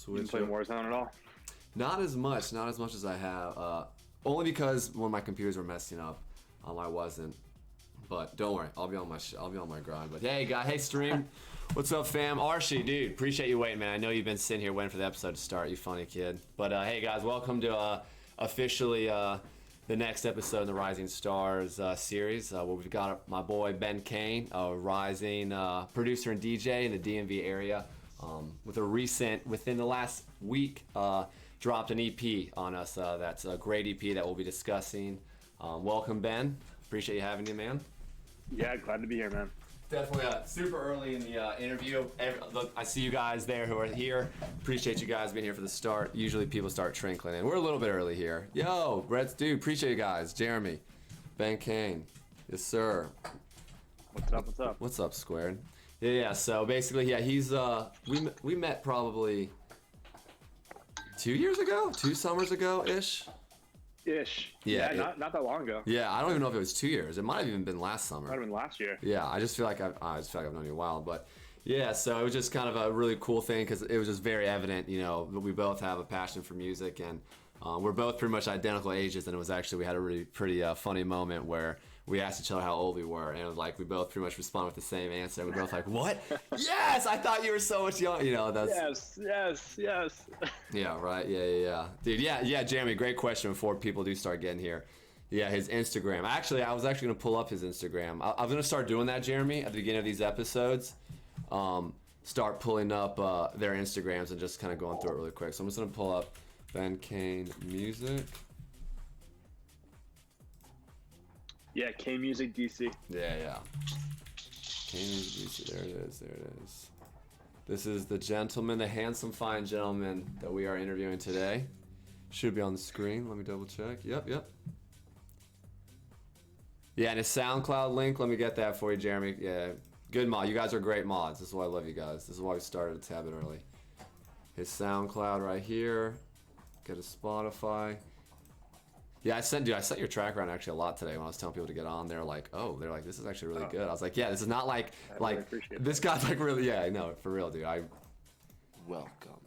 You play Warzone at all? Not as much as I have. Only because when my computers were messing up, I wasn't. But don't worry, I'll be on my grind. But hey, stream, what's up, fam? Archie, dude, appreciate you waiting, man. I know you've been sitting here waiting for the episode to start. You funny kid. But hey, guys, welcome to officially the next episode in the Rising Stars series. Where we've got my boy Ben Kane, a rising producer and DJ in the DMV area, with a recent, within the last week, dropped an EP on us. That's a great EP that we'll be discussing. Welcome, Ben. Appreciate you having me, man. Yeah, glad to be here, man. Definitely super early in the interview. Look, I see you guys there who are here. Appreciate you guys being here for the start. Usually people start trickling in. We're a little bit early here. Yo, Brett's dude, appreciate you guys. Jeremy, Ben Kane. Yes, sir. What's up? What's up, Squared? Yeah, so basically, yeah, he's, we met probably 2 summers ago-ish. Yeah, not that long ago. Yeah, I don't even know if it was 2 years. It might have even been last summer. Might have been last year. Yeah, I just feel like I've known you a while, but yeah. So it was just kind of a really cool thing because it was just very evident, you know, that we both have a passion for music, and we're both pretty much identical ages. And it was actually, we had a really pretty funny moment where we asked each other how old we were, and it was like we both pretty much responded with the same answer. We both like, "What? Yes, I thought you were so much younger." You know, that's yes. Yeah, right. Yeah. Dude, yeah, Jeremy, great question before people do start getting here. Yeah, his Instagram. Actually, I was actually going to pull up his Instagram. I was going to start doing that, Jeremy, at the beginning of these episodes. Start pulling up their Instagrams and just kind of going through it really quick. So I'm just going to pull up Ben Kane Music. Yeah, Kane Music DC. Yeah. Kane Music DC. There it is. This is the gentleman, the handsome, fine gentleman that we are interviewing today. Should be on the screen. Let me double check. Yep. Yeah, and his SoundCloud link, let me get that for you, Jeremy. Yeah, good mod. You guys are great mods. This is why I love you guys. This is why we started a tab it early. His SoundCloud right here. Get a Spotify. Yeah, I sent your track around actually a lot today when I was telling people to get on. They're like, this is actually really good. I was like, yeah, this is not like this guy's like really, yeah, no, for real, dude. Welcome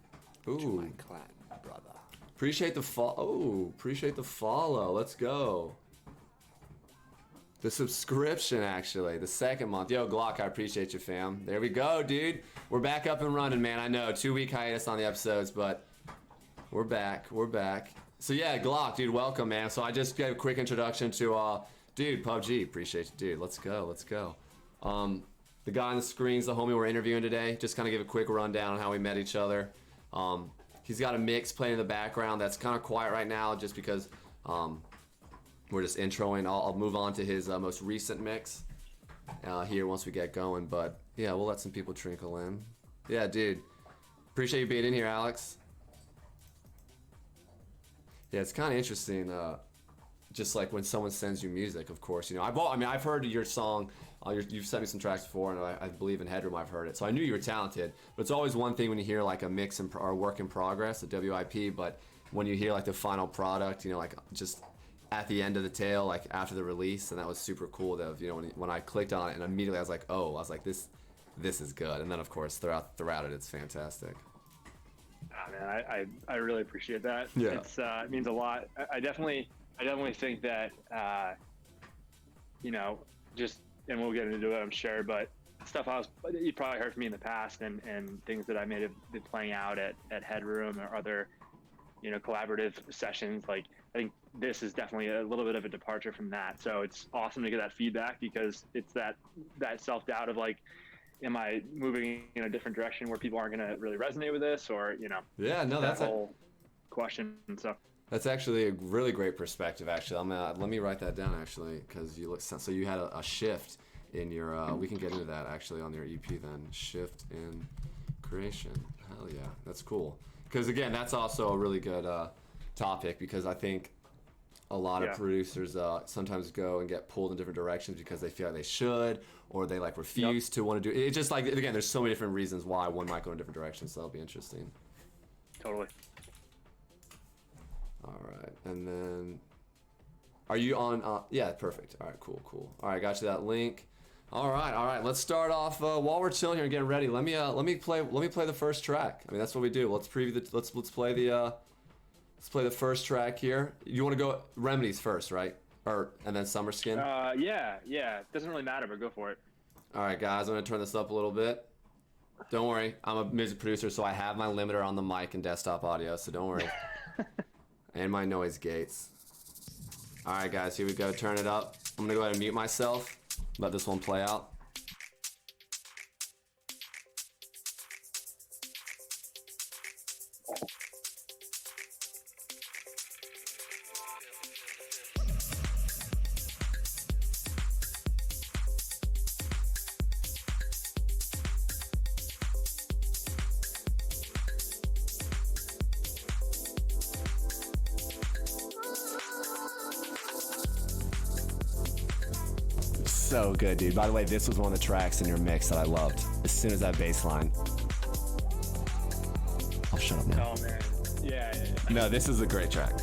to my clan, brother. Appreciate the follow. Let's go. The subscription, actually, the second month. Yo, Glock, I appreciate you, fam. There we go, dude. We're back up and running, man. I know, 2-week hiatus on the episodes, but we're back. So yeah, Glock, dude, welcome, man. So I just gave a quick introduction to, dude, PUBG. Appreciate you, dude. Let's go. The guy on the screen's the homie we're interviewing today. Just kind of give a quick rundown on how we met each other. He's got a mix playing in the background that's kind of quiet right now just because we're just introing. I'll move on to his most recent mix here once we get going. But yeah, we'll let some people trickle in. Yeah, dude. Appreciate you being in here, Alex. Yeah, it's kind of interesting. Just like when someone sends you music, of course, you know. I've heard your song. You've sent me some tracks before, and I believe in Headroom I've heard it. So I knew you were talented. But it's always one thing when you hear like a mix or work in progress, a WIP. But when you hear like the final product, you know, like just at the end of the tail, like after the release, and that was super cool. That, you know, when I clicked on it, and immediately I was like, this is good. And then of course throughout it, it's fantastic. Oh, man, I really appreciate that. Yeah. It means a lot. I definitely think that, you know, just, and we'll get into it, I'm sure, but stuff you probably heard from me in the past and things that I may have been playing out at Headroom or other, you know, collaborative sessions. Like, I think this is definitely a little bit of a departure from that. So it's awesome to get that feedback because it's that self-doubt of like, am I moving in a different direction where people aren't going to really resonate with this, or, you know? Yeah, no, that's a whole question. So that's actually a really great perspective. Actually, let me write that down actually, because you look so you had a shift in your. We can get into that actually on your EP then. Shift in creation. Hell yeah, that's cool. Because again, that's also a really good topic because I think a lot of producers sometimes go and get pulled in different directions because they feel like they should, or they like refuse to want to do it. It's just like, again, there's so many different reasons why one might go in a different direction, so that'll be interesting. Totally. All right, and then are you on? Yeah, perfect. All right, cool. All right, got you that link. All right. Let's start off while we're chilling here and getting ready. Let me play the first track. I mean, that's what we do. Let's preview the. Let's play the first track here. You want to go Remedies first, right? And then Summer Skin. Yeah. It doesn't really matter, but go for it. All right, guys. I'm gonna turn this up a little bit. Don't worry. I'm a music producer, so I have my limiter on the mic and desktop audio. So don't worry. And my noise gates. All right, guys. Here we go. Turn it up. I'm gonna go ahead and mute myself. Let this one play out. So good, dude. By the way, this was one of the tracks in your mix that I loved. As soon as that bass line. Oh, shut up now. Oh man. Yeah. No, this is a great track.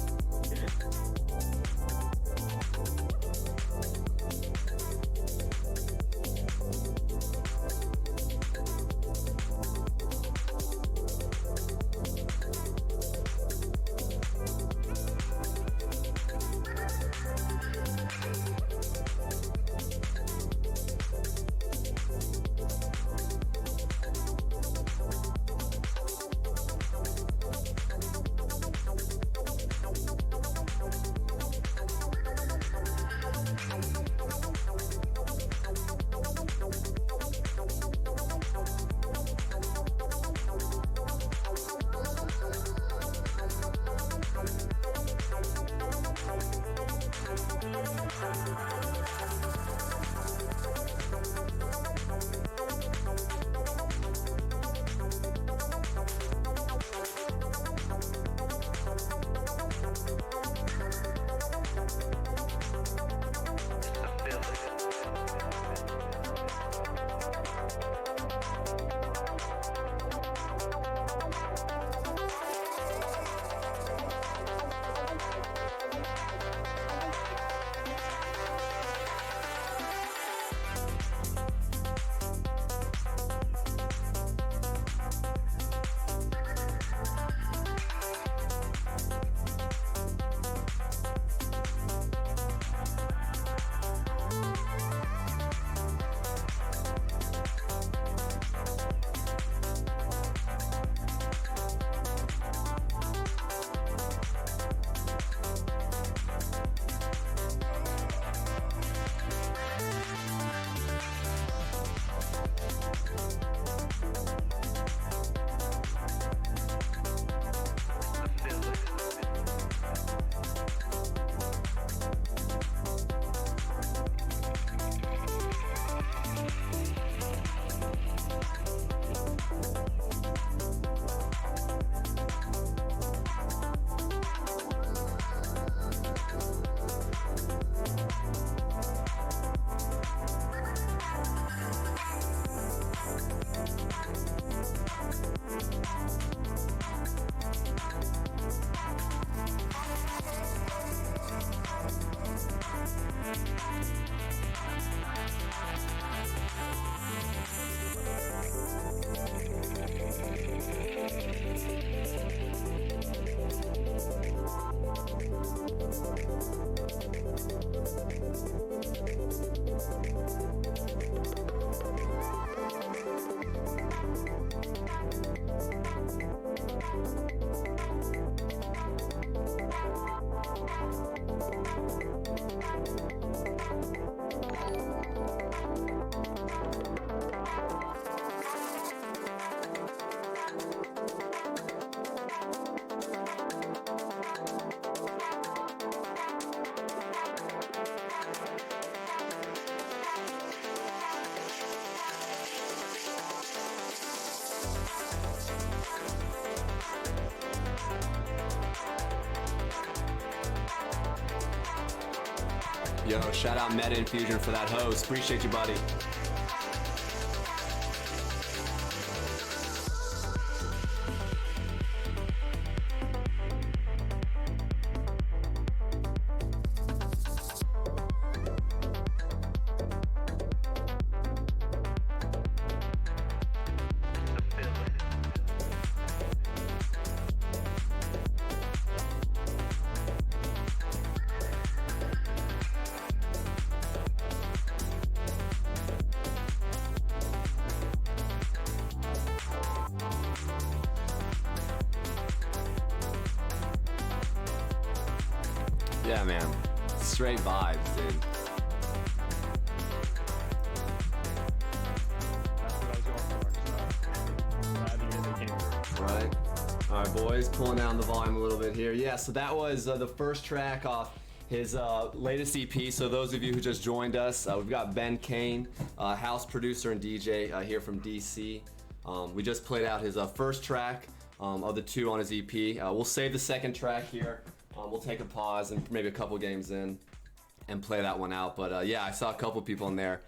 Yo, shout out Meta Infusion for that host. Appreciate you, buddy. Yeah, man. Straight vibes, dude. That's what I was going for. So glad to hear they came through. Right. All right, boys, pulling down the volume a little bit here. Yeah, so that was the first track off his latest EP. So those of you who just joined us, we've got Ben Kane, house producer and DJ here from DC. We just played out his first track of the 2 on his EP. We'll save the second track here. We'll take a pause and maybe a couple games in and play that one out. But yeah, I saw a couple people in there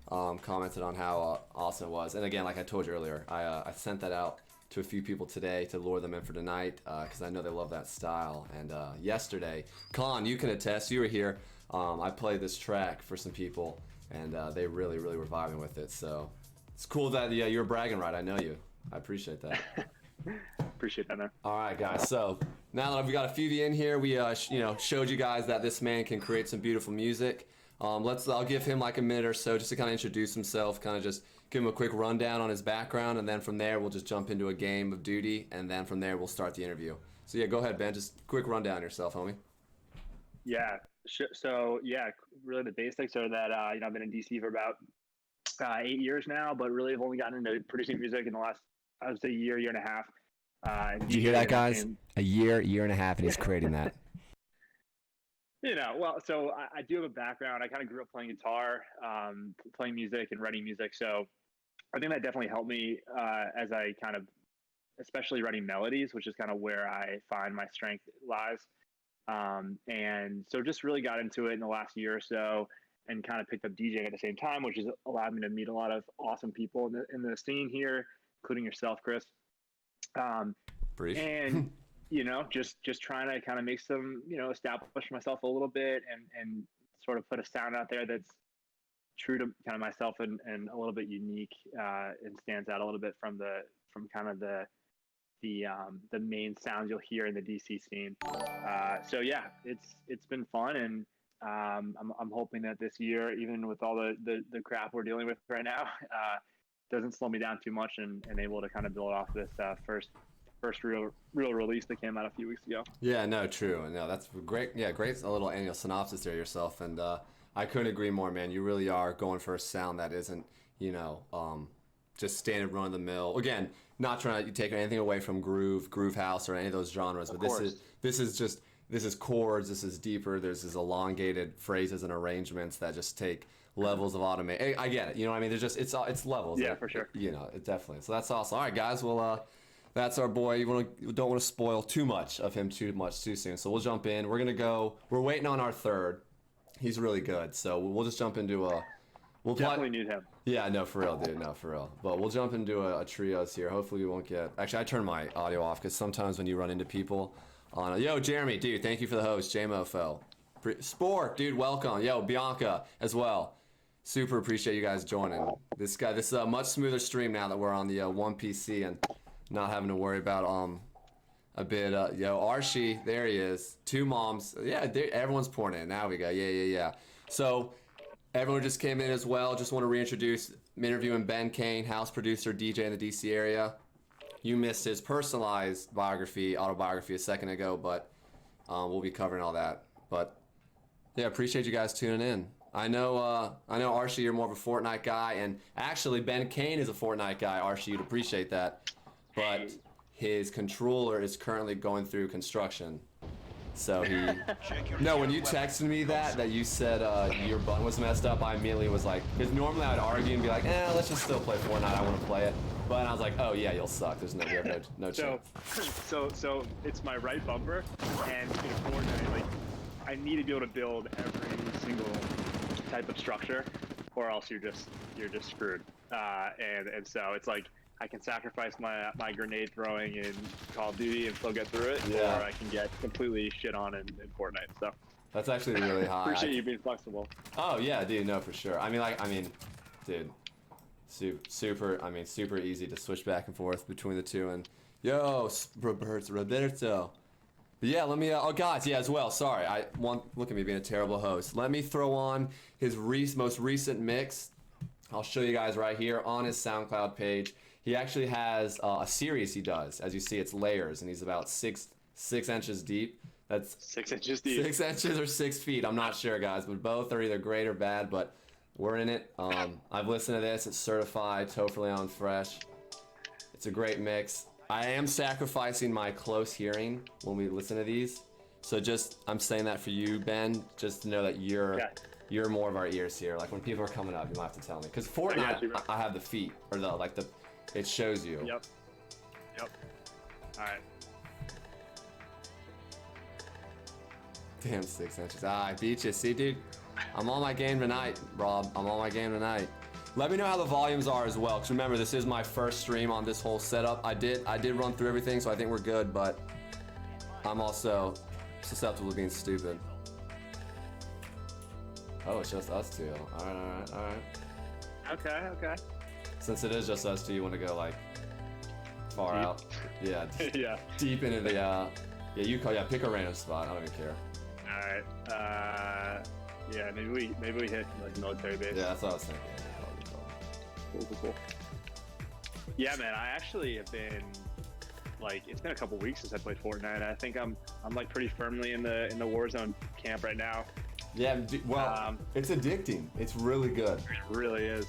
commented on how awesome it was. And again, like I told you earlier, I sent that out to a few people today to lure them in for tonight because I know they love that style. And yesterday, Kane, you can attest, you were here. I played this track for some people and they really were vibing with it. So it's cool that you were bragging right. I know you. I appreciate that. Appreciate that, man. All right, guys. So now that we've got a few of you in here, we showed you guys that this man can create some beautiful music. I'll give him like a minute or so just to kind of introduce himself, kind of just give him a quick rundown on his background, and then from there we'll just jump into a game of duty, and then from there we'll start the interview. So yeah, go ahead, Ben. Just quick rundown on yourself, homie. Yeah. So yeah, really the basics are that I've been in DC for about 8 years now, but really have only gotten into producing music in the last, I would say, year and a half. Did you hear that, guys? A year and a half, and he's creating that. Well, so I do have a background. I kind of grew up playing guitar, playing music and writing music. So I think that definitely helped me as I kind of, especially writing melodies, which is kind of where I find my strength lies. And so just really got into it in the last year or so and kind of picked up DJing at the same time, which has allowed me to meet a lot of awesome people in the scene here, including yourself, Chris. And just trying to kind of make some, establish myself a little bit and sort of put a sound out there that's true to kind of myself and a little bit unique and stands out a little bit from kind of the main sounds you'll hear in the DC scene. So yeah, it's been fun, and I'm hoping that this year, even with all the crap we're dealing with right now, doesn't slow me down too much and able to kind of build off this first real release that came out a few weeks ago. Yeah, no, true. No, that's great. Yeah, great. A little annual synopsis there yourself, and I couldn't agree more, man. You really are going for a sound that isn't, just standard run of the mill. Again, not trying to take anything away from groove house or any of those genres, but this is chords. This is deeper. There's this elongated phrases and arrangements that just take levels of automation. I get it. You know what I mean? There's just it's levels. Yeah, for sure. It definitely. So that's awesome. All right, guys. Well, that's our boy. You don't want to spoil too much of him too soon. So we'll jump in. We're waiting on our third. He's really good. So we'll just jump into We'll definitely need him. Yeah, no, for real, dude. No, for real. But we'll jump into a trios here. Hopefully we won't get... Actually, I turn my audio off because sometimes when you run into people on... Yo, Jeremy, dude, thank you for the host. JMOFO. Sport, dude, welcome. Yo, Bianca as well. Super appreciate you guys joining. This is a much smoother stream now that we're on the one PC and not having to worry about a bit. Archie, there he is. 2 moms. Yeah, everyone's pouring in. Now we go. Yeah. So... Everyone just came in as well. Just want to reintroduce. I'm interviewing Ben Kane, house producer, DJ in the DC area. You missed his personalized autobiography a second ago, but we'll be covering all that. But yeah, appreciate you guys tuning in. I know Archie, you're more of a Fortnite guy, and actually Ben Kane is a Fortnite guy. Archie, you'd appreciate that. But his controller is currently going through construction. So when you texted me that you said your button was messed up, I immediately was like, because normally I'd argue and be like, let's just still play Fortnite, I want to play it. But I was like, oh yeah, you'll suck. There's no chance. So it's my right bumper, and in Fortnite, like, I need to be able to build every single type of structure, or else you're just screwed. And so it's like, I can sacrifice my grenade throwing in Call of Duty and still get through it, or I can get completely shit on in Fortnite. So that's actually really high. Appreciate you being flexible. Oh yeah, dude, no, for sure. Dude, super easy to switch back and forth between the two. And yo, Roberto. But yeah, let me. Guys, yeah, as well. Sorry, look at me being a terrible host. Let me throw on his most recent mix. I'll show you guys right here on his SoundCloud page. He actually has a series he does. As you see, it's layers, and he's about six inches deep. That's 6 inches deep. 6 inches or 6 feet. I'm not sure, guys, but both are either great or bad. But we're in it. I've listened to this. It's certified, totally on fresh. It's a great mix. I am sacrificing my close hearing when we listen to these. So I'm saying that for you, Ben, just to know that you're more of our ears here. Like when people are coming up, you might have to tell me. Because Fortnite, I have the feet, or it shows you. Yep. All right. Damn, 6 inches. I beat you. See, dude? I'm on my game tonight, Rob. I'm on my game tonight. Let me know how the volumes are as well. Because remember, this is my first stream on this whole setup. I did run through everything, so I think we're good. But I'm also susceptible to being stupid. Oh, it's just us two. All right. Okay. Since it is just us two, you want to go like far Deep. out? Yeah. Yeah. Deep into the pick a random spot. I don't even care. All right. Yeah, maybe we hit like military base. Yeah, that's what I was thinking. Cool. Yeah, man. I actually have been like, it's been a couple weeks since I played Fortnite. I think I'm like pretty firmly in the Warzone camp right now. Yeah, it's addicting. It's really good. It really is.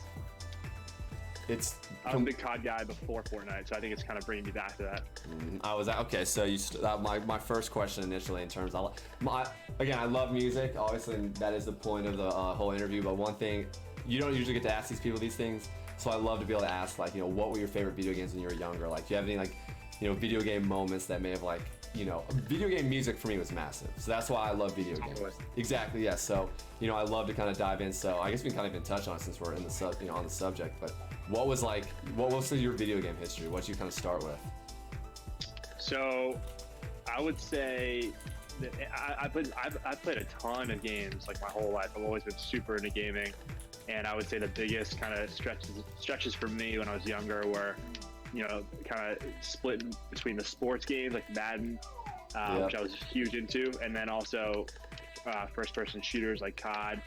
I'm a big COD guy before Fortnite, so I think it's kind of bringing me back to that. Okay. So my first question initially in terms of again, I love music. Obviously, that is the point of the whole interview. But one thing, you don't usually get to ask these people these things, so I love to be able to ask like, what were your favorite video games when you were younger? Like, do you have any like, video game moments that may have like, video game music for me was massive. So that's why I love video games. Exactly. Yeah. So I love to kind of dive in. So I guess we can kind of even touch on it since we're in the on the subject. But what was your video game history? What you kind of start with? So I would say that I've played a ton of games like my whole life. I've always been super into gaming, and I would say the biggest kind of stretches for me when I was younger were, kind of split between the sports games like Madden, which I was huge into, and then also first-person shooters like COD,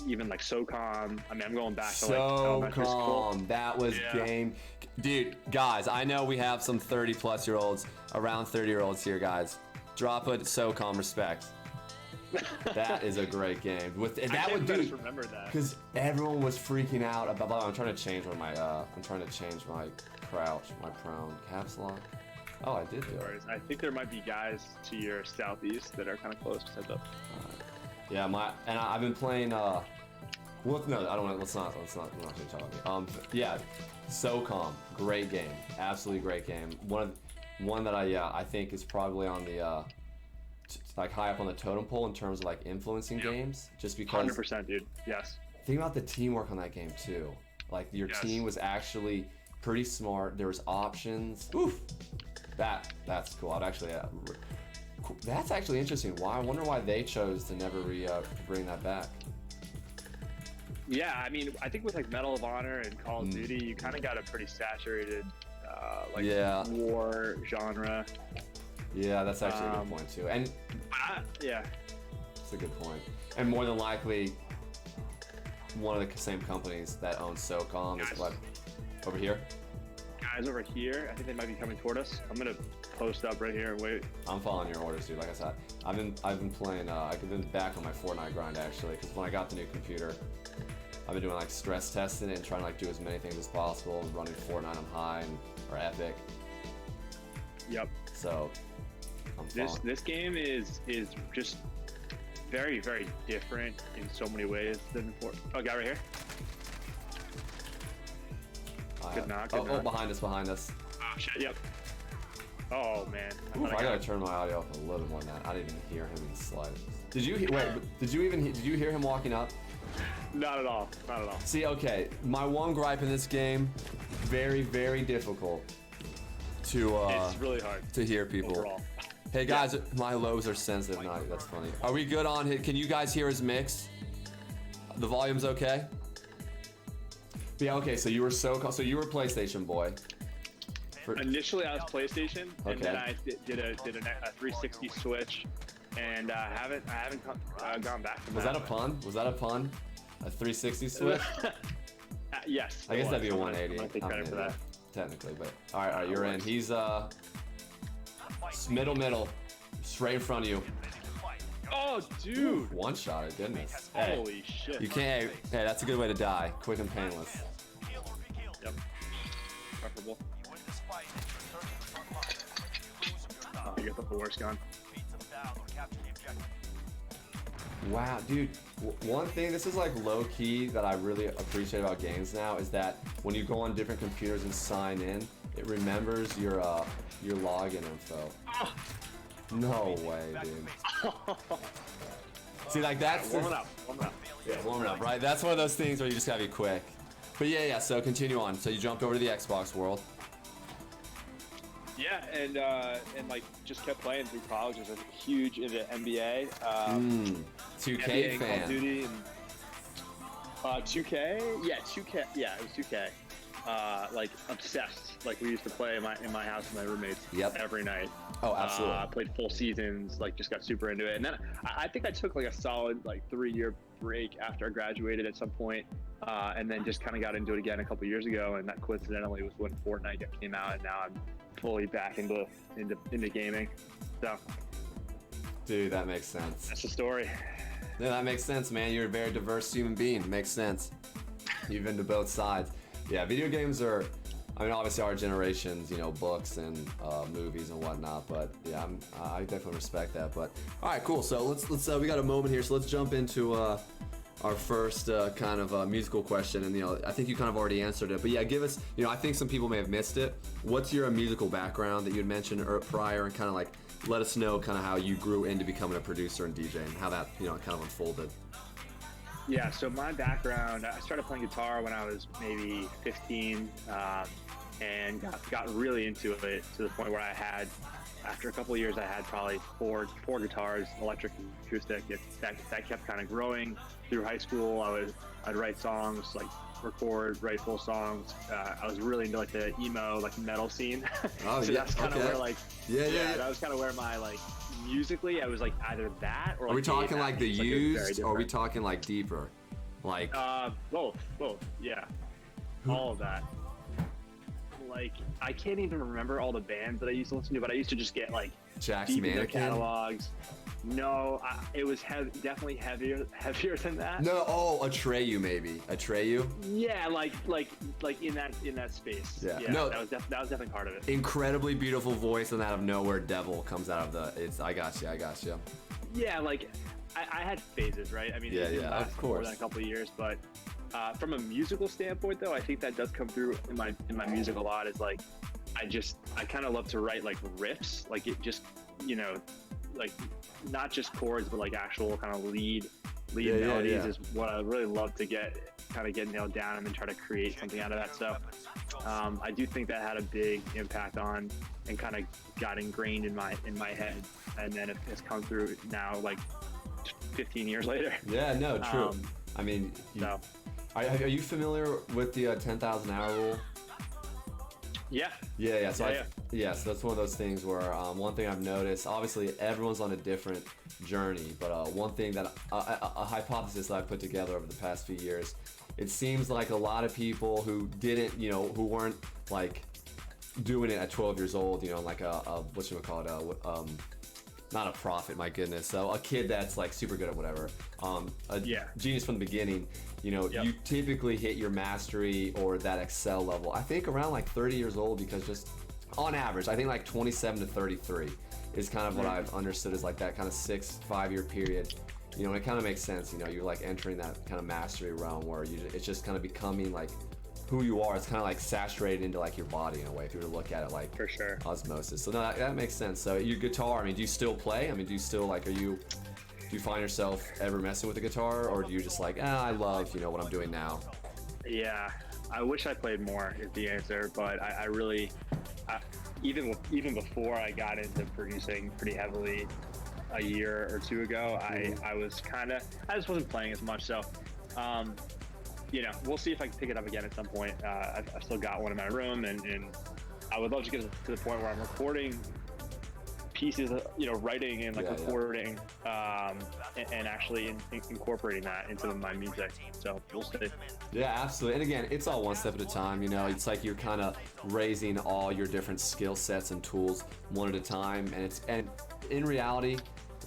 even like SOCOM. I mean, I'm going back to like elementary school. That was game. Dude, guys, I know we have some 30-plus-year-olds, around 30-year-olds here, guys. Drop a SOCOM respect. That is a great game. Remember that because everyone was freaking out about. I'm trying to change my crouch, my prone caps lock. Oh, I did do it. I think there might be guys to your southeast that are kind of close to heads up. Yeah, I've been playing. No, I don't want. Let's not. I'm not going to talk about it. Yeah, SOCOM, great game, absolutely great game. One that I think is probably on the like high up on the totem pole in terms of like influencing games, just because. 100%, dude. Yes. Think about the teamwork on that game too. Like your team was actually pretty smart. There was options. Oof. That's cool. That's actually interesting. I wonder why they chose to never bring that back. Yeah, I mean, I think with like Medal of Honor and Call of Duty, you kind of got a pretty saturated war genre. Yeah, that's actually a good point too. And it's a good point. And more than likely, one of the same companies that owns SOCOM is what over here. Guys over here, I think they might be coming toward us. I'm gonna post up right here and wait. I'm following your orders, dude. Like I said, I've been playing. I've been back on my Fortnite grind actually, because when I got the new computer, I've been doing like stress testing and trying to like do as many things as possible. And running Fortnite on high or epic. Yep. So this game is just very, very different in so many ways than Fortnite. Oh, guy right here. Good knock. Oh, behind us. Oh shit. Yep. Oh man. I gotta turn my audio up a little bit more than that. I didn't even hear him in the slightest. Did you hear him walking up? Not at all. See, okay, my one gripe in this game, very, very difficult to it's really hard to hear people. Overall. Hey guys, my lows are sensitive. That's funny. Are we good on it? Can you guys hear his mix? The volume's okay? Yeah, okay, so you were you were PlayStation boy. Initially, I was PlayStation, and then I did a 360 switch, and I haven't gone back to that. Was that a pun? A 360 switch? Yes. I guess that'd be a 180. I'm gonna take credit for that. Technically, but all right, you're in. He's middle, straight in front of you. Oh, dude. One shot, goodness. Hey, Holy shit. you can't. Hey, that's a good way to die. Quick and painless. Yep. Preferable. Oh, you got the horse gun. Wow, dude. One thing, this is like low key that I really appreciate about games now is that when you go on different computers and sign in, it remembers your login info. No way, dude. See, like that's Warm it up. Warm it up. Yeah, warm it up, right? That's one of those things where you just gotta be quick. But yeah. So continue on. So you jumped over to the Xbox world. Yeah, and like just kept playing through college. I was huge into NBA. 2K NBA, fan. Call of Duty, and 2K. Yeah, 2K. Yeah, it was 2K. Like obsessed. Like we used to play in my house with my roommates. Yep. Every night. Oh, absolutely. Played full seasons. Like just got super into it. And then I think I took like a solid like 3-year break after I graduated at some point. And then just kind of got into it again a couple years ago. And that coincidentally was when Fortnite came out. And now I'm fully back into gaming. So. Dude, that makes sense. That's the story. Yeah, that makes sense, man. You're a very diverse human being. Makes sense. You've been to both sides. Yeah, video games are, I mean, obviously our generation's, books and movies and whatnot. But yeah, I definitely respect that. But all right, cool. So let's we got a moment here. So let's jump into our first kind of musical question. And I think you kind of already answered it. But yeah, give us, I think some people may have missed it. What's your musical background that you had mentioned prior, and kind of like let us know kind of how you grew into becoming a producer and DJ and how that kind of unfolded. Yeah, so my background, I started playing guitar when I was maybe 15, and got really into it to the point where after a couple of years, I had probably four guitars, electric and acoustic. That kept kind of growing through high school. I'd write songs, like write full songs. I was really into like the emo, like metal scene. Oh, so yeah, that's kind of where like, yeah, that was kind of where my like, musically, I was like either that or. Are we talking like the used, or are we different. talking like deeper? Like both, yeah, all of that. Like I can't even remember all the bands that I used to listen to, but I used to just get like Jack's deep into their Mannequin? Catalogs. No, it was definitely heavier than that. No, Atreyu maybe. Atreyu? Yeah, like in that space. Yeah. Yeah, No, that was definitely part of it. incredibly beautiful voice, and out of nowhere, Devil comes out of I got you. Yeah, like I had phases, right? I mean, Yeah, it didn't yeah, last of more course. than a couple of years, but from a musical standpoint, though, I think that does come through in my music a lot. Is like I kind of love to write like riffs, like it just like not just chords, but like actual kind of lead melodies is what I really love to get nailed down and then try to create something out of that. So I do think that had a big impact on and kind of got ingrained in my head, and then it has come through now like 15 years later. Yeah, no, true. I mean, are you familiar with the 10,000 hour rule? Yeah. Yeah. So so that's one of those things where one thing I've noticed, obviously everyone's on a different journey, but one thing that a hypothesis that I put together over the past few years, it seems like a lot of people who didn't, who weren't like doing it at 12 years old, like not a prophet, my goodness. So a kid that's like super good at whatever, genius from the beginning. You typically hit your mastery or that excel level, I think around like 30 years old, because just on average, I think like 27 to 33 is kind of what I've understood is like that kind of 5 year period. And it kind of makes sense. You're like entering that kind of mastery realm where it's just kind of becoming like who you are. It's kind of like saturated into like your body in a way, if you were to look at it like For sure. osmosis. So no, that makes sense. So your guitar, I mean, do you still play? I mean, do you still like, do you find yourself ever messing with the guitar, or do you just like, I love, what I'm doing now? Yeah, I wish I played more is the answer, but I really, even before I got into producing pretty heavily a year or two ago, I just wasn't playing as much. So, we'll see if I can pick it up again at some point. I've still got one in my room, and I would love to get to the point where I'm recording pieces, writing and recording, and actually incorporating that into my music. So we'll see. Yeah, absolutely. And again, it's all one step at a time. It's like you're kind of raising all your different skill sets and tools one at a time. And in reality,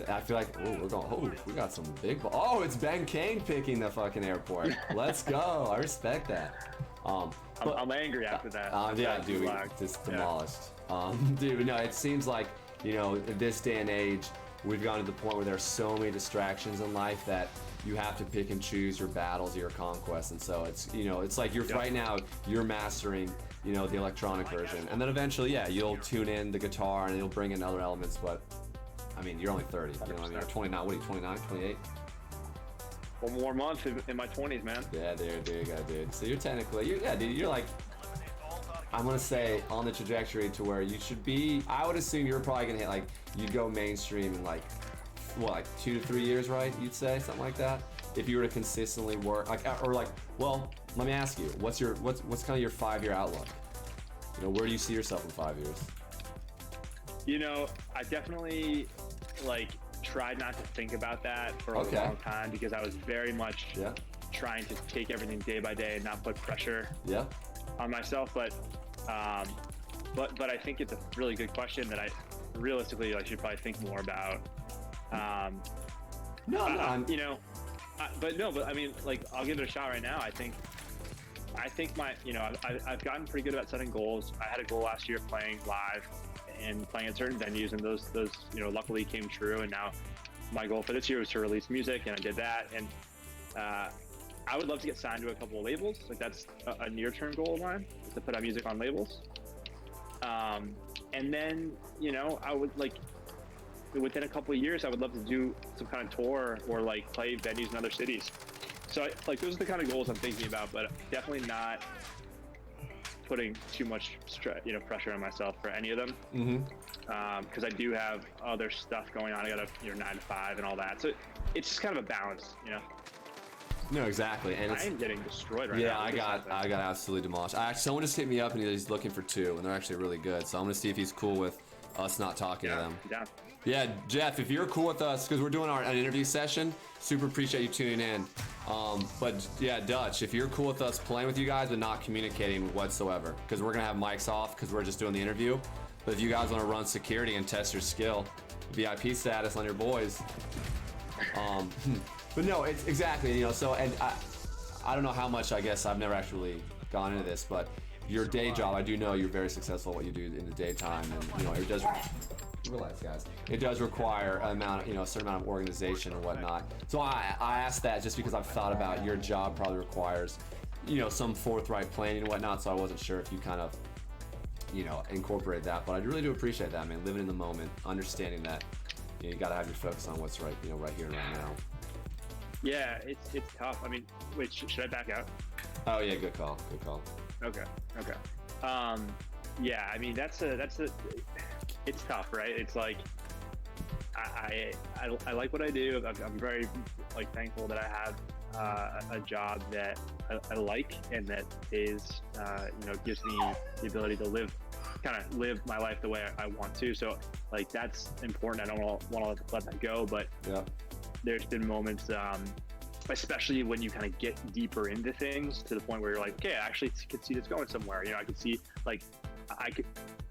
I feel like, oh, we're going, oh, we got some big, oh, it's Ben Kane picking the fucking airport. Let's go. I respect that. I'm angry after that. Yeah, dude, we just demolished. Dude, no, it seems like, you know, in this day and age, we've gone to the point where there's so many distractions in life that you have to pick and choose your battles, your conquests, and so it's, you know, it's like you're right now you're mastering, you know, the electronic version, and then eventually, yeah, you'll tune in the guitar and you'll bring in other elements, but I mean, you're only 30, you know what I mean? You're 29, what are you, 29, 28? One more month in my 20s, man. Yeah, there you go, dude. So you're technically, yeah, dude, you're like, I'm gonna say on the trajectory to where you should be. I would assume you're probably gonna hit like, you'd go mainstream in like, what, like 2 to 3 years, right? You'd say something like that. If you were to consistently work, like, or like, well, let me ask you, what's kind of your 5-year outlook? You know, where do you see yourself in 5 years? You know, I definitely like tried not to think about that for a long time because I was very much trying to take everything day by day and not put pressure on myself. But I think it's a really good question that I realistically I should probably think more about. You know, but I mean, like, I'll give it a shot right now. I think my, you know, I've gotten pretty good about setting goals. I had a goal last year playing live and playing at certain venues, and those you know, luckily came true. And now my goal for this year was to release music, and I did that. And I would love to get signed to a couple of labels. Like, that's a near-term goal of mine, is to put out music on labels. And then, you know, I would like, within a couple of years, I would love to do some kind of tour or like play venues in other cities. So like, those are the kind of goals I'm thinking about, but definitely not putting too much pressure on myself for any of them. Because I do have other stuff going on. I got a 9 to 5 and all that. So it's just kind of a balance, you know? No, exactly. And I am getting destroyed right now. Yeah, I got absolutely demolished. Someone just hit me up and he's looking for 2, and they're actually really good. So I'm gonna see if he's cool with us not talking to them. Yeah. Yeah, Jeff, if you're cool with us, because we're doing an interview session, super appreciate you tuning in. But yeah, Dutch, if you're cool with us playing with you guys but not communicating whatsoever, because we're gonna have mics off because we're just doing the interview. But if you guys want to run security and test your skill, VIP status on your boys. But no, it's exactly, you know, so, and I don't know how much, I guess I've never actually gone into this, but your day job, I do know you're very successful at what you do in the daytime, and, you know, it does, relax guys, it does require a certain amount of organization and whatnot. So I asked that just because I've thought about your job probably requires, you know, some forthright planning and whatnot, so I wasn't sure if you kind of, you know, incorporate that, but I really do appreciate that, man, living in the moment, understanding that, you know, you gotta have your focus on what's right, you know, right here and right now. Yeah, it's tough. I mean, wait, should I back out? Oh yeah, good call. Okay. Yeah, I mean, that's it's tough, right? It's like, I like what I do. I'm very like thankful that I have a job that I like and that is, you know, gives me the ability to live my life the way I want to. So like, that's important. I don't want to let that go, but there's been moments, especially when you kind of get deeper into things to the point where you're like, okay, I actually could see this going somewhere. You know, I could see, like, I could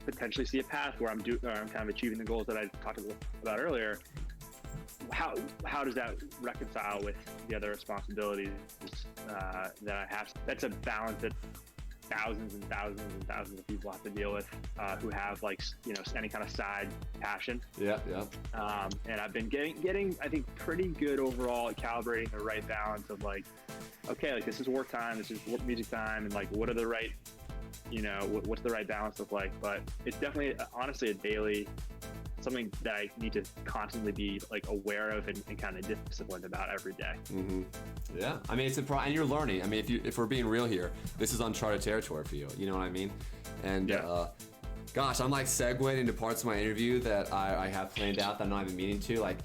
potentially see a path where I'm kind of achieving the goals that I talked about earlier. How does that reconcile with the other responsibilities that I have? That's a balance that thousands and thousands and thousands of people have to deal with, who have, like, you know, any kind of side passion. And I've been getting I think pretty good overall at calibrating the right balance of, like, okay, like, this is work time, this is music time, and like, what are the right, you know, what's the right balance look like? But it's definitely, honestly, a daily, something that I need to constantly be, like, aware of and kind of disciplined about every day. Yeah, I mean, and you're learning. I mean, if we're being real here, this is uncharted territory for you. You know what I mean? And gosh, I'm like segueing into parts of my interview that I have planned out that I'm not even meaning to. Like,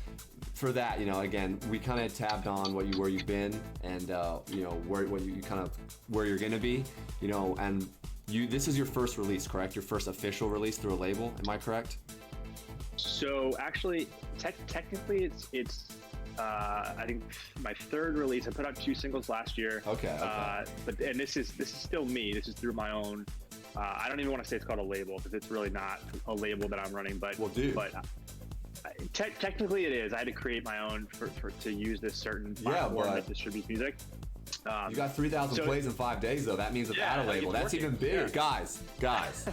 for that, you know, again, we kind of tabbed on where you've been, and you know, where you're gonna be, you know, and this is your first release, correct? Your first official release through a label, am I correct? So actually, technically, it's I think my 3rd release. I put out 2 singles last year. Okay. But this is still me. This is through my own. I don't even want to say it's called a label, because it's really not a label that I'm running. But well, dude. But Technically, it is. I had to create my own to use this certain platform that distributes music. You got 3,000 plays in 5 days, though. That means without a label. That's even big. Yeah. Guys.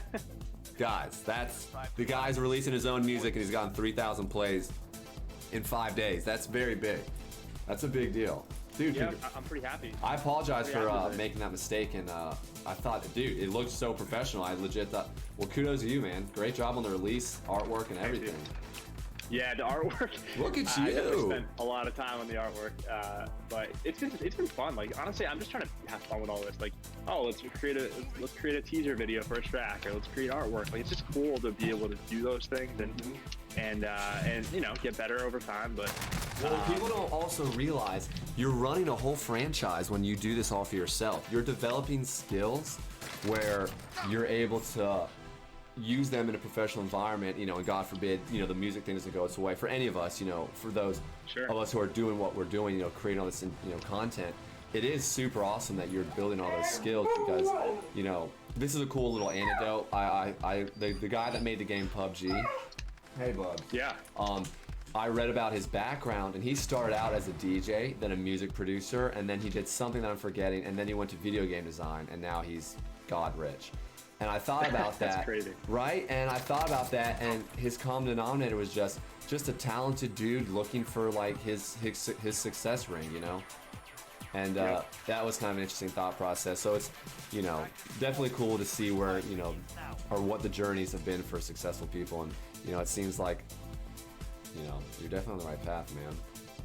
That's the guy's releasing his own music and he's gotten 3,000 plays in 5 days. That's very big. That's a big deal. Dude, yeah, I'm pretty happy. I apologize for making that mistake, and I thought, dude, it looked so professional. I legit thought, well, kudos to you, man. Great job on the release, artwork, and everything. Yeah, the artwork. Look at you. I spent a lot of time on the artwork, but it's been fun. Like, honestly, I'm just trying to have fun with all this. Like, oh, let's create a teaser video for a track, or let's create artwork. Like, it's just cool to be able to do those things and you know, get better over time. But people don't also realize you're running a whole franchise when you do this all for yourself. You're developing skills where you're able to use them in a professional environment, you know, and God forbid, you know, the music thing doesn't go its way for any of us, you know, for those of us who are doing what we're doing, you know, creating all this, you know, content. It is super awesome that you're building all those skills because, you know, this is a cool little anecdote. The guy that made the game PUBG, hey bud. Yeah. I read about his background, and he started out as a DJ, then a music producer, and then he did something that I'm forgetting, and then he went to video game design, and now he's God rich. And I thought about that, That's crazy. Right? And I thought about that, and his common denominator was just a talented dude looking for like his success ring, you know. And that was kind of an interesting thought process. So it's, you know, definitely cool to see where, you know, or what the journeys have been for successful people. And, you know, it seems like, you know, you're definitely on the right path, man.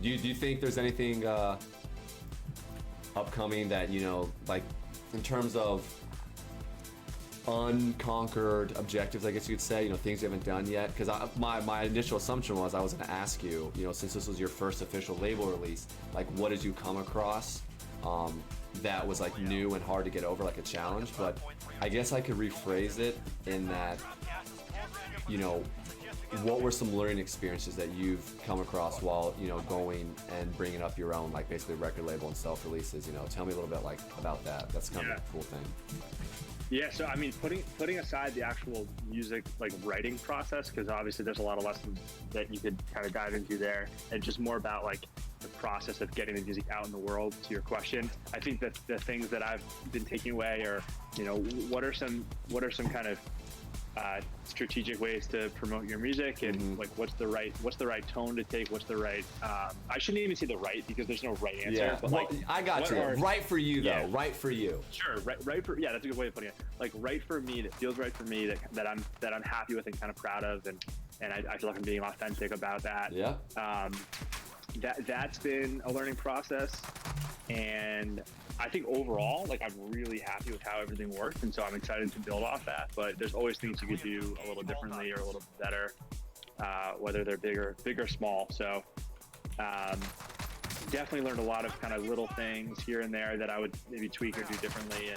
Do you think there's anything upcoming that, you know, like in terms of unconquered objectives, I guess you could say, you know, things you haven't done yet? Because my initial assumption was I was going to ask you, you know, since this was your first official label release, like what did you come across that was like new and hard to get over, like a challenge? But I guess I could rephrase it in that, you know, what were some learning experiences that you've come across while, you know, going and bringing up your own, like basically record label and self-releases? You know, tell me a little bit like about that. That's kind of a cool thing. Yeah, so I mean, putting aside the actual music like writing process, because obviously there's a lot of lessons that you could kind of dive into there, and just more about like the process of getting the music out in the world. To your question, I think that the things that I've been taking away are, you know, what are some kind of strategic ways to promote your music, and like what's the right tone to take, what's the right I shouldn't even say the right, because there's no right answer, but like, I got you. Right for you though. Yeah. Right for you. Sure, right for, yeah, that's a good way of putting it. Like right for me, that feels right for me, that I'm happy with and kind of proud of, and I feel like I'm being authentic about that. Yeah. That's been a learning process, and I think overall, like, I'm really happy with how everything worked, and so I'm excited to build off that. But there's always things you could do a little differently or a little better, whether they're big or small. So definitely learned a lot of kind of little things here and there that I would maybe tweak or do differently,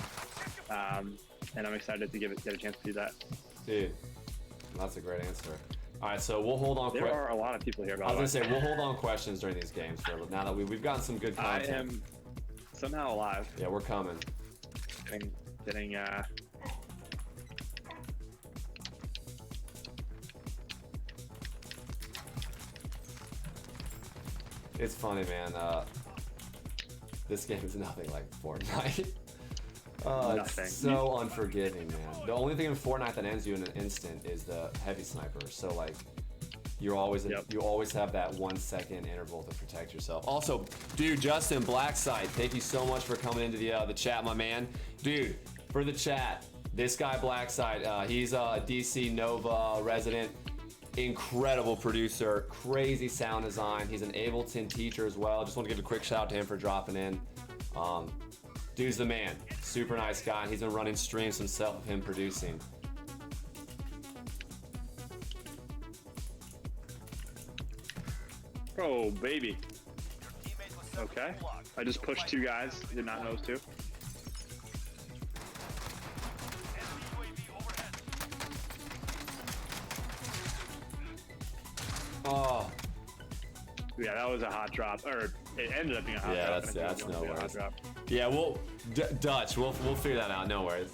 and I'm excited to get a chance to do that. Dude, that's a great answer. All right, so we'll hold on. There are a lot of people here. I was gonna say we'll hold on questions during these games for now that we've gotten some good content. I am somehow alive. Yeah, we're coming. Getting It's funny, man. This game is nothing like Fortnite. It's so unforgiving, man. The only thing in Fortnite that ends you in an instant is the heavy sniper. So like, you always have that 1 second interval to protect yourself. Also, dude, Justin Blackside, thank you so much for coming into the chat, my man. Dude, for the chat, this guy Blackside, he's a DC Nova resident, incredible producer, crazy sound design. He's an Ableton teacher as well. Just want to give a quick shout out to him for dropping in. Dude's the man, super nice guy. He's been running streams himself of him producing. Oh, baby. Okay. I just pushed 2 guys. Did not know those 2. Oh. Yeah, that was a hot drop. Or it ended up being a hot drop. Yeah, that's no worries. Yeah, Dutch, we'll figure that out. No worries.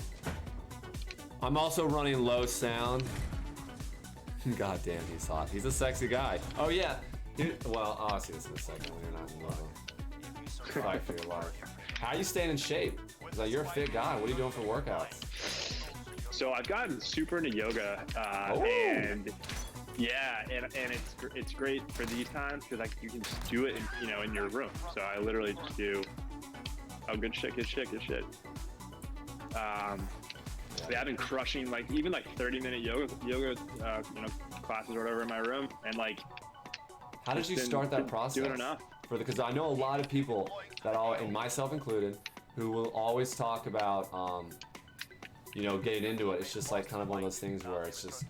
I'm also running low sound. God damn, he's hot. He's a sexy guy. Oh yeah. Well, I'll see this in a second when you're not in love. Fight for your life. How are you staying in shape? Like, you're a fit guy. What are you doing for workouts? So I've gotten super into yoga, Oh. and yeah, and it's great for these times because like you can just do it in your room. So I literally just do good shit. Yeah, I've been crushing like even like 30-minute yoga classes or whatever in my room, and like. How did you start that process? Doing enough. Because I know a lot of people that and myself included, who will always talk about getting into it. It's just like kind of one of those things where it's just.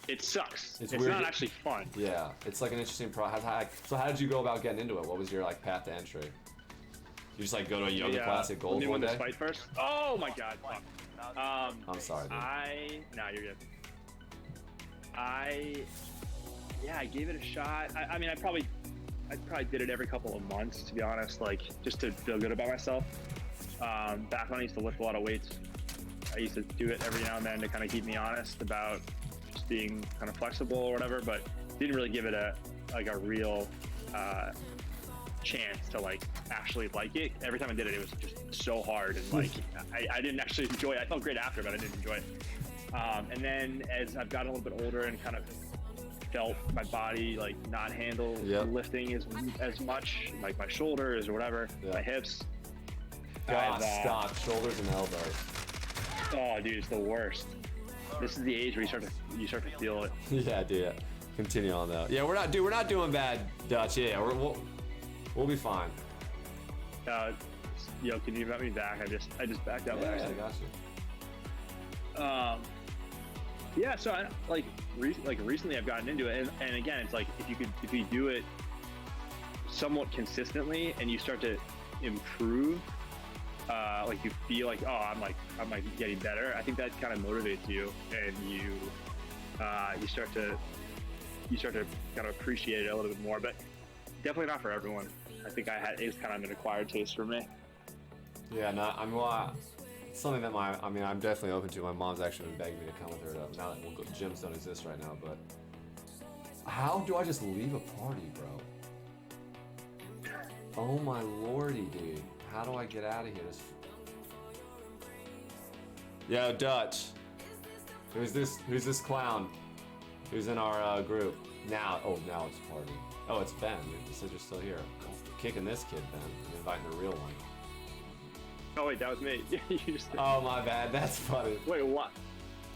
It sucks. It's weird. not actually fun. Yeah, it's like an interesting process. So how did you go about getting into it? What was your like path to entry? You just like go to a yoga class at Gold one day? This fight first? Oh my god. Fuck. I'm sorry, dude. You're good. I gave it a shot. I mean, I probably did it every couple of months, to be honest, like just to feel good about myself. Back when I used to lift a lot of weights, I used to do it every now and then to kind of keep me honest about just being kind of flexible or whatever, but didn't really give it a real chance to like actually like it. Every time I did it, it was just so hard, and like I didn't actually enjoy it. I felt great after, but I didn't enjoy it. And then as I've gotten a little bit older and kind of felt my body like not handle lifting as much, like my shoulders or whatever, my hips. God, stop. Shoulders and elbows. Oh, dude, it's the worst. This is the age where you start to feel it. Yeah, dude. Continue on though. Yeah, we're not doing bad, Dutch. Yeah, we'll be fine. Yo, can you let me back? I just backed out. Yeah, I got you. Yeah, so I recently I've gotten into it, and again, it's like if you do it somewhat consistently and you start to improve, like you feel like I'm getting better. I think that kind of motivates you, and you start to kind of appreciate it a little bit more. But definitely not for everyone. I think it was kind of an acquired taste for me. Yeah, no, it's something that I'm definitely open to. My mom's actually been begging me to come with her now that gyms don't exist right now, but how do I just leave a party, bro? Oh my lordy, dude. How do I get out of here? Yo, Dutch. Who's this clown? Who's in our group? Now it's a party. Oh, it's Ben. It says you're still here. Kicking this kid, Ben. I'm inviting the real one. Oh wait, that was me. You just. Oh my bad. That's funny. Wait, what?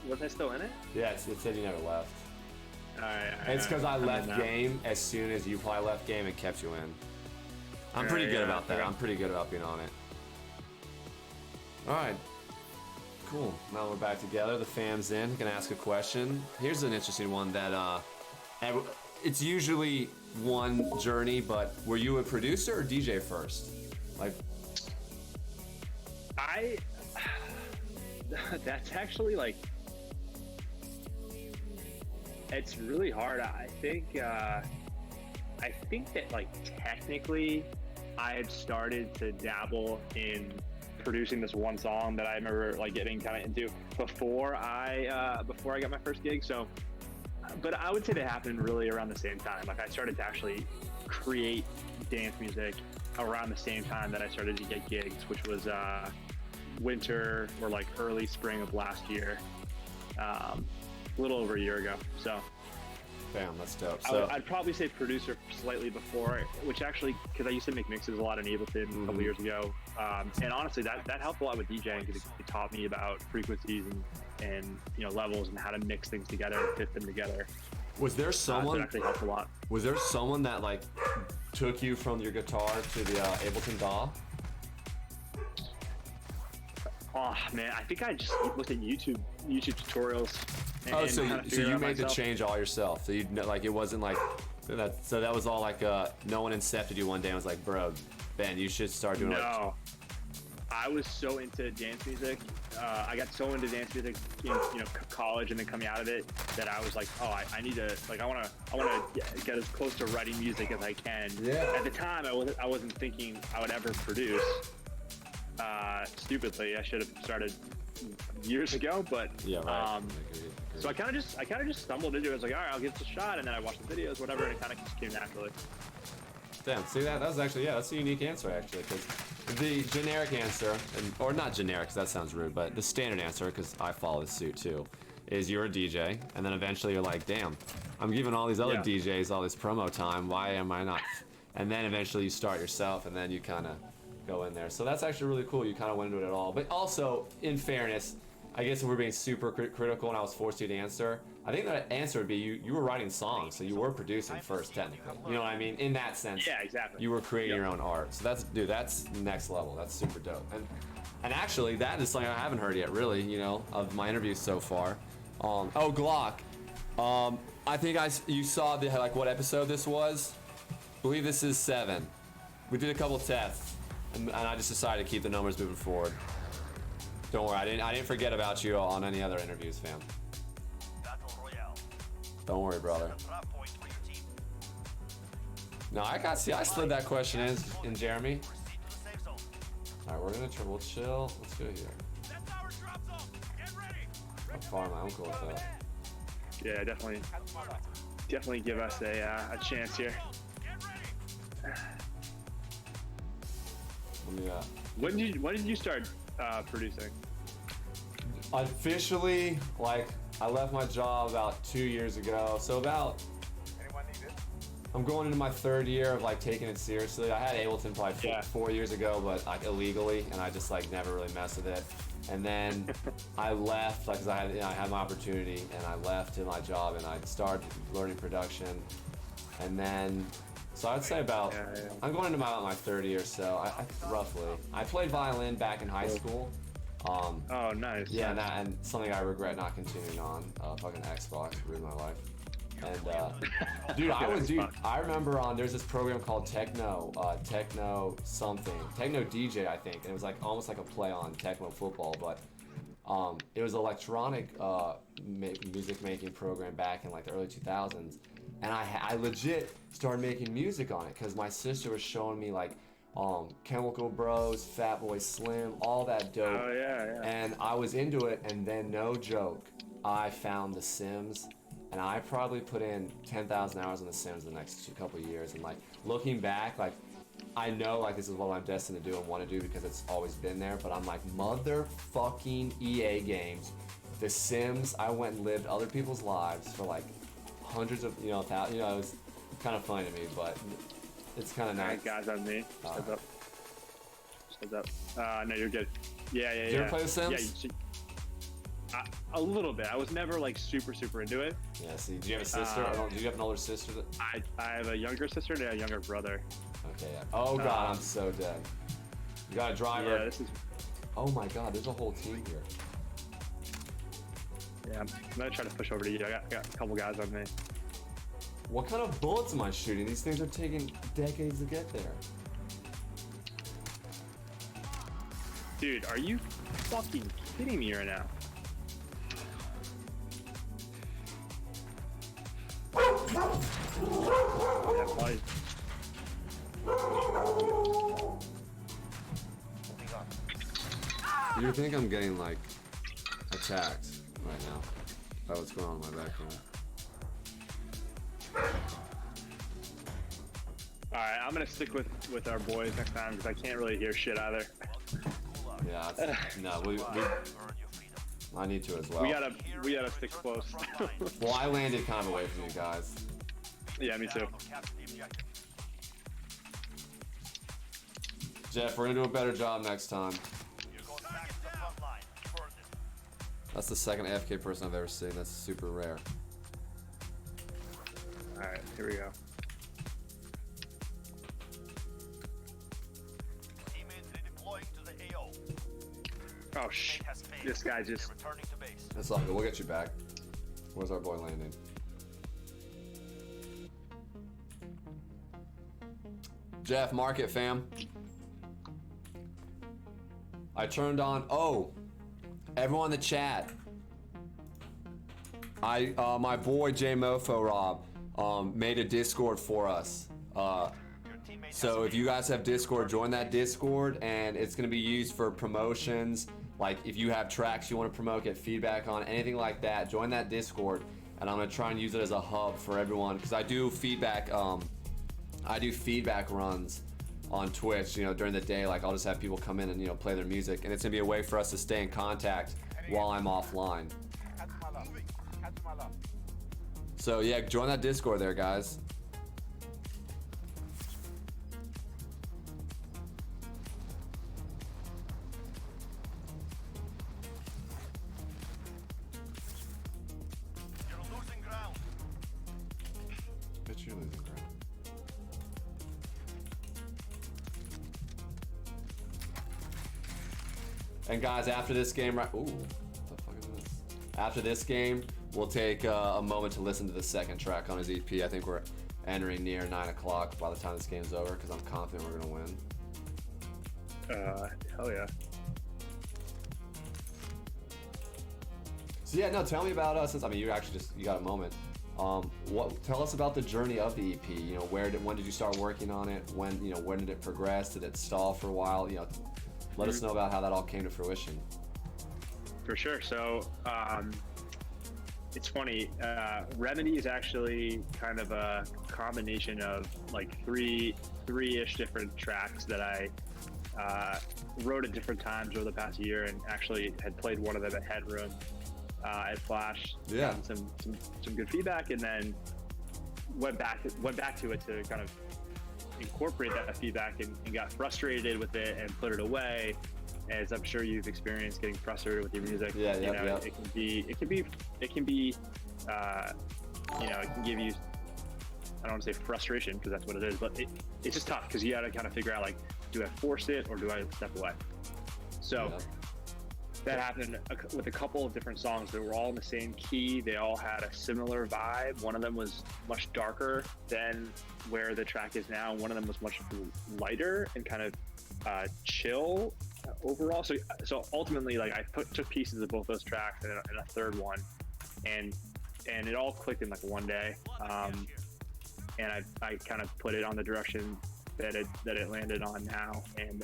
Was I still in it? Yeah, it said you never left. All right. It's because I left game as soon as you probably left game and kept you in. I'm pretty good about that. I'm pretty good about being on it. All right. Cool. Now we're back together. The fam's in. Gonna ask a question. Here's an interesting one that it's usually one journey, but were you a producer or DJ first? Like. That's actually like, it's really hard. I think that like technically I had started to dabble in producing this one song that I remember like getting kind of into before I got my first gig. So, but I would say they happened really around the same time. Like I started to actually create dance music around the same time that I started to get gigs, which was winter or like early spring of last year, a little over a year ago. So bam, that's dope. So I'd probably say producer slightly before, which actually, because I used to make mixes a lot in Ableton a couple years ago, and honestly that helped a lot with DJing because it taught me about frequencies and levels and how to mix things together and fit them together. Was there someone that actually helped a lot? Was there someone that like took you from your guitar to the Ableton DAW? Oh man, I think I just looked at YouTube tutorials. So you made the change all yourself. So it wasn't like that. So that was all like no one incepted you one day and was like, bro, Ben, you should start doing. No, I was so into dance music. I got so into dance music in college and then coming out of it that I was like, I need to I want to get as close to writing music as I can. Yeah. At the time, I wasn't thinking I would ever produce. stupidly. I should have started years ago, but Yeah, right. so I kind of just stumbled into it. I was like, all right, I'll give this a shot, and then I watched the videos, whatever, and it kind of just came naturally. Damn, see that? That was actually, yeah, that's a unique answer, actually, because the generic answer, or not generic, because that sounds rude, but the standard answer, because I follow this suit too, is you're a DJ, and then eventually you're like, damn, I'm giving all these other DJs all this promo time, why am I not? And then eventually you start yourself, and then you kind of go in there. So that's actually really cool, you kind of went into it at all. But also, in fairness, I guess if we're being super critical and I was forced you to answer, I think the answer would be you were writing songs, so you were producing first, technically. You know what I mean? In that sense, Yeah, exactly. you were creating your own art. So that's next level. That's super dope. And actually, that is something I haven't heard yet, really, you know, of my interviews so far. Oh, Glock. I think you saw like what episode this was? I believe this is 7. We did a couple tests, and I just decided to keep the numbers moving forward. Don't worry, I didn't forget about you on any other interviews, fam. Don't worry, brother. No, I slid that question in Jeremy. Alright, we'll chill. Let's go here. How far am I? I'm cool with that. Yeah, definitely give us a chance here. When did you start producing? Officially, like, I left my job about 2 years ago. So I'm going into my 3rd year of like taking it seriously. I had Ableton probably 4 years ago, but like illegally, and I just like never really messed with it. And then I left, like, cause I had my opportunity, and I left to my job, and I started learning production. And then, so I'd say about, I'm going into my 3rd year, so roughly. I played violin back in high school. Oh, nice. Yeah, and something I regret not continuing on. Fucking Xbox ruined my life. And dude, I remember there's this program called Techno DJ, I think, and it was like almost like a play on Tecmo Football, but it was an electronic music making program back in like the early 2000s, and I legit started making music on it because my sister was showing me like Chemical Bros, Fatboy Slim, all that dope. Oh yeah. And I was into it, and then no joke, I found The Sims. And I probably put in 10,000 hours on The Sims the next couple of years. And like looking back, like I know like this is what I'm destined to do and want to do because it's always been there. But I'm like, motherfucking EA games, The Sims. I went and lived other people's lives for like hundreds of it was kind of funny to me, but it's kind of nice. Guys on me. Shut up. No, you're good. Yeah. Did you ever play The Sims? Yeah. A little bit. I was never like super into it. Yeah. See, do you have a sister? Do you have an older sister? I have a younger sister and a younger brother. Okay. Yeah. Oh god, I'm so dead. You got a driver. Yeah. This is. Oh my god, there's a whole team here. Yeah, I'm gonna try to push over to you. I got a couple guys on me. What kind of bullets am I shooting? These things are taking decades to get there. Dude, are you fucking kidding me right now? You think I'm getting like attacked right now by what's going on in my background? Alright, I'm gonna stick with our boys next time because I can't really hear shit either. Yeah, I need to as well. We gotta stick close. Well, I landed kind of away from you guys. Yeah, me too. Jeff, we're gonna do a better job next time. That's the second AFK person I've ever seen. That's super rare. Alright, here we go. Oh shit! This guy just. That's all good. We'll get you back. Where's our boy landing? Jeff, market fam. I turned on. Oh, everyone in the chat. My boy J Mofo Rob made a Discord for us. So if you guys have Discord, join that Discord, and it's going to be used for promotions. Like if you have tracks you want to promote, get feedback on, anything like that, join that Discord, and I'm going to try and use it as a hub for everyone, because I do feedback runs on Twitch, during the day. Like I'll just have people come in and play their music, and it's going to be a way for us to stay in contact while I'm offline. So yeah, join that Discord there, guys. Bet you're losing ground. And guys, after this game, right? Ooh, what the fuck is this? After this game, we'll take a moment to listen to the second track on his EP. I think we're entering near 9 o'clock by the time this game's over, because I'm confident we're gonna win. Hell yeah. So yeah, no, tell me about since you actually you got a moment. Tell us about the journey of the EP. When did you start working on it? When did it progress? Did it stall for a while? Let us know about how that all came to fruition. For sure. So it's funny. Remedy is actually kind of a combination of like three-ish different tracks that I wrote at different times over the past year, and actually had played one of them at Headroom at Flash. Yeah. Gotten some good feedback, and then went back to it to kind of incorporate that feedback, and got frustrated with it and put it away, as I'm sure you've experienced getting frustrated with your music. Yeah. It can be it can give you, I don't want to say frustration, because that's what it is, but it's just tough, because you got to kind of figure out, like, do I force it or do I step away? So that happened with a couple of different songs that were all in the same key. They all had a similar vibe. One of them was much darker than where the track is now. One of them was much lighter and kind of chill overall. So ultimately, like, I took pieces of both those tracks and a third one, and it all clicked in like one day. And I kind of put it on the direction that it landed on now, and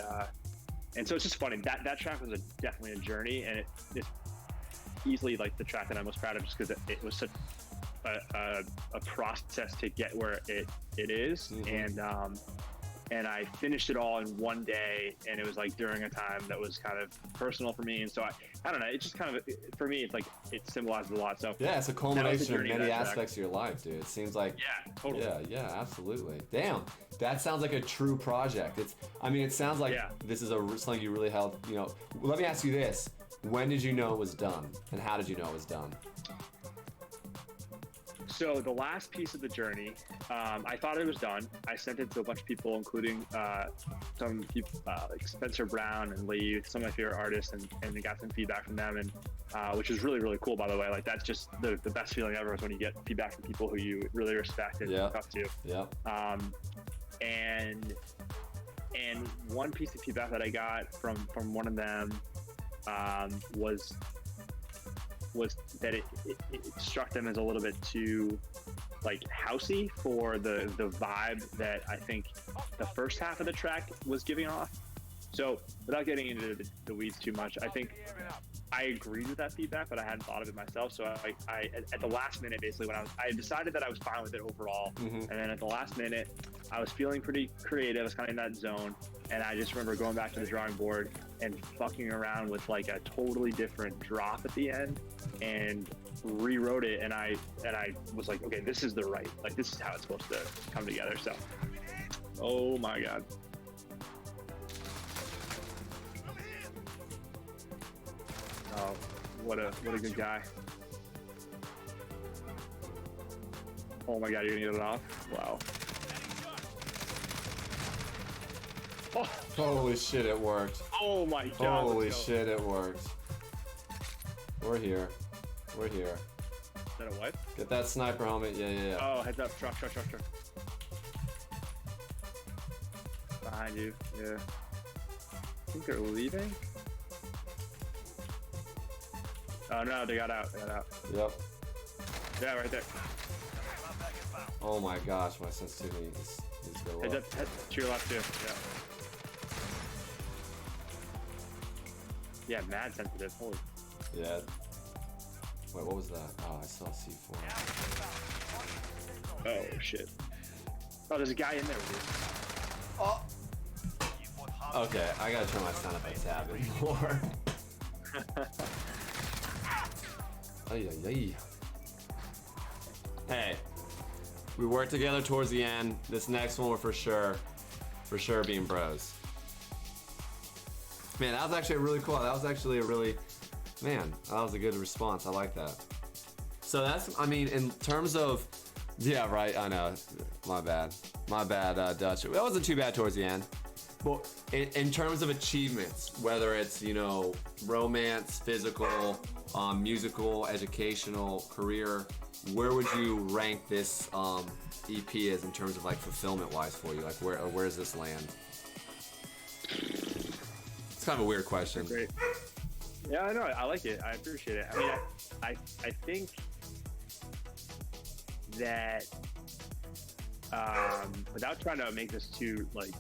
so it's just funny that track was definitely a journey, and it's easily like the track that I'm most proud of, just because it was such a process to get where it is. Mm-hmm. And I finished it all in one day, and it was like during a time that was kind of personal for me. And so I don't know, it just kind of, for me, it's like, it symbolizes a lot. So yeah, it's a culmination of many aspects of your life, dude. It seems like, yeah, totally. Yeah, absolutely. Damn, that sounds like a true project. It sounds like this is something you really held, Let me ask you this. When did you know it was done, and how did you know it was done? So the last piece of the journey, I thought it was done. I sent it to a bunch of people, including some people like Spencer Brown and Lee, some of my favorite artists, and I got some feedback from them, and which is really, really cool, by the way. Like, that's just the best feeling ever, is when you get feedback from people who you really respect and look up to. Yeah. And one piece of feedback that I got from one of them was that it struck them as a little bit too, like, housey for the vibe that I think the first half of the track was giving off. So without getting into the weeds too much, I think I agreed with that feedback, but I hadn't thought of it myself. So I at the last minute, basically, when I decided that I was fine with it overall, and then at the last minute, I was feeling pretty creative. I was kind of in that zone, and I just remember going back to the drawing board and fucking around with like a totally different drop at the end, and rewrote it. And I was like, okay, this is the right, like, this is how it's supposed to come together. So, oh my god. Oh, what a good guy. Oh my god, you're gonna get it off? Wow. Oh. Holy shit, it worked. Oh my god. Holy shit, it worked. We're here. We're here. Is that a what? Get that sniper helmet. Yeah. Oh, heads up. Truck. Behind you. Yeah. I think they're leaving. Oh no, they got out. Yep. Yeah, right there. Oh my gosh, my sensitivity is go Heads up. up, head to your left too. Yeah. Yeah, mad sensitive. Holy. Yeah. Wait, what was that? Oh, I saw C4. Oh shit. Oh, there's a guy in there, dude. Oh. Okay, I gotta turn my sound up a tab bit more. Ay, ay, ay. Hey, we worked together towards the end. This next one we're for sure being bros. Man, that was actually really cool. That was actually that was a good response. I like that. So that's, I mean, in terms of, yeah, right, I know. My bad, Dutch. That wasn't too bad towards the end. But in terms of achievements, whether it's, you know, romance, physical, musical, educational, career, where would you rank this EP as in terms of like fulfillment wise for you? Like where does this land? It's kind of a weird question. Great. Yeah, I know. I like it. I appreciate it. I mean, I think that without trying to make this too like,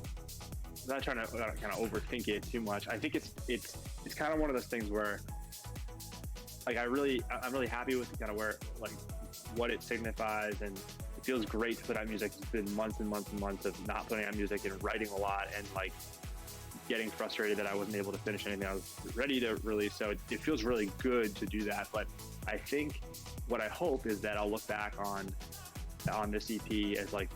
without trying to kind of overthink it too much, I think it's kind of one of those things where like I'm really happy with kind of where like what it signifies, and it feels great to put out music. It's been months and months and months of not putting out music and writing a lot and like getting frustrated that I wasn't able to finish anything I was ready to release. So it feels really good to do that. But I think what I hope is that I'll look back on this EP as like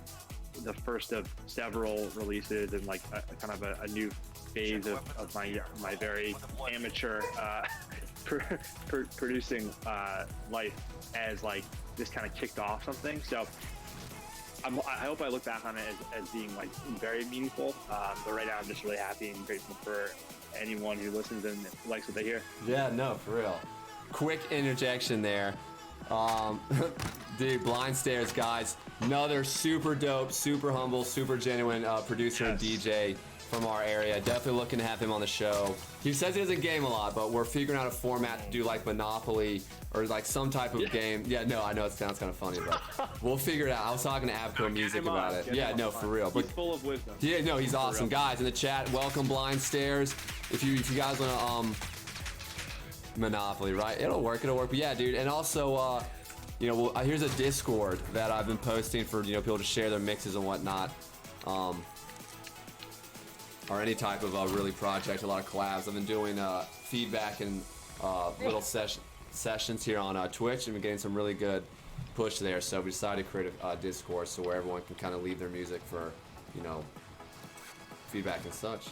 the first of several releases and like a kind of a new phase of my very amateur producing life, as like this kind of kicked off something. So I hope I look back on it as being like very meaningful. But right now I'm just really happy and grateful for anyone who listens and likes what they hear. Yeah, no, for real. Quick interjection there. Dude, Blind Stairs, guys, another super dope, super humble, super genuine producer and DJ from our area. Definitely looking to have him on the show. He says he doesn't game a lot, but we're figuring out a format to do like Monopoly or like some type of game. Yeah, no, I know it sounds kind of funny, but we'll figure it out. I was talking to Avco Music about it. Yeah, no, for real. He's full of wisdom. Yeah, no, he's awesome. Guys in the chat, welcome Blind Stairs. If you guys want to Monopoly, right? It'll work. But yeah, dude, and also you know, here's a Discord that I've been posting for, you know, people to share their mixes and whatnot. Or any type of really project, a lot of collabs. I've been doing feedback and little sessions here on Twitch, and been getting some really good push there. So we decided to create a Discord so where everyone can kind of leave their music for, you know, feedback and such.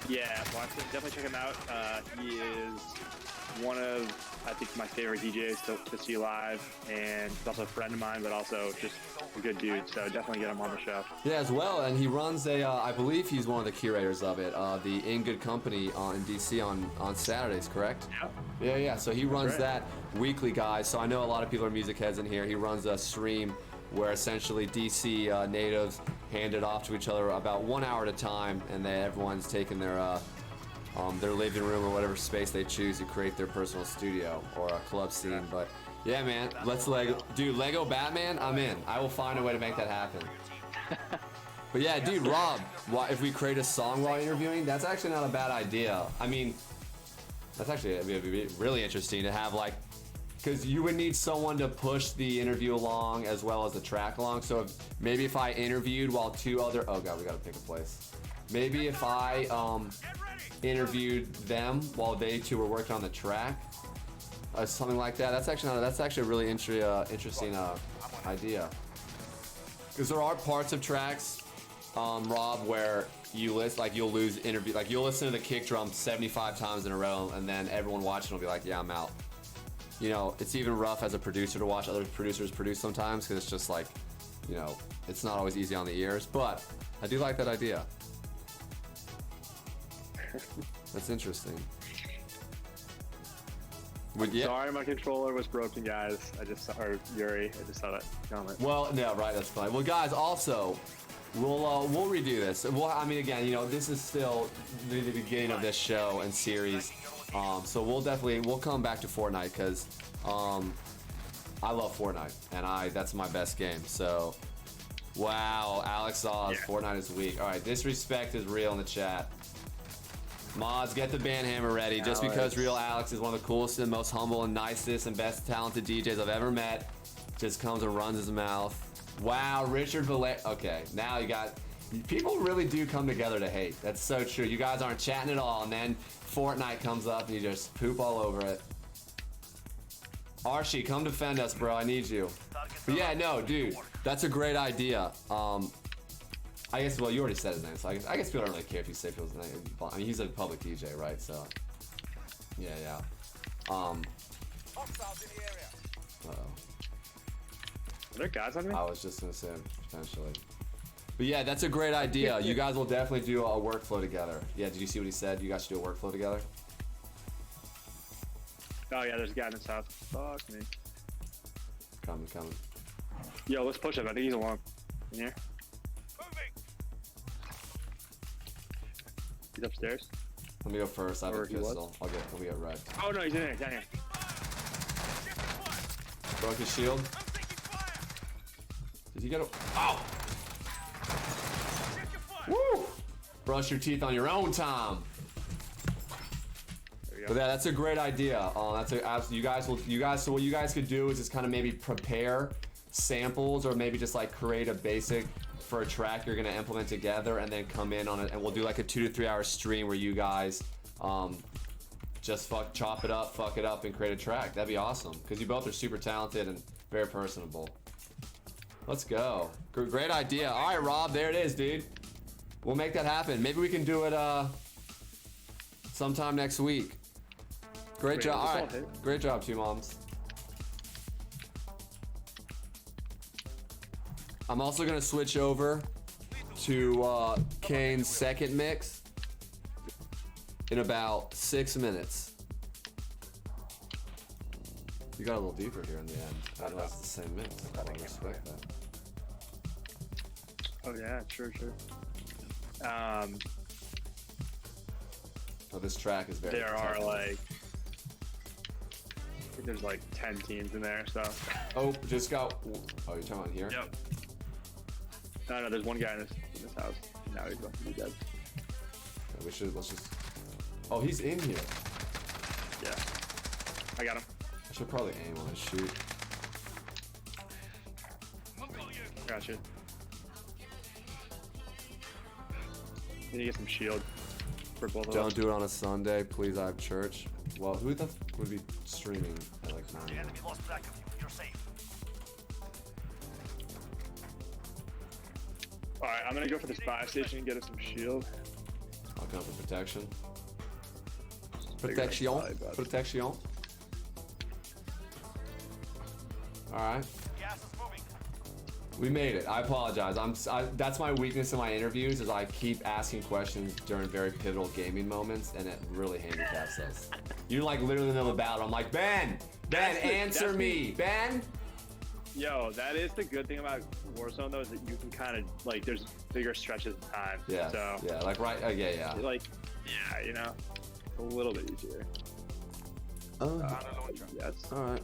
Yeah, well, definitely check him out. He is one of, I think, my favorite DJs to see live, and he's also a friend of mine, but also just a good dude. So definitely get him on the show. Yeah, as well, and he runs a, I believe he's one of the curators of it, the In Good Company in DC on Saturdays, correct? Yeah. Yeah. So he runs right. that weekly, guys. So I know a lot of people are music heads in here. He runs a stream where essentially DC natives hand it off to each other about 1 hour at a time, and then everyone's taking their living room or whatever space they choose to create their personal studio or a club scene. But yeah, man, let's Lego Batman, I'm in. I will find a way to make that happen. But yeah, dude, Rob, if we create a song while interviewing, that's actually not a bad idea. I mean, that's actually it'd be really interesting to have, like, because you would need someone to push the interview along as well as the track along. So maybe if I interviewed while oh god, we gotta pick a place. Maybe if I interviewed them while they two were working on the track, something like that. That's actually a really interesting idea. Because there are parts of tracks, Rob, where you'll listen to the kick drum 75 times in a row, and then everyone watching will be like, yeah, I'm out. You know, it's even rough as a producer to watch other producers produce sometimes, because it's just like, you know, it's not always easy on the ears. But I do like that idea. That's interesting. Sorry, my controller was broken, guys. Or Yuri, I just saw that comment. Well, no, right, that's fine. Well, guys, also, we'll redo this. Well, I mean, again, you know, this is still the beginning of this show and series. So we'll come back to Fortnite, because I love Fortnite, and that's my best game. So, wow, Alex Oz, Fortnite is weak. All right, disrespect is real in the chat. Mods, get the band hammer ready. Just because Real Alex is one of the coolest and most humble and nicest and best talented DJs I've ever met, just comes and runs his mouth. Wow, Richard Valle. Okay, now you got. People really do come together to hate. That's so true. You guys aren't chatting at all, and then Fortnite comes up and you just poop all over it. Archie, come defend us, bro. I need you. But yeah, no, dude, that's a great idea. I guess, well, you already said his name, so I guess people don't really care if you say people's name. I mean, he's a public DJ, right? So, yeah. Uh-oh. Are there guys on me? I was just gonna say, potentially. But yeah, that's a great idea. You guys will definitely do a workflow together. Yeah, did you see what he said? You guys should do a workflow together? Oh yeah, there's a guy in this house. Fuck me. Coming. Yo, let's push him. I think he's alone. In here? He's upstairs. Let me go first. I have a pistol. Let me get red. Oh no, he's in there. He's down here. Broke his shield. Did he get a... Oh! Woo! Brush your teeth on your own time. There we go. But yeah, that's a great idea. So what you guys could do is just kind of maybe prepare samples, or maybe just like create a basic for a track you're gonna implement together, and then come in on it, and we'll do like a 2 to 3 hour stream where you guys just chop it up, fuck it up, and create a track. That'd be awesome, because you both are super talented and very personable. Let's go. Great idea. All right, Rob, there it is, dude. We'll make that happen. Maybe we can do it sometime next week. Great job. All right. Great job, Two Moms. I'm also going to switch over to Kane's second mix in about 6 minutes. You got a little deeper here in the end. I know it's the same mix. I respect that. Oh yeah, sure. Oh, this track is very. There are like, I think there's like 10 teams in there, so. Oh, just got. Oh, you're talking about here? Yep. No, there's one guy in this house. Now he's about to be dead. Okay, let's just. Oh, he's in here. Yeah. I got him. I should probably aim on his shoot. Gotcha. Need to get some shield for both of us. Don't do it on a Sunday, please. I have church. Well, who the f would be streaming at like 9? The enemy lost track of you. You're safe. Alright, I'm gonna go for this fire station and get us some shield. I'll come for protection. Figured Protection. I'd probably Protection. Alright. Gas is moving. We made it. I apologize. That's my weakness in my interviews, is I keep asking questions during very pivotal gaming moments, and it really handicaps us. You're like literally in the middle of the battle. I'm like, Ben, answer me, Ben. Yo, that is the good thing about Warzone though, is that you can kind of like, there's bigger stretches of time. Yeah. So Yeah. Like right. Yeah. like, yeah, you know, a little bit easier. Oh. Yes. All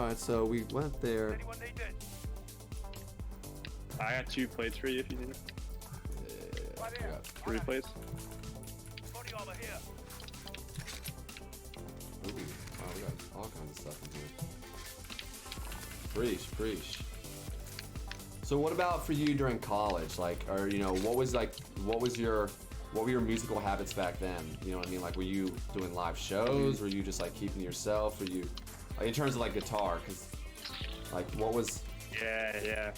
right. So we went there. Anyone they did. I got 2 plates for you if you need it. Right I here. got 3 plates. Body armor here. Ooh, oh, we got all kinds of stuff in here. Preach. So what about for you during college? Like, or you know, what were your musical habits back then? You know what I mean? Like, were you doing live shows? Were you just like keeping to yourself? Were you, like, in terms of like guitar? Cause, like, what was? Yeah.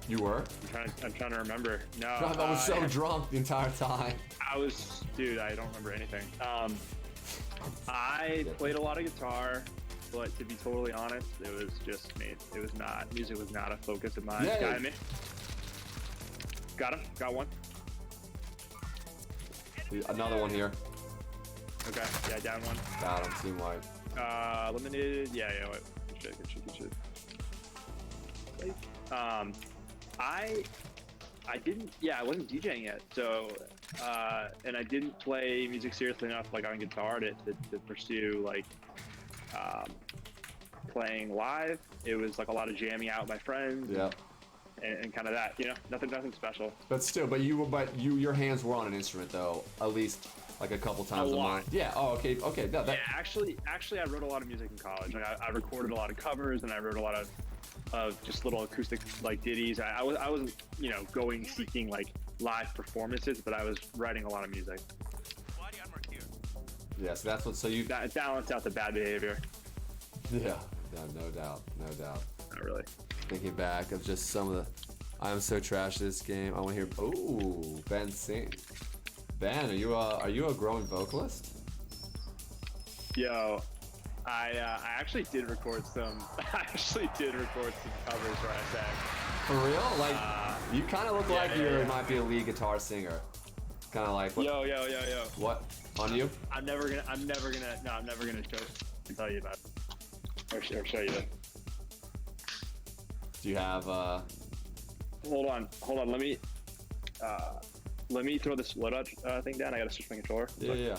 You were? I'm trying to remember. No. God, I was so drunk the entire time. Dude, I don't remember anything. I played a lot of guitar, but to be totally honest, it was just me. Music was not a focus of mine. Yeah. Got me. Got him. Got one. Another one here. Okay. Yeah, down one. Got him. Team white. Limited. Yeah. Wait. Good shit. I didn't. Yeah, I wasn't DJing yet. So, and I didn't play music seriously enough, like on guitar, to pursue like playing live. It was like a lot of jamming out with my friends. Yeah. And kind of that, you know, nothing special. But still, your hands were on an instrument though, at least like a couple times a lot. month. Yeah. Oh, okay. Okay. No, that. Yeah, actually, I wrote a lot of music in college. Like I recorded a lot of covers, and I wrote a lot of just little acoustic like ditties. I wasn't, you know, going seeking like live performances, but I was writing a lot of music. Body armor here. Yeah. So that's what. So you. That balanced out the bad behavior. Yeah. Yeah. No doubt. No doubt. Not really. Thinking back of just some of the. I'm so trash at this game. I want to hear. Ooh, Ben sing. Ben, are you a growing vocalist? Yo, I actually did record some. I actually did record some covers where I sang. For real? Like you kind of look yeah, like yeah, you yeah. might be a lead guitar singer. Kind of like what? Yo. What on you? I'm never gonna tell you about it. Or show you that. Do you have Hold on. Let me throw this loadout thing down. I gotta switch my controller. Yeah.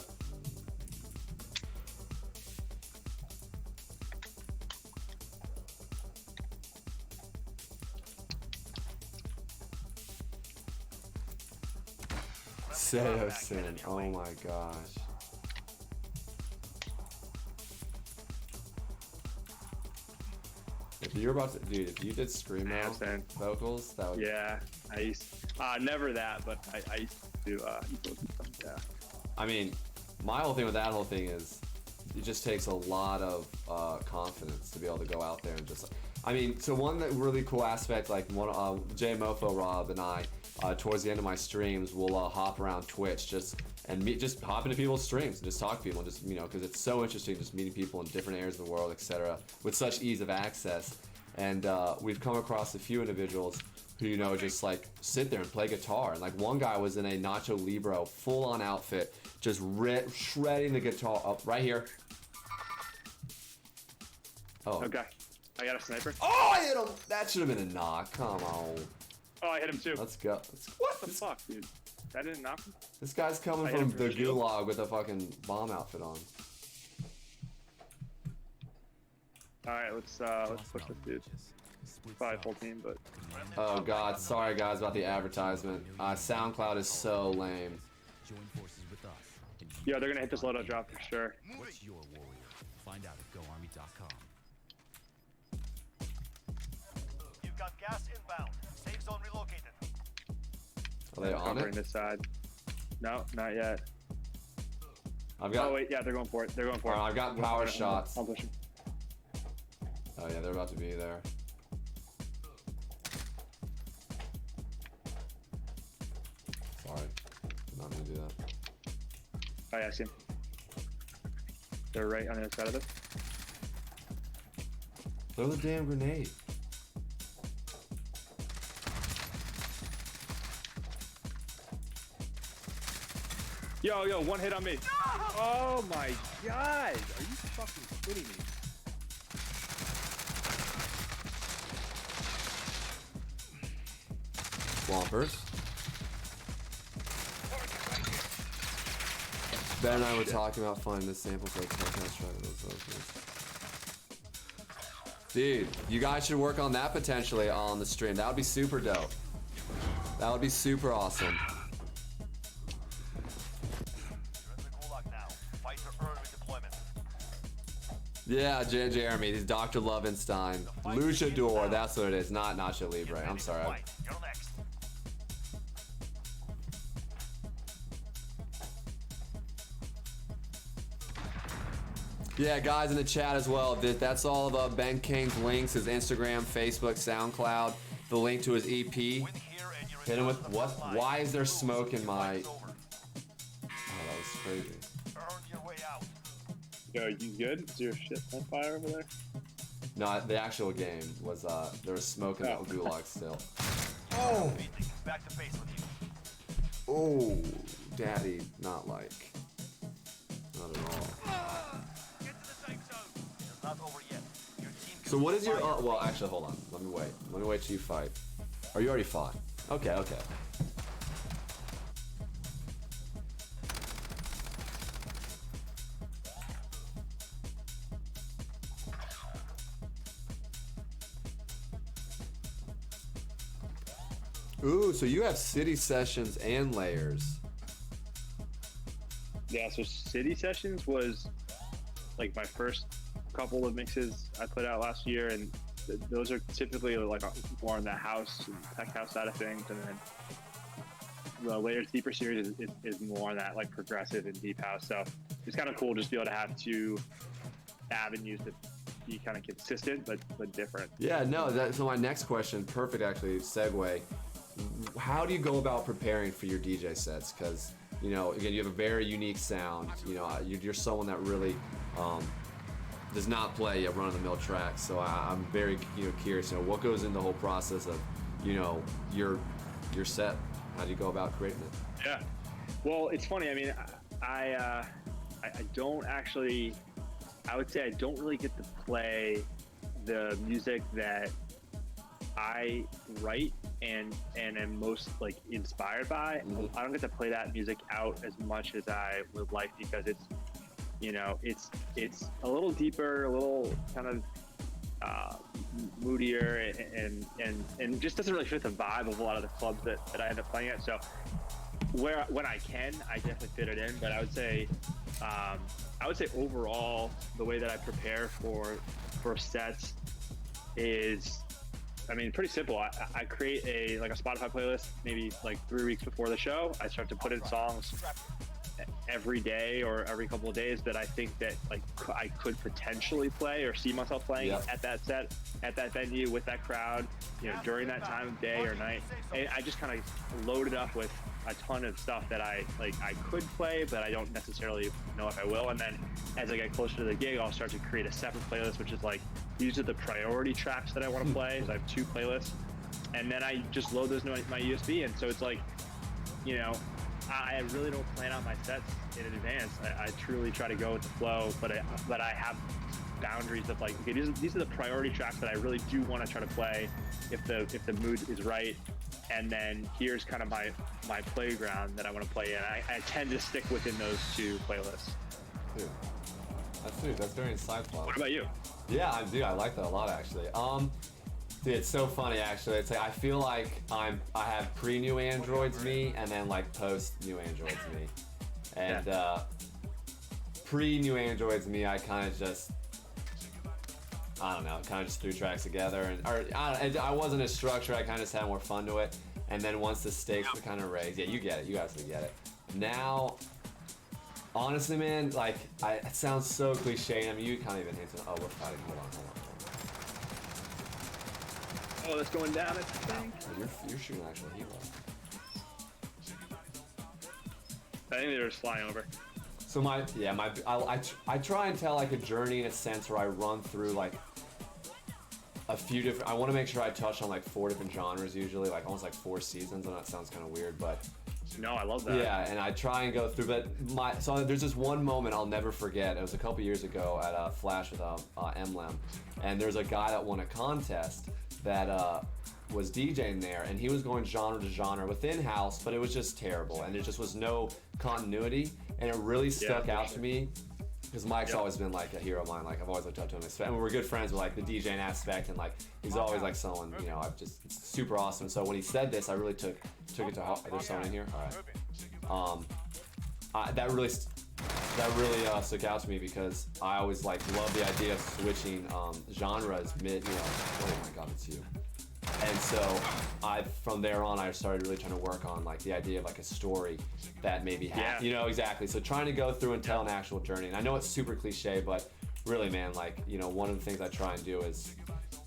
Seosin. Oh my gosh. If you're about to, dude, if you did screamo Seosin. vocals, that would. Yeah, I used never that, but I used to do yeah. I mean, my whole thing with that whole thing is, it just takes a lot of confidence to be able to go out there and just. I mean, so one really cool aspect, like one Jay Mofo, Rob, and I, towards the end of my streams, will hop around Twitch just hop into people's streams and just talk to people, and just, you know, because it's so interesting just meeting people in different areas of the world, etc., with such ease of access. And we've come across a few individuals who, you know, just like sit there and play guitar. And like one guy was in a Nacho Libre full-on outfit, just shredding the guitar up right here. Oh. Okay, I got a sniper. Oh, I hit him! That should have been a knock. Come on. Oh, I hit him too. Let's go. What the fuck, dude? That didn't knock him? This guy's coming I hit from him the for a shield. gulag with a fucking bomb outfit on. All right, let's push this dude. Probably full team, but Oh god, sorry guys about the advertisement. SoundCloud is so lame. Join forces with us. And yeah, they're gonna hit this loadout drop for sure. what's your warrior? Find out at GoArmy.com. You've got gas inbound. Safe zone relocated. Are they on Covering it? this side. No, not yet. I've got. Oh wait, yeah, they're going for it. They're going for it. Alright, I've got power shots. I'll push him. Oh yeah, they're about to be there. Sorry, I'm not gonna do that. Oh yeah, I see him. They're right on the other side of this. Throw the damn grenade. Yo, one hit on me. Oh my god! Are you fucking kidding me? Swampers. Ben and I were talking about finding the sample for the podcast track of those vocals. Dude, you guys should work on that potentially on the stream. That would be super dope. That would be super awesome. You're in the gulag now. Fight to earn redeployment. Yeah, Jeremy, he's Dr. Lovenstein. Luchador, that's what it is, not Nacho Libre. I'm sorry. Fight. You're next. Yeah, guys in the chat as well. That's all of Ben Kane's links, his Instagram, Facebook, SoundCloud, the link to his EP. Win here and you Hit him with return to the what? front line. Why is there smoke in my? Fight's over. Oh, that was crazy. Earn your way out. Yo, you good? Is your shit on fire over there? No, the actual game was there was smoke in the Oh. gulag still. Beating. Back to base with you. Oh, daddy, not like. Not at all. Get to the safe zone. It's not over yet. Your team can So what is your? fire. Well, actually, hold on. Let me wait. Let me wait till you fight. Or you already fought? Okay, okay. Ooh, so you have city sessions and layers. Yeah, so City Sessions was like my first couple of mixes I put out last year, and those are typically like more on the house and tech house side of things, and then the Layers Deeper series is more on that like progressive and deep house. So it's kind of cool just to be able to have two avenues to be kind of consistent but different. Yeah, no, so my next question, perfect actually, segue. How do you go about preparing for your DJ sets? Because, you know, again, you have a very unique sound. You know, you're someone that really does not play a run-of-the-mill track. So I'm very, curious. You know, what goes into the whole process of, your set? How do you go about creating it? Yeah. Well, it's funny. I mean, I don't actually. I would say I don't really get to play the music that I write and am most like inspired by. I don't get to play that music out as much as I would like, because it's a little deeper, a little kind of moodier, and just doesn't really fit the vibe of a lot of the clubs that I end up playing at. So when I can, I definitely fit it in. But I would say overall, the way that I prepare for sets is, I mean, pretty simple. I create a Spotify playlist maybe like 3 weeks before the show. I start to put in songs every day or every couple of days that I think that like I could potentially play or see myself playing at that set, at that venue with that crowd, during that time of day or night. And I just kind of load it up with a ton of stuff that I could play, but I don't necessarily know if I will. And then as I get closer to the gig, I'll start to create a separate playlist, which is like, these are the priority tracks that I want to play. So I have 2 playlists, and then I just load those into my USB. And so it's like, I really don't plan out my sets in advance. I truly try to go with the flow, but I have boundaries of like, okay, these are the priority tracks that I really do want to try to play if the mood is right. And then here's kind of my playground that I want to play in. I tend to stick within those 2 playlists. That's very insightful. What about you? Yeah, I do. I like that a lot, actually. Dude, it's so funny, actually. It's like I feel like I have pre-new Androids me and then like post-new Androids me. And pre-new Androids me, I kind of just, I don't know, kind of just threw tracks together, I wasn't as structured. I kind of just had more fun to it. And then once the stakes were kind of raised, yeah, you get it. You guys get it. Now, honestly, man, like it sounds so cliche. I mean, you can't even answer. Oh, we're fighting. Hold on. Oh, that's going down, I think. Oh, you're shooting actual helo. I think they're just flying over. So I try and tell like a journey in a sense where I run through like a few different. I want to make sure I touch on like 4 different genres usually, like almost like 4 seasons. I know that sounds kind of weird, but no, I love that. Yeah, and I try and go through, but so there's this one moment I'll never forget. It was a couple years ago at Flash with Emblem, and there's a guy that won a contest that was DJing there, and he was going genre to genre within house, but it was just terrible, and there just was no continuity, and it really stuck out to me. Because Mike's always been like a hero of mine. Like I've always looked up to him, and we're good friends with like the DJing aspect, and like he's always like someone it's super awesome. So when he said this, I really took it to heart. There's someone in here. All right. That really stuck out to me because I always like love the idea of switching genres mid. Oh my God, it's you. And so from there on, I started really trying to work on like the idea of like a story that maybe had, exactly. So trying to go through and tell an actual journey. And I know it's super cliche, but really, man, like, one of the things I try and do is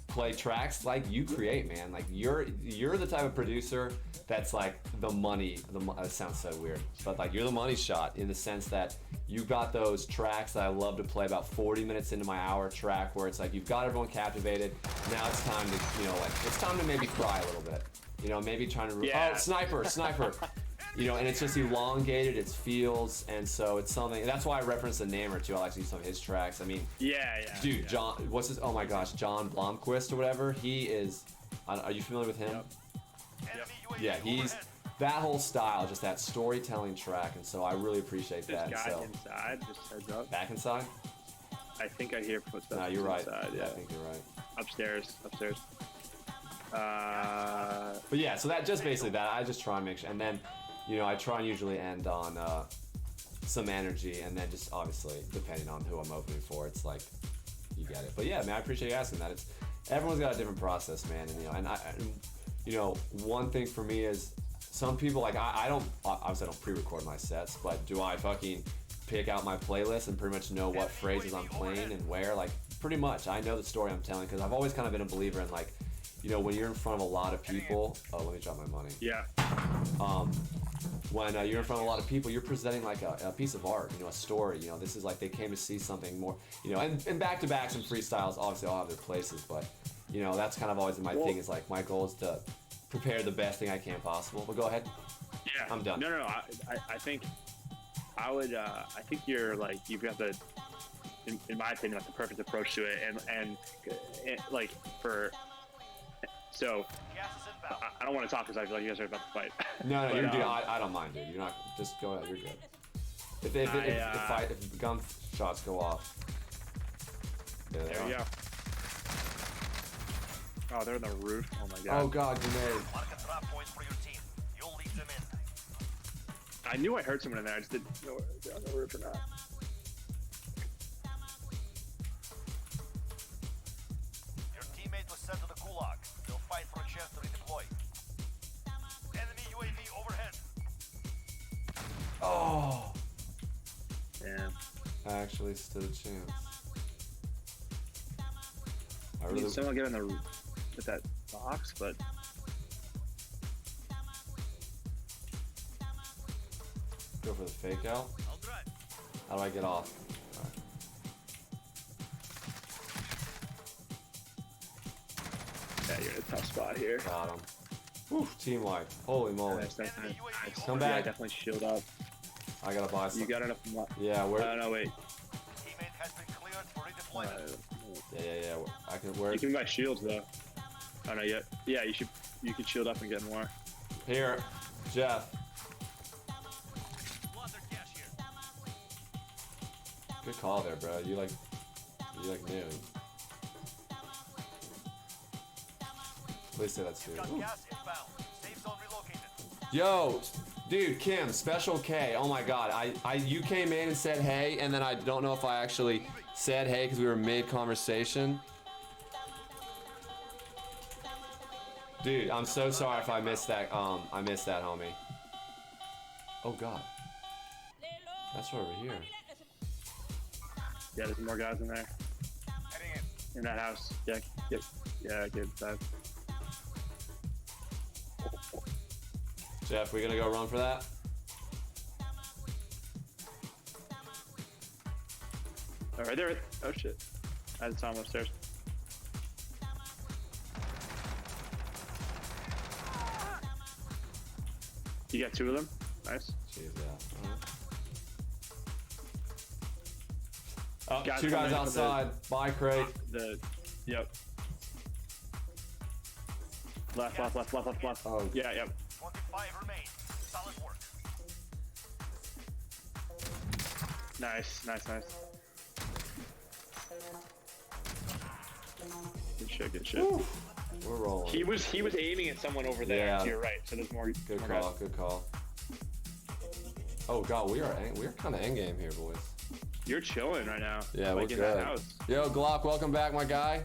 play tracks like you create, man. Like you're the type of producer that's like the money, it sounds so weird, but like you're the money shot in the sense that you've got those tracks that I love to play about 40 minutes into my hour track where it's like you've got everyone captivated. Now it's time to, it's time to maybe cry a little bit. Maybe trying to, oh, sniper. And it's just elongated, it feels, and so it's something, and that's why I referenced the Namer too. I like to use some of his tracks. I mean, dude, John, what's his, oh my gosh, John Blomquist or whatever, he is, are you familiar with him? Yep. Yeah, he's, that whole style, just that storytelling track, and so I really appreciate that. This guy so, inside, just heads up. back inside? I think I hear footsteps. No, you're right. Inside, yeah, I think you're right. Upstairs. But yeah, so that just basically that. I just try and make sure, and then, you know, I try and usually end on some energy, and then just obviously depending on who I'm opening for, it's like you get it. But yeah, man, I appreciate you asking that. It's everyone's got a different process, man, and you know, one thing for me is some people like I don't obviously I don't pre-record my sets, but do I fucking pick out my playlist and pretty much know what phrases I'm playing and where? Like pretty much, I know the story I'm telling because I've always kind of been a believer in like, you know, when you're in front of a lot of people. Oh, let me drop my money. Yeah. When you're in front of a lot of people, you're presenting like a piece of art, you know, a story. You know, this is like they came to see something more, you know, and back-to-backs and freestyles obviously all have their places, but, you know, that's kind of always my thing is like my goal is to prepare the best thing I can possible. But go ahead. Yeah. I'm done. No. I think I would, I think you're like, you've got the, in my opinion, like the perfect approach to it. And like for, so I don't want to talk because I feel like you guys are about to fight. No, But, you're good. I don't mind, dude. You're not. Just go ahead. You're good. If gunshots go off. Yeah, There we go. Oh, they're on the roof. Oh my god. Oh god, grenade. Mark a drop point for your team. You'll lead them in. I knew I heard someone in there. I just didn't know if they're on the roof or not. Your teammate was sent to the gulag. They'll fight for a chance to redeploy. Enemy UAV overhead. Oh. Damn. I actually stood a chance. I I really. mean, someone get in the with that box, but Go for the fake out. I'll drive. How do I get off? Alright. yeah, you're in a tough spot here. Got him. Whew, team wipe. Holy moly. Nice. Come Yeah, back. definitely shield up. I gotta buy some. You got enough. Yeah, where? No, wait. Teammate has been cleared for redeployment. Yeah. I can. Where? You can buy shields though. Oh no, yet. Yeah, you should. You can shield up and get more. Here, Jeff. Water cash here. Good call there, bro. You like new. Please say that's you. Got Ooh. gas inbound. Safe zone relocated. Yo, dude, Kim, Special K. Oh my God, you came in and said hey, and then I don't know if I actually said hey because we were mid conversation. Dude, I'm so sorry if I missed that. I missed that, homie. Oh God, that's right over here. Yeah, there's more guys in there. Heading in. In that house. Yeah, get inside. Jeff, we gonna go run for that? Oh, right there. Oh shit. I just saw him upstairs. You got two of them? Nice. Jeez, yeah. Oh, Guys two coming guys in for the- outside. Bye, crate. Yep. Left. Oh, Yeah, yep. 25 remain. Solid work. Nice. Good shit. we're rolling. He was aiming at someone over there Yeah. to your right, so there's more. Good more call. guys. Good call. Oh God, we're kind of end game here, boys. You're chilling right now. Yeah, like we're in that good. house. Yo, Glock, welcome back, my guy.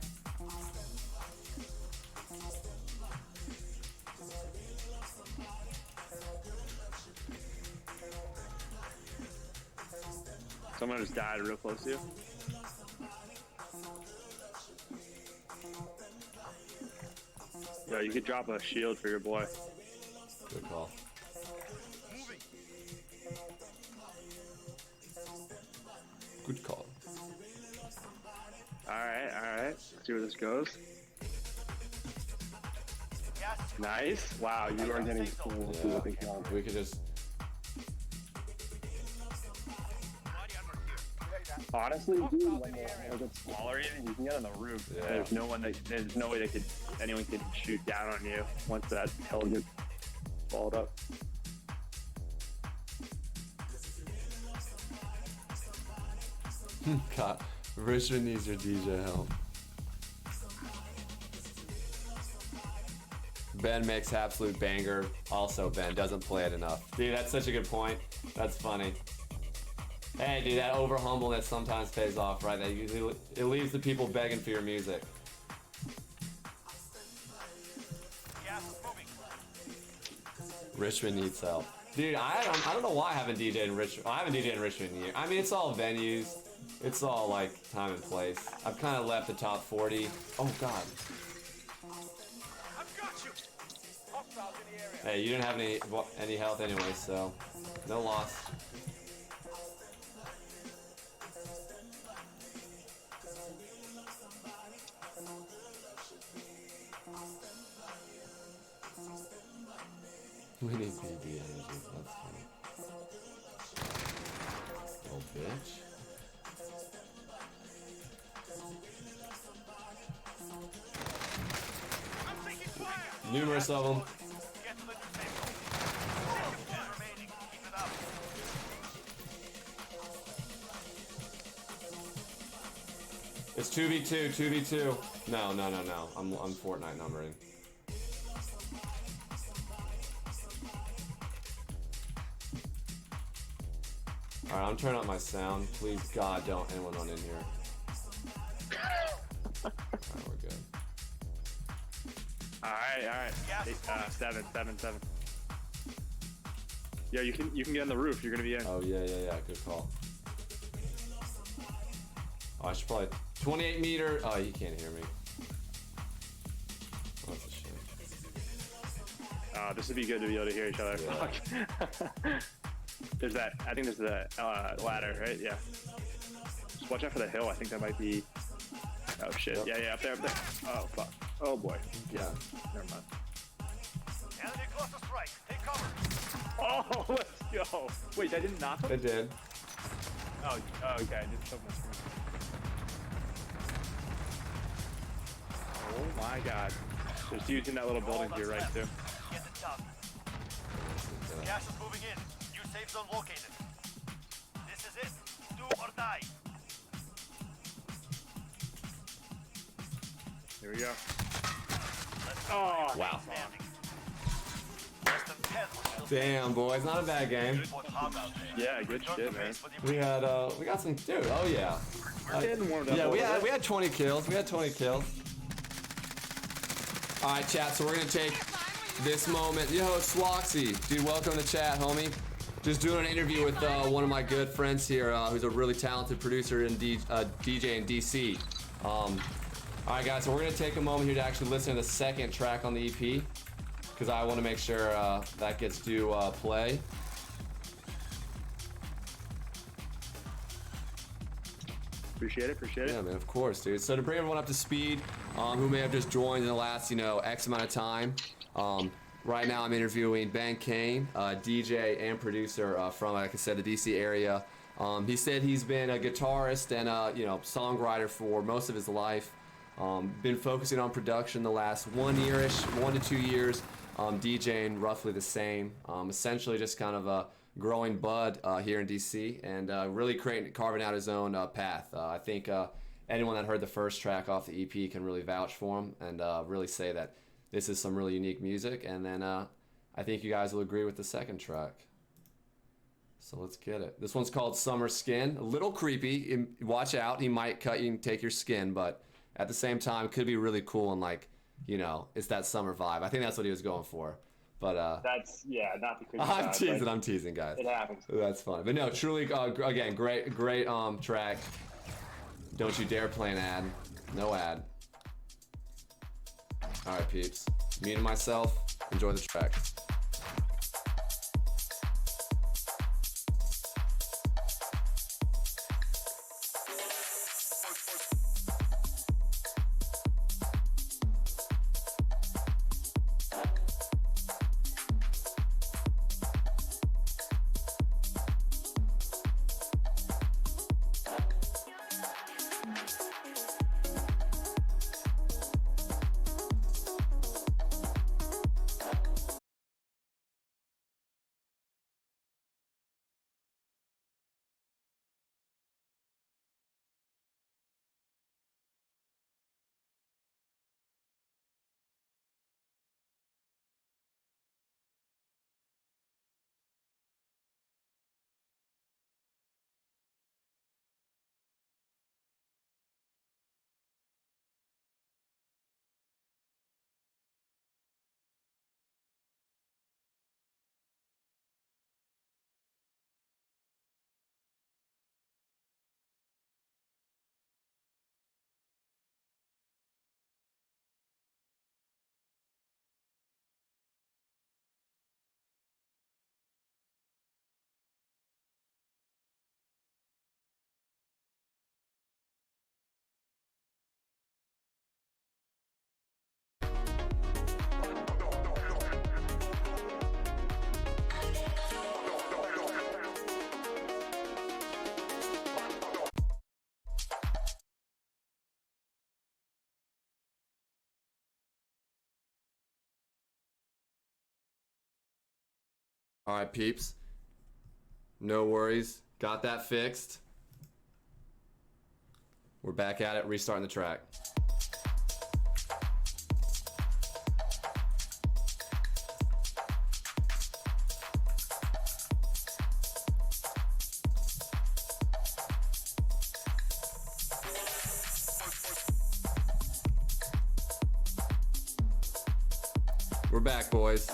Someone just died real close to you. Yo, you could drop a shield for your boy. Good call. Good call. All right. Let's see where this goes. Gas is Nice. Wow, you are getting. Yeah, we could just. body armor here. Honestly, dude, when they're a bit smaller, even you can get on the roof. Yeah. There's no way anyone could shoot down on you once that hill gets balled up. God, Richard needs your DJ help. Ben makes absolute banger. Also, Ben doesn't play it enough. Dude, that's such a good point. That's funny. Hey, dude, that over humbleness sometimes pays off, right? That usually it leaves the people begging for your music. Gas is moving. Richmond needs help. Dude, I don't know why I haven't DJed in Richmond. I haven't DJed in Richmond in years. I mean, it's all venues. It's all like time and place. I've kind of left the top 40. Oh God. I've got you. Hostiles in the area. Hey, you didn't have any health anyway, so no loss. We need BB energy. That's funny. Little bitch. I'm taking fire. Numerous of them. Get to the new safe zone. 10 remaining. Keep it up. It's 2v2, 2v2. No. I'm Fortnite numbering. Alright, I'm turning up my sound. Please, God, don't anyone run in here. Alright, we're good. All right. Seven. Yeah, you can get on the roof. You're gonna be in. Oh, yeah. Good call. Oh, I should probably... 28 meter... Oh, you can't hear me. Oh, that's a shame. This would be good to be able to hear each other. Yeah. Fuck. There's that. I think there's the ladder, right? Yeah. Just watch out for the hill. I think that might be. Oh shit. Yep. Yeah, up there. Oh fuck. Oh boy. Yeah. Never mind. Enemy cluster strike. Take cover. Oh, let's go. Wait, that didn't knock him? It did. Oh, okay. I did something. Oh my god. There's dudes in that little building to your right too. Get it done. Gas is moving in. New safe zone located. This is it. Do or die. Here we go. Let's Oh, Wow. standing. Less than 10 will still Damn, boys. Not a bad game. Good hog out there. yeah, good Return shit, to man. base for the We had, we got some... Dude, oh yeah. We're getting warmed up. Yeah, a we little bit. had 20 kills. All right, chat. So we're gonna take this moment. Yo, Swoxy, dude, welcome to chat, homie. Just doing an interview with one of my good friends here, who's a really talented producer and DJ in DC. All right, guys. So we're gonna take a moment here to actually listen to the second track on the EP, because I want to make sure that gets to play. Appreciate it. Yeah, man, of course, dude. So to bring everyone up to speed, who may have just joined in the last, X amount of time, right now I'm interviewing Ben Kane, DJ and producer from, like I said, the DC area. He said he's been a guitarist and songwriter for most of his life. Been focusing on production the last 1 year-ish, 1 to 2 years, DJing roughly the same. Essentially just kind of a growing bud here in DC and really carving out his own path. I think anyone that heard the first track off the EP can really vouch for him and really say that this is some really unique music. And then I think you guys will agree with the second track. So let's get it. This one's called Summer Skin. A little creepy. Watch out. He might cut you and take your skin, but at the same time, it could be really cool and it's that summer vibe. I think that's what he was going for. But That's not the creepy I'm side, teasing. but I'm teasing, guys. It happens. That's funny. But no, truly, again, great track. Don't you dare play an ad. No ad. All right, peeps. Me and myself. Enjoy the track. All right, peeps. No worries. Got that fixed. We're back at it, restarting the track. We're back, boys.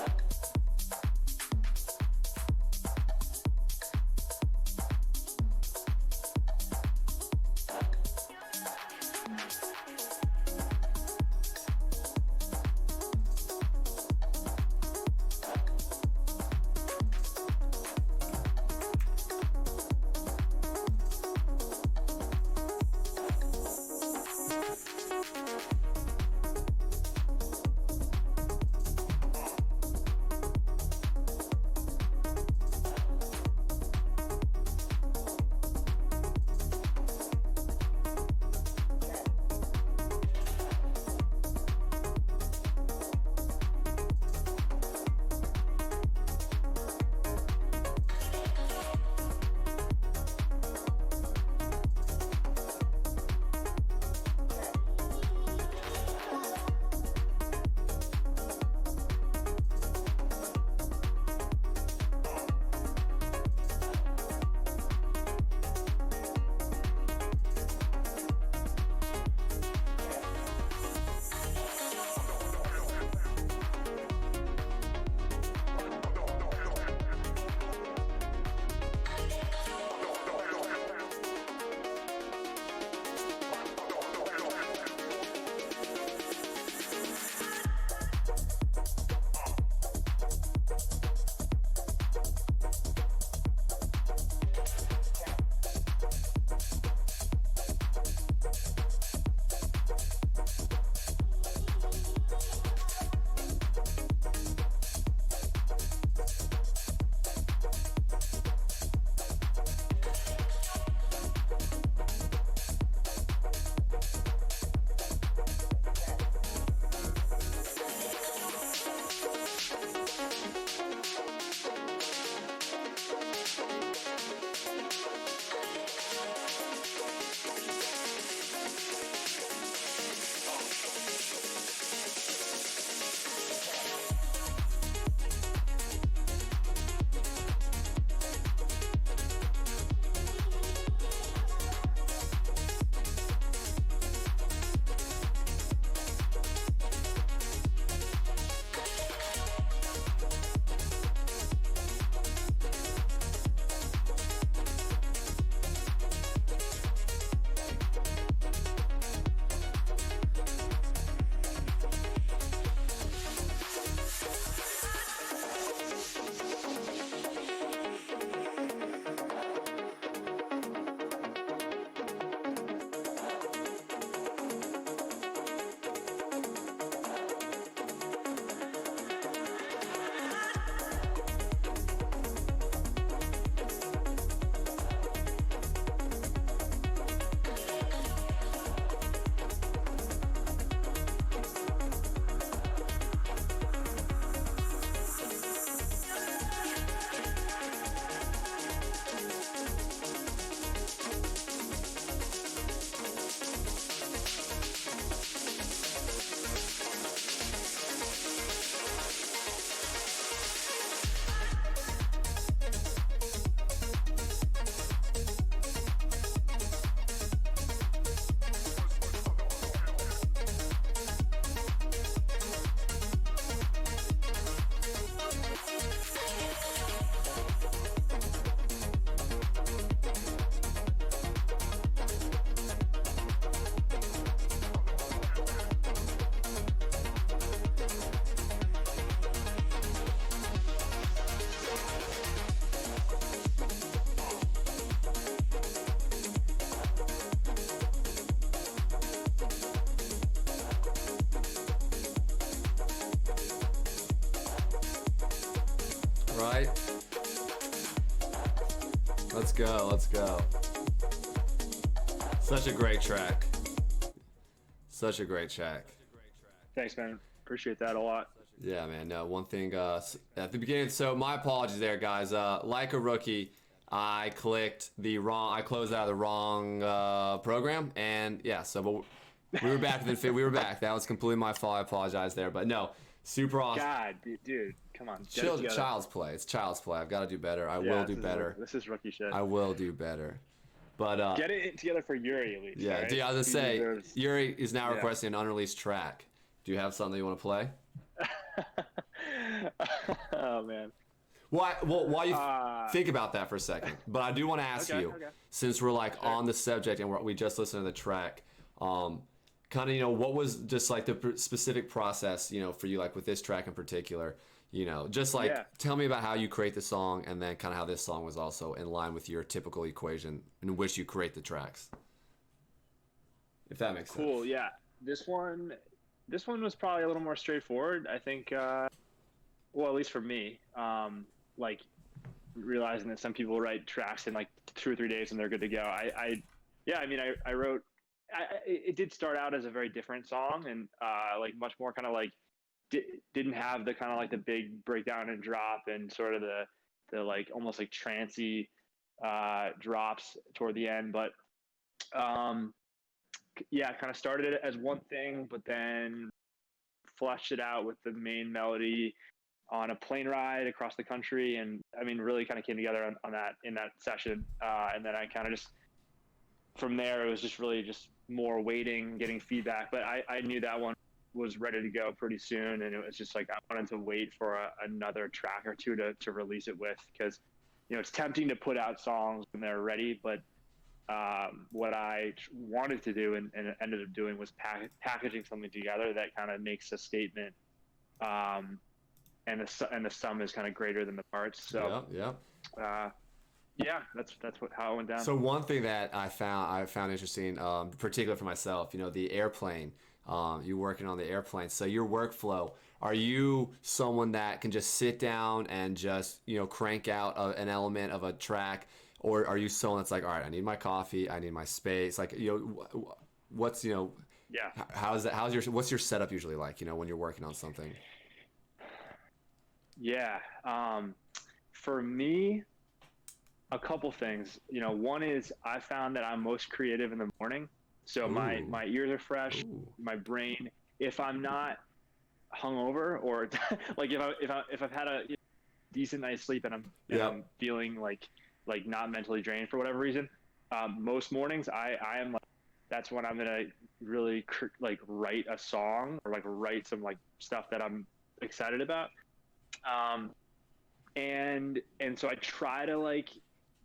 Right? Let's go, let's go. Such a great track. Such a great track. Thanks, man. Appreciate that a lot. Yeah, man. No, one thing at the beginning. So my apologies there, guys. Like a rookie, I clicked the wrong. I closed out of the wrong program, and yeah. So, but we were back within. We were back. That was completely my fault. I apologize there, but no, super awesome. God, dude, come on. Get it Chill, together. child's play. It's child's play. I've got to do better. I Yeah, will do better. This is rookie shit. I will do better. But Get it together for Yuri at least. yeah, all right? dude, I was gonna He say deserves- Yuri is now Yeah. requesting an unreleased track. Do you have something you want to play? Oh man. Why? Well, while you Uh, think about that for a second, but I do want to ask Okay, you, okay. since we're like on the subject and we just listened to the track, kind of, what was just like the specific process, for you, like with this track in particular, just like Yeah. tell me about how you create the song, and then kind of how this song was also in line with your typical equation in which you create the tracks, if that makes sense. Cool. Yeah. This one was probably a little more straightforward. I think. Well, at least for me, like realizing that some people write tracks in like 2 or 3 days and they're good to go. I wrote. It did start out as a very different song and like much more kind of like didn't have the kind of like the big breakdown and drop and sort of the like almost like trancey drops toward the end, but yeah, kind of started it as one thing, but then fleshed it out with the main melody on a plane ride across the country, and I mean, really kind of came together on that in that session, and then I kind of just from there it was just really just more waiting, getting feedback. But I knew that one was ready to go pretty soon, and it was just like I wanted to wait for another track or two to release it with, because it's tempting to put out songs when they're ready, but what I wanted to do and ended up doing was packaging something together that kind of makes a statement, and the sum is kind of greater than the parts. So yeah. Yeah, that's how it went down. So one thing that I found interesting, particularly for myself, the airplane. You working on the airplane. So your workflow. Are you someone that can just sit down and just crank out an element of a track, or are you someone that's like, all right, I need my coffee, I need my space, like what's Yeah. what's your setup usually like when you're working on something? Yeah. For me, a couple things. One is I found that I'm most creative in the morning. So my ears are fresh, my brain. If I'm not hungover, or like if I've had a decent night's sleep and I'm feeling like not mentally drained for whatever reason, most mornings I am like, that's when I'm gonna really write a song or like write some like stuff that I'm excited about. And so I try to like,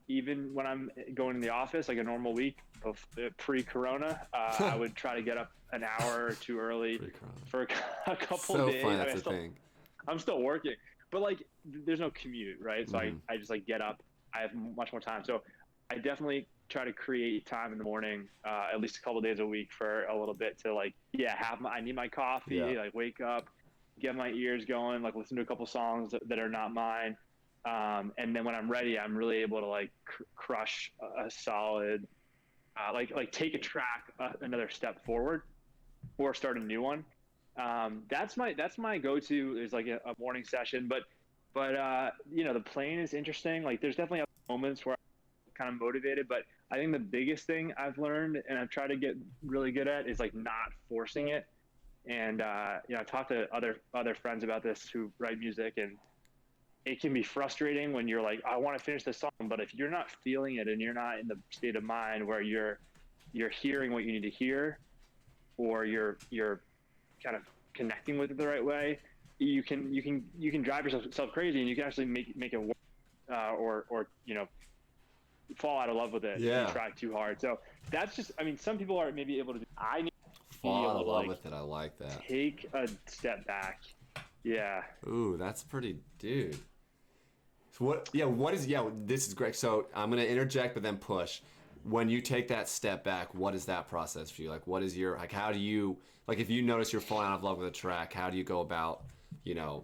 even when I'm going in the office, like a normal week pre-corona, I would try to get up an hour or two early for a couple so days. Fun, that's the thing. I'm still working, but like there's no commute, right? So I just like get up. I have much more time. So I definitely try to create time in the morning, at least a couple days a week for a little bit to like, I need my coffee, like wake up, get my ears going, like listen to a couple songs that are not mine. And then when I'm ready, I'm really able to like crush a solid, like take a track another step forward, or start a new one. That's my go-to is like a morning session. But the plane is interesting. Like there's definitely moments where I'm kind of motivated, but I think the biggest thing I've learned and I've tried to get really good at is like not forcing it. And I've talked to other friends about this who write music, and it can be frustrating when you're like, I want to finish this song, but if you're not feeling it and you're not in the state of mind where you're hearing what you need to hear, or you're kind of connecting with it the right way, you can drive yourself crazy, and you can actually make it work, or fall out of love with it if you try too hard. So that's just, I mean, some people are maybe able to do. I need to fall out of love with it. I like that. Take a step back. Yeah. Ooh, that's pretty, dude. So this is great. So I'm going to interject, but then push. When you take that step back, what is that process for you? Like, what is your, like, how do you, like, if you notice you're falling out of love with a track, how do you go about,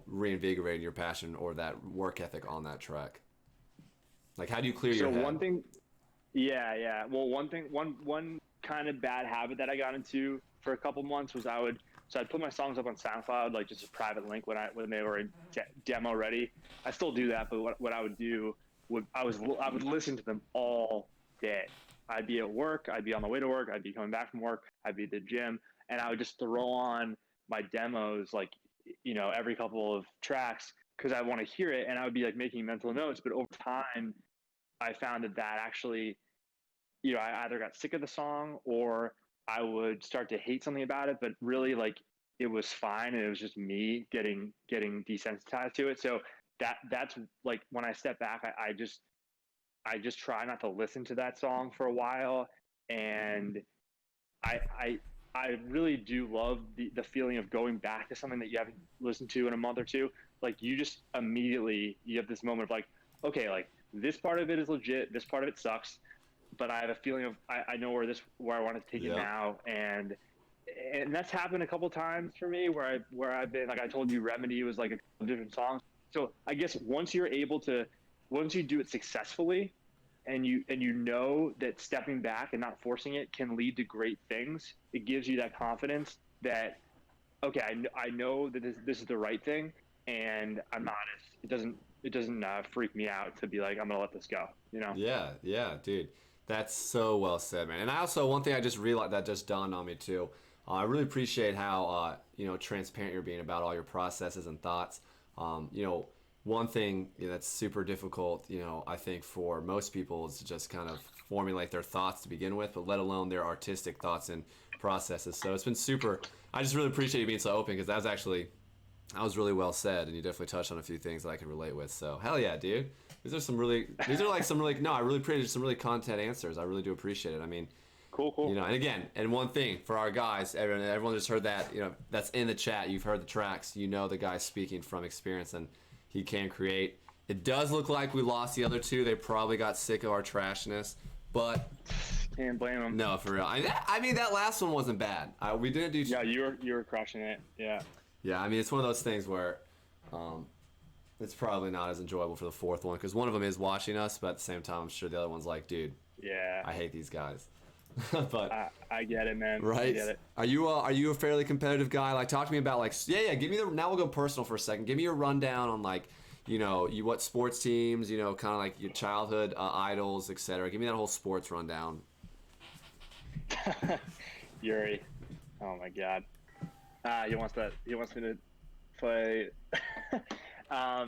reinvigorating your passion or that work ethic on that track? Like, how do you clear your head? One thing, well, one kind of bad habit that I got into for a couple months was I would So I'd put my songs up on SoundCloud, like just a private link when they were demo ready. I still do that, but what I would do I would listen to them all day. I'd be at work, I'd be on the way to work, I'd be coming back from work, I'd be at the gym, and I would just throw on my demos, like, every couple of tracks, because I want to hear it, and I would be like making mental notes. But over time, I found that actually, I either got sick of the song or I would start to hate something about it, but really, like, it was fine, and it was just me getting desensitized to it. So that's like, when I step back, I just try not to listen to that song for a while, and I really do love the feeling of going back to something that you haven't listened to in a month or two. Like, you just immediately, you have this moment of like, okay, like, this part of it is legit, this part of it sucks, but I have a feeling of I know where I want to take it now, and that's happened a couple times for me where I've been, like I told you, Remedy was like a couple different songs. So I guess once you do it successfully, and you know that stepping back and not forcing it can lead to great things, it gives you that confidence that, okay, I know that this is the right thing, and I'm not it doesn't freak me out to be like, I'm gonna let this go, Yeah, dude. That's so well said, man. And I also, one thing I just realized that just dawned on me too. I really appreciate how transparent you're being about all your processes and thoughts. One thing that's super difficult, I think for most people is to just kind of formulate their thoughts to begin with, but let alone their artistic thoughts and processes. So it's been super. I just really appreciate you being so open, because that was really well said, and you definitely touched on a few things that I can relate with. So hell yeah, dude. These are some really no, I really appreciate some really content answers. I really do appreciate it. I mean, cool. And again, and one thing for our guys, everyone just heard that, that's in the chat. You've heard the tracks. The guy's speaking from experience, and he can create. It does look like we lost the other two. They probably got sick of our trashness, but can't blame them. No, for real. I mean, that last one wasn't bad. We didn't do. Yeah, you were crushing it. Yeah. Yeah, I mean, it's one of those things where it's probably not as enjoyable for the fourth one, because one of them is watching us, but at the same time, I'm sure the other one's like, dude, yeah, I hate these guys. But I get it, man. Right? I get it. Are you a fairly competitive guy? Like, talk to me about, like, give me now we'll go personal for a second. Give me your rundown on, like, what sports teams, kind of like your childhood idols, etc. Give me that whole sports rundown. Yuri, oh my God. He wants me to play. I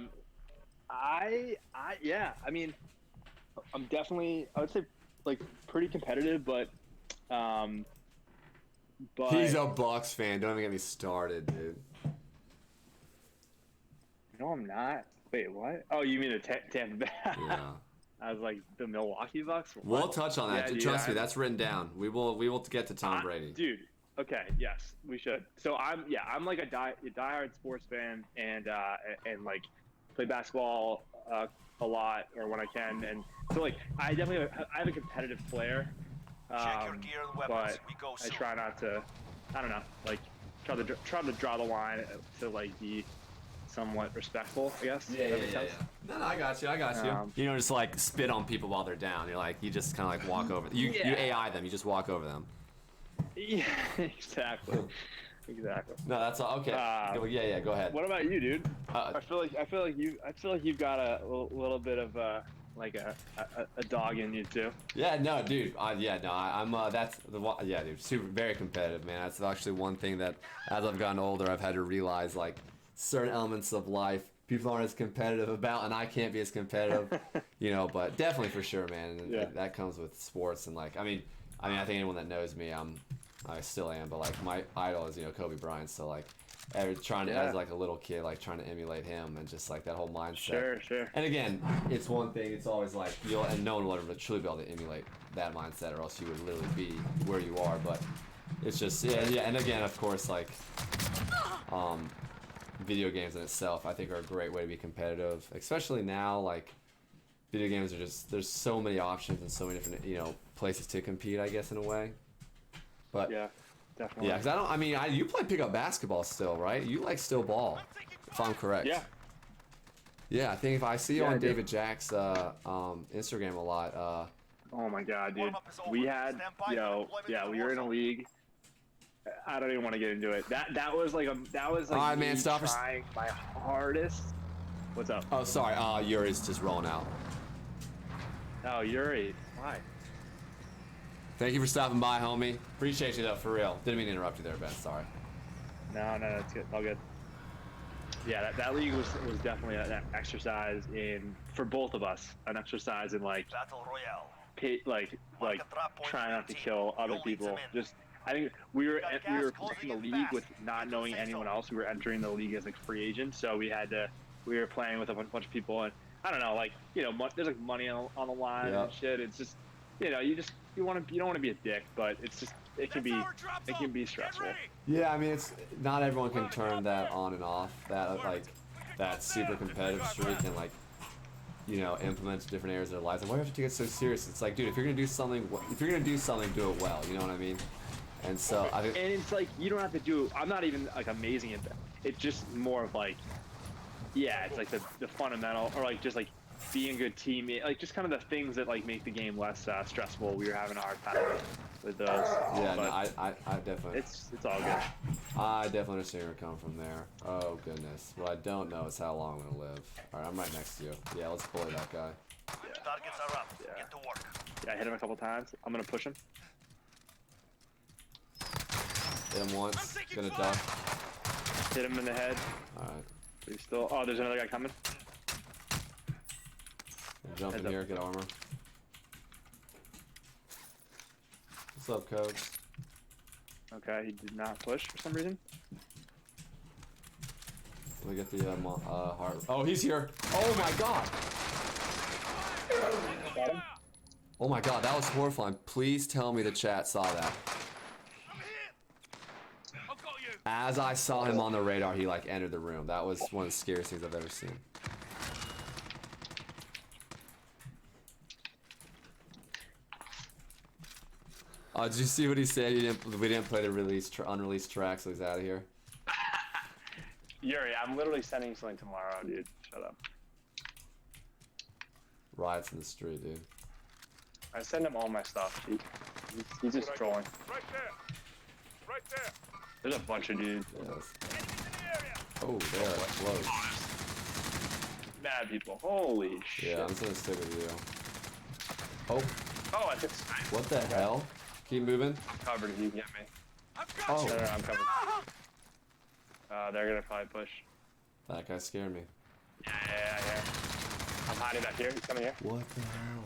mean, I'm definitely, I would say, like, pretty competitive, but he's a Bucks fan. Don't even get me started, dude. No, I'm not. Wait, what? Oh, you mean a Tampa Bay? Yeah. I was like, the Milwaukee Bucks? What? We'll touch on that. Yeah, Trust me, that's written down. We will get to Tom Brady. Dude, okay, yes, we should. So I'm like a diehard sports fan, and like play basketball a lot, or when I can, and so, like, I have a competitive flair, Check your gear and weapons. but We go I soon. try not to, I don't know, like try to draw the line to, like, be somewhat respectful, I guess. Yeah. No, I got you. Just like spit on people while they're down. You're like, you just kind of like walk over. You AI them. You just walk over them. Yeah, exactly. No, that's all. Okay. Yeah. Go ahead. What about you, dude? I feel like you've got a little bit of like a dog in you too. Yeah, no, dude. I'm that's dude. Very competitive, man. That's actually one thing that, as I've gotten older, I've had to realize, like, certain elements of life people aren't as competitive about, and I can't be as competitive, but definitely, for sure, man. And that comes with sports, and, like, I mean, I think anyone that knows me, I still am, but, like, my idol is, Kobe Bryant, so, like, as, like, a little kid, like, trying to emulate him, and just, like, that whole mindset. Sure. And again, it's one thing, it's always like, and no one will ever truly be able to emulate that mindset, or else you would literally be where you are, but it's just, and again, of course, like, video games in itself, I think, are a great way to be competitive, especially now. Like, video games are just, there's so many options and so many different, places to compete, I guess, in a way. But yeah, definitely. Yeah, because you play pickup basketball still, right? You, like, still ball, if I'm correct. Yeah. Yeah, I think if I see you on David Jack's Instagram a lot. Oh my God, dude. We had, we were in a league. I don't even want to get into it. That was like All right, me man, stop for- trying my hardest. What's up? Oh, sorry. Yuri's just rolling out. Oh, Yuri. Why? Thank you for stopping by, homie. Appreciate you though, for real. Didn't mean to interrupt you there, Ben. Sorry. No, it's good. All good. Yeah, that league was definitely an exercise in for both of us. An exercise in like Battle Royale. like Mark a drop point trying for not to your team. kill other You'll lead people. them in. Just I think we were got gas picking the closing in league fast. with not Get to knowing the safe anyone zone. else. We were entering the league as like free agents, so we were playing with a bunch of people, and I don't know, like there's like money on the line Yep. and shit. It's just you don't want to be a dick, but it's just it can be stressful. Yeah, I mean, it's not everyone can turn that on and off. That super competitive streak and implement different areas of their lives. And why do you have to take it so serious? It's like, dude, if you're gonna do something, do it well. You know what I mean? And so I think. And it's like you don't have to do. I'm not even like amazing at that. It's just more of like, yeah, it's like the fundamental or like just like being a good teammate, like just kind of the things that like make the game less stressful. We were having a hard time with those. Yeah, but no, I definitely. it's all good. I definitely understand where you're coming from there. Oh goodness. What I don't know is how long I'm gonna live. All right, I'm right next to you. Yeah, let's bully that guy. Targets are up. Yeah. Get to work. Yeah, I hit him a couple times. I'm gonna push him. Hit him once. Gonna duck. Hit him in the head. All right. But he's still. Oh, there's another guy coming. Jump in Heads up. here. Get armor. What's up, coach? Okay, he did not push for some reason. Let me get the heart. Oh, he's here. Oh my god. Got him. Oh my god, that was horrifying. Please tell me the chat saw that. As I saw him on the radar, he like entered the room. That was one of the scariest things I've ever seen. Did you see what he said? We didn't play the unreleased track, so he's out of here. Yuri, I'm literally sending you something tomorrow, dude. Shut up. Riots in the street, dude. I send him all my stuff. He's just trolling. Right there. Right there. There's a bunch of dudes. Yes. Oh, they're close. Mad people. Holy shit. Yeah, I'm just gonna stick with you. Oh, Oh, I think what the hell? Keep moving. I'm covered if you can get me. Oh, No, I'm covered. They're gonna probably push. that guy scared me. Yeah. I'm hiding back here. He's coming here. What the hell?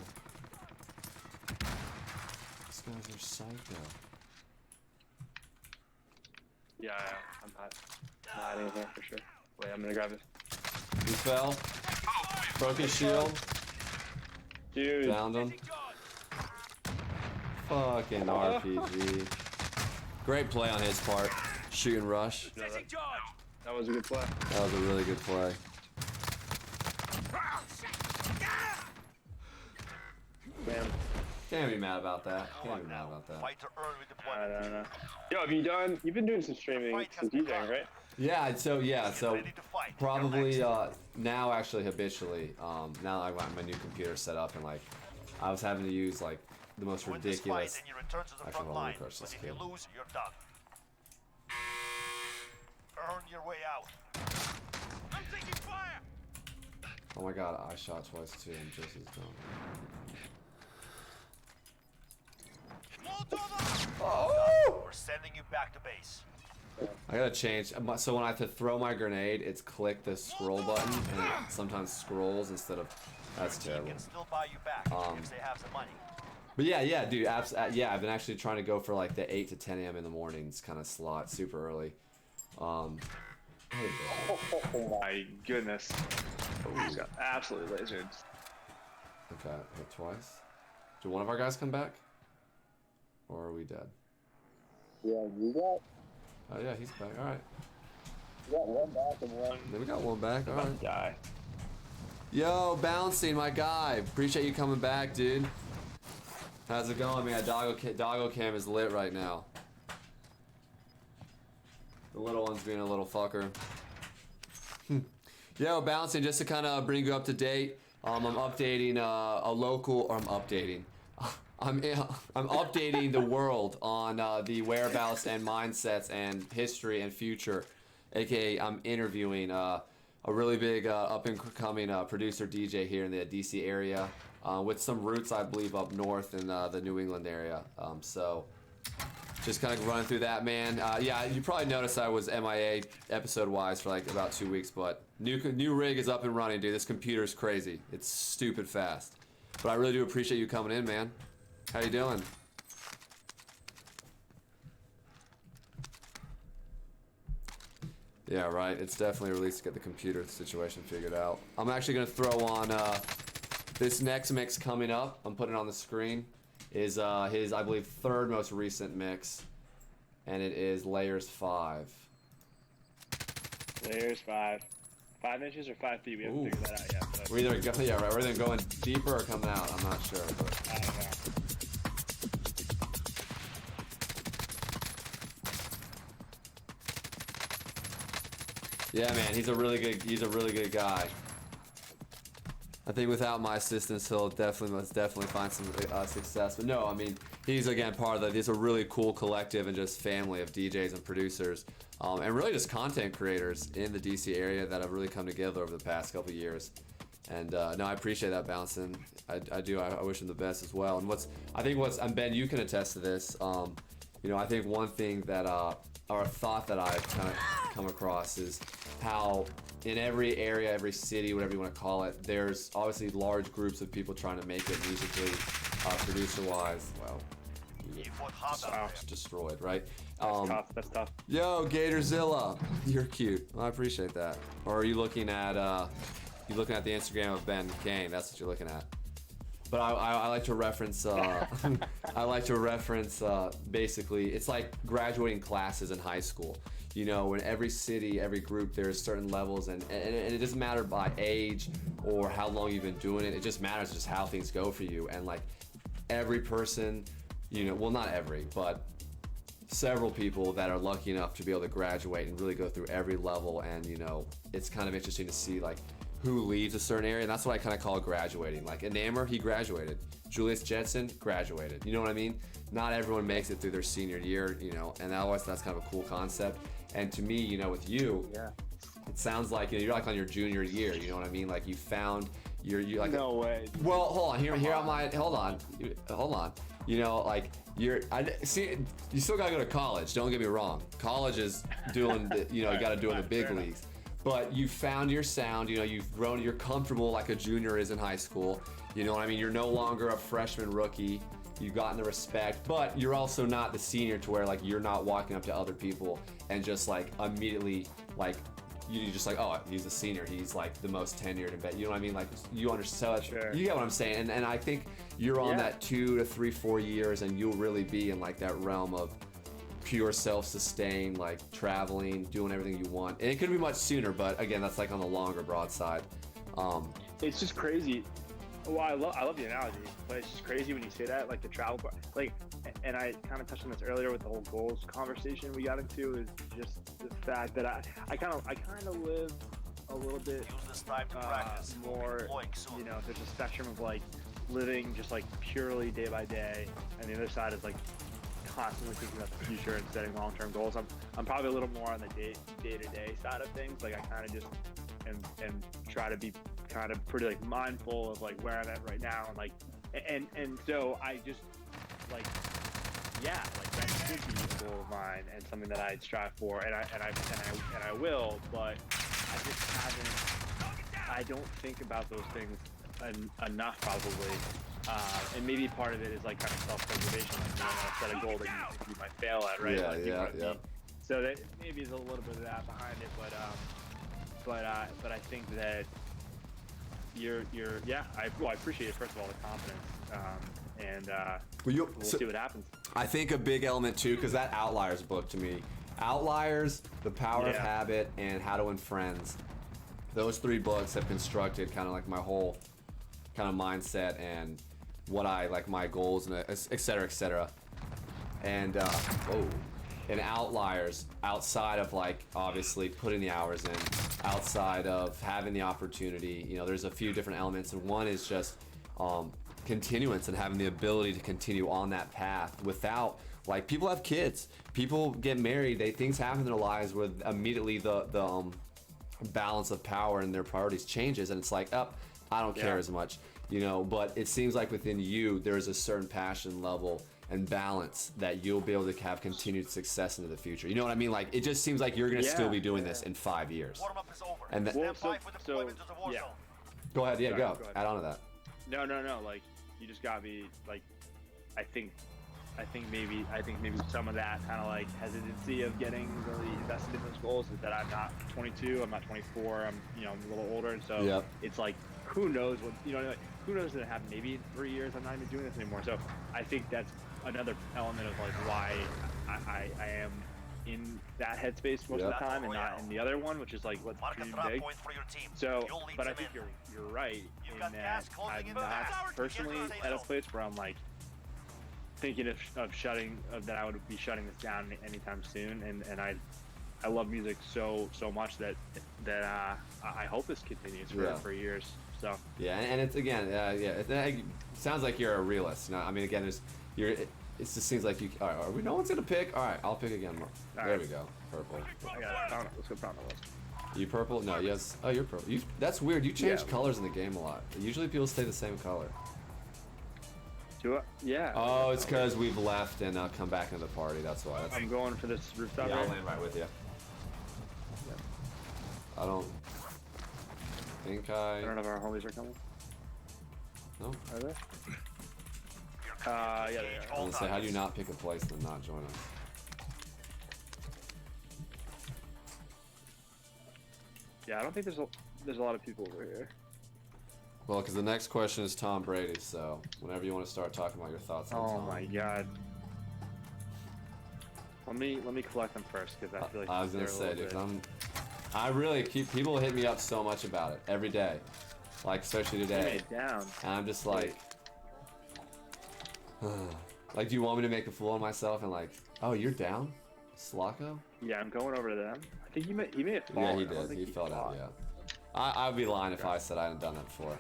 These guys are psycho. Yeah, I'm hiding here for sure. Wait, I'm gonna grab it. He fell. Broke his shield. Dude. Downed him. Fucking RPG. Great play on his part. Shoot and rush. That was a good play. That was a really good play. Man, Can't be mad about that. Can't be mad about that. Fight to earn with I deployment. don't know. Yo, you've been doing some streaming, some DJing, right? Yeah, so Ready to fight. probably now actually habitually. Now I got my new computer set up and like I was having to use like the most Win this fight ridiculous. and you return to the Actually, front hold on, line. let me crush But this if you kid. lose, you're done. Earn your way out. I'm taking fire. Oh my god, I shot twice too and just as dumb. Oh! We're sending you back to base. I gotta change. So when I have to throw my grenade, it's click the scroll button and it sometimes scrolls instead of. That's Team terrible. can still buy you back if they have some money. But yeah, dude. Yeah, I've been actually trying to go for like the 8 to 10 a.m. in the mornings kind of slot, super early. Hey, bro. Oh my goodness. He's got absolutely lasered. Okay, hit twice. Did one of our guys come back? Or are we dead? Yeah, you got Oh yeah, he's back. All right. one back and one. Then we got one back. All right. Die. Yo, bouncing, my guy. Appreciate you coming back, dude. How's it going, man? Doggo cam is lit right now. The little one's being a little fucker. Yo, bouncing, just to kind of bring you up to date. I'm updating a local, or I'm updating. I'm updating the world on the whereabouts and mindsets and history and future, aka I'm interviewing a really big up and coming producer DJ here in the DC area with some roots I believe up north in the New England area. So just kind of running through that, man. Yeah, you probably noticed I was MIA episode wise for like about 2 weeks, but new rig is up and running, dude. This computer is crazy. It's stupid fast. But I really do appreciate you coming in, man. How you doing? Yeah, right. It's definitely a release to get the computer situation figured out. I'm actually gonna throw on this next mix coming up. I'm putting it on the screen. Is his, I believe, third most recent mix, and it is Layers 5. Layers 5. 5 inches or 5 feet? We haven't figured that out yet. But We're either we're either going deeper or coming out. I'm not sure. But. I don't know. Yeah, man, he's a really good guy. I think without my assistance, he'll most definitely find some success. But no, I mean, he's again part of he's a really cool collective and just family of DJs and producers, and really just content creators in the DC area that have really come together over the past couple years. And no, I appreciate that, Bouncin'. I do. I wish him the best as well. And Ben, you can attest to this. You know, I think one thing that or a thought that I've kind of come across is how in every area, every city, whatever you want to call it, there's obviously large groups of people trying to make it musically, producer-wise. Well, it's destroyed, right? That's tough. Yo, Gatorzilla, you're cute. Well, I appreciate that. Or are you looking at the Instagram of Ben Kane? That's what you're looking at. But I like to reference basically it's like graduating classes in high school. You know, in every city, every group, there's certain levels, and it doesn't matter by age or how long you've been doing it. It just matters just how things go for you. And like every person, you know, well, not every, but several people that are lucky enough to be able to graduate and really go through every level. And you know, it's kind of interesting to see like who leaves a certain area, and that's what I kind of call graduating. Like Enamer, he graduated. Julius Jetson graduated. You know what I mean? Not everyone makes it through their senior year, you know, and otherwise that's kind of a cool concept. And to me, you know, with you, Yeah. it sounds like, you know, you're like on your junior year. You know what I mean? Like you found you like. No way. Well, hold on. Hold on. You know, like see, you still gotta go to college. Don't get me wrong. College is doing, you know, you gotta do in the big leagues. But you found your sound, you know, you've grown, you're comfortable like a junior is in high school. You know what I mean? You're no longer a freshman rookie. You've gotten the respect, but you're also not the senior to where like you're not walking up to other people and just like immediately like you just like, oh, he's a senior, he's like the most tenured and you know what I mean? Like you understand, Sure. You get what I'm saying? And I think you're on that 2 to 3, 4 years, and you'll really be in like that realm of pure self-sustained, like traveling, doing everything you want. And it could be much sooner, but again, that's like on the longer broad side. It's just crazy. Well, I love the analogy, but it's just crazy when you say that, like the travel part. Like, and I kind of touched on this earlier with the whole goals conversation we got into, is just the fact that I kind of live a little bit Use this time to practice. more, Deploying soon. you know, there's a spectrum of like living just like purely day by day, and the other side is like constantly thinking about the future and setting long-term goals. I'm probably a little more on the day-to-day side of things. Like I kind of just and try to be kind of pretty like mindful of like where I'm at right now, and like and so I just like like that should be a goal of mine and something that I'd strive for, and I will, but I just I don't think about those things enough probably. And maybe part of it is like kind of self-preservation, like you want to set a goal that you might fail at, right? Yeah, like, you know what I yeah. mean? So that maybe there's a little bit of that behind it, but I think that you're I appreciate it, first of all, the confidence, and we'll see what happens. I think a big element too, because that Outliers book to me, Outliers, The Power of Habit, and How to Win Friends, those 3 books have constructed kind of like my whole kind of mindset and what I like, my goals, and et cetera. And and Outliers, outside of like obviously putting the hours in, outside of having the opportunity, you know, there's a few different elements, and one is just continuance and having the ability to continue on that path without, like, people have kids, people get married, things happen in their lives where immediately the balance of power and their priorities changes, and it's like, oh, I don't care as much, you know. But it seems like within you there's a certain passion level and balance that you'll be able to have continued success into the future. You know what I mean? Like, it just seems like you're gonna still be doing this in 5 years. Warm-up is over. And Well, Stand by for deployment to the war yeah. zone. Go ahead, yeah, Sorry, go. go ahead. Add on to that. No. Like, you just got me. Like, I think maybe some of that kind of like hesitancy of getting really invested in those goals is that I'm not 22, I'm not 24, I'm a little older, and so Yep. it's like, who knows what, like, who knows that it happened? Maybe in 3 years I'm not even doing this anymore. So I think that's another element of like why I am in that headspace most of the time and not in the other one, which is like, let's Mark a dream drop big. point for your team. So, You'll lead but I them think in. you're right You've in got that gas closing I'm in the not hour to personally get to the at a zone. place where I'm like thinking of shutting, that I would be shutting this down anytime soon. And I love music so much that I hope this continues for years. So Yeah, and it's again, it sounds like you're a realist. No, I mean, again, it just seems like you. All right, no one's gonna pick. All right, I'll pick again. There right. we go. Purple. I got it. Let's go down the list. You purple? No, yes. Oh, you're purple. That's weird. You change Yeah. colors in the game a lot. Usually people stay the same color. Yeah. Oh, it's because we've left and come back into the party. That's why. I'm going for this rooftop. Yeah, I'll area. land right with you. I don't think I don't know if our homies are coming. No. Are they? Yeah, they are. I was gonna say, how do you not pick a place and then not join us? Yeah, I don't think there's a lot of people over here. Well, because the next question is Tom Brady, so whenever you want to start talking about your thoughts on Oh Tom. my god. Let me collect them first, because I feel like I was gonna they're a say, little dude, bit- I really keep people hit me up so much about it every day, like especially Lay today, it down. and I'm just like, like, do you want me to make a fool of myself and like, oh, you're down, Slocko? Yeah, I'm going over to them. I think he may have Yeah, fallen. he I don't did. think He fell down. fought. Yeah. I'd be lying if I said I hadn't done that before.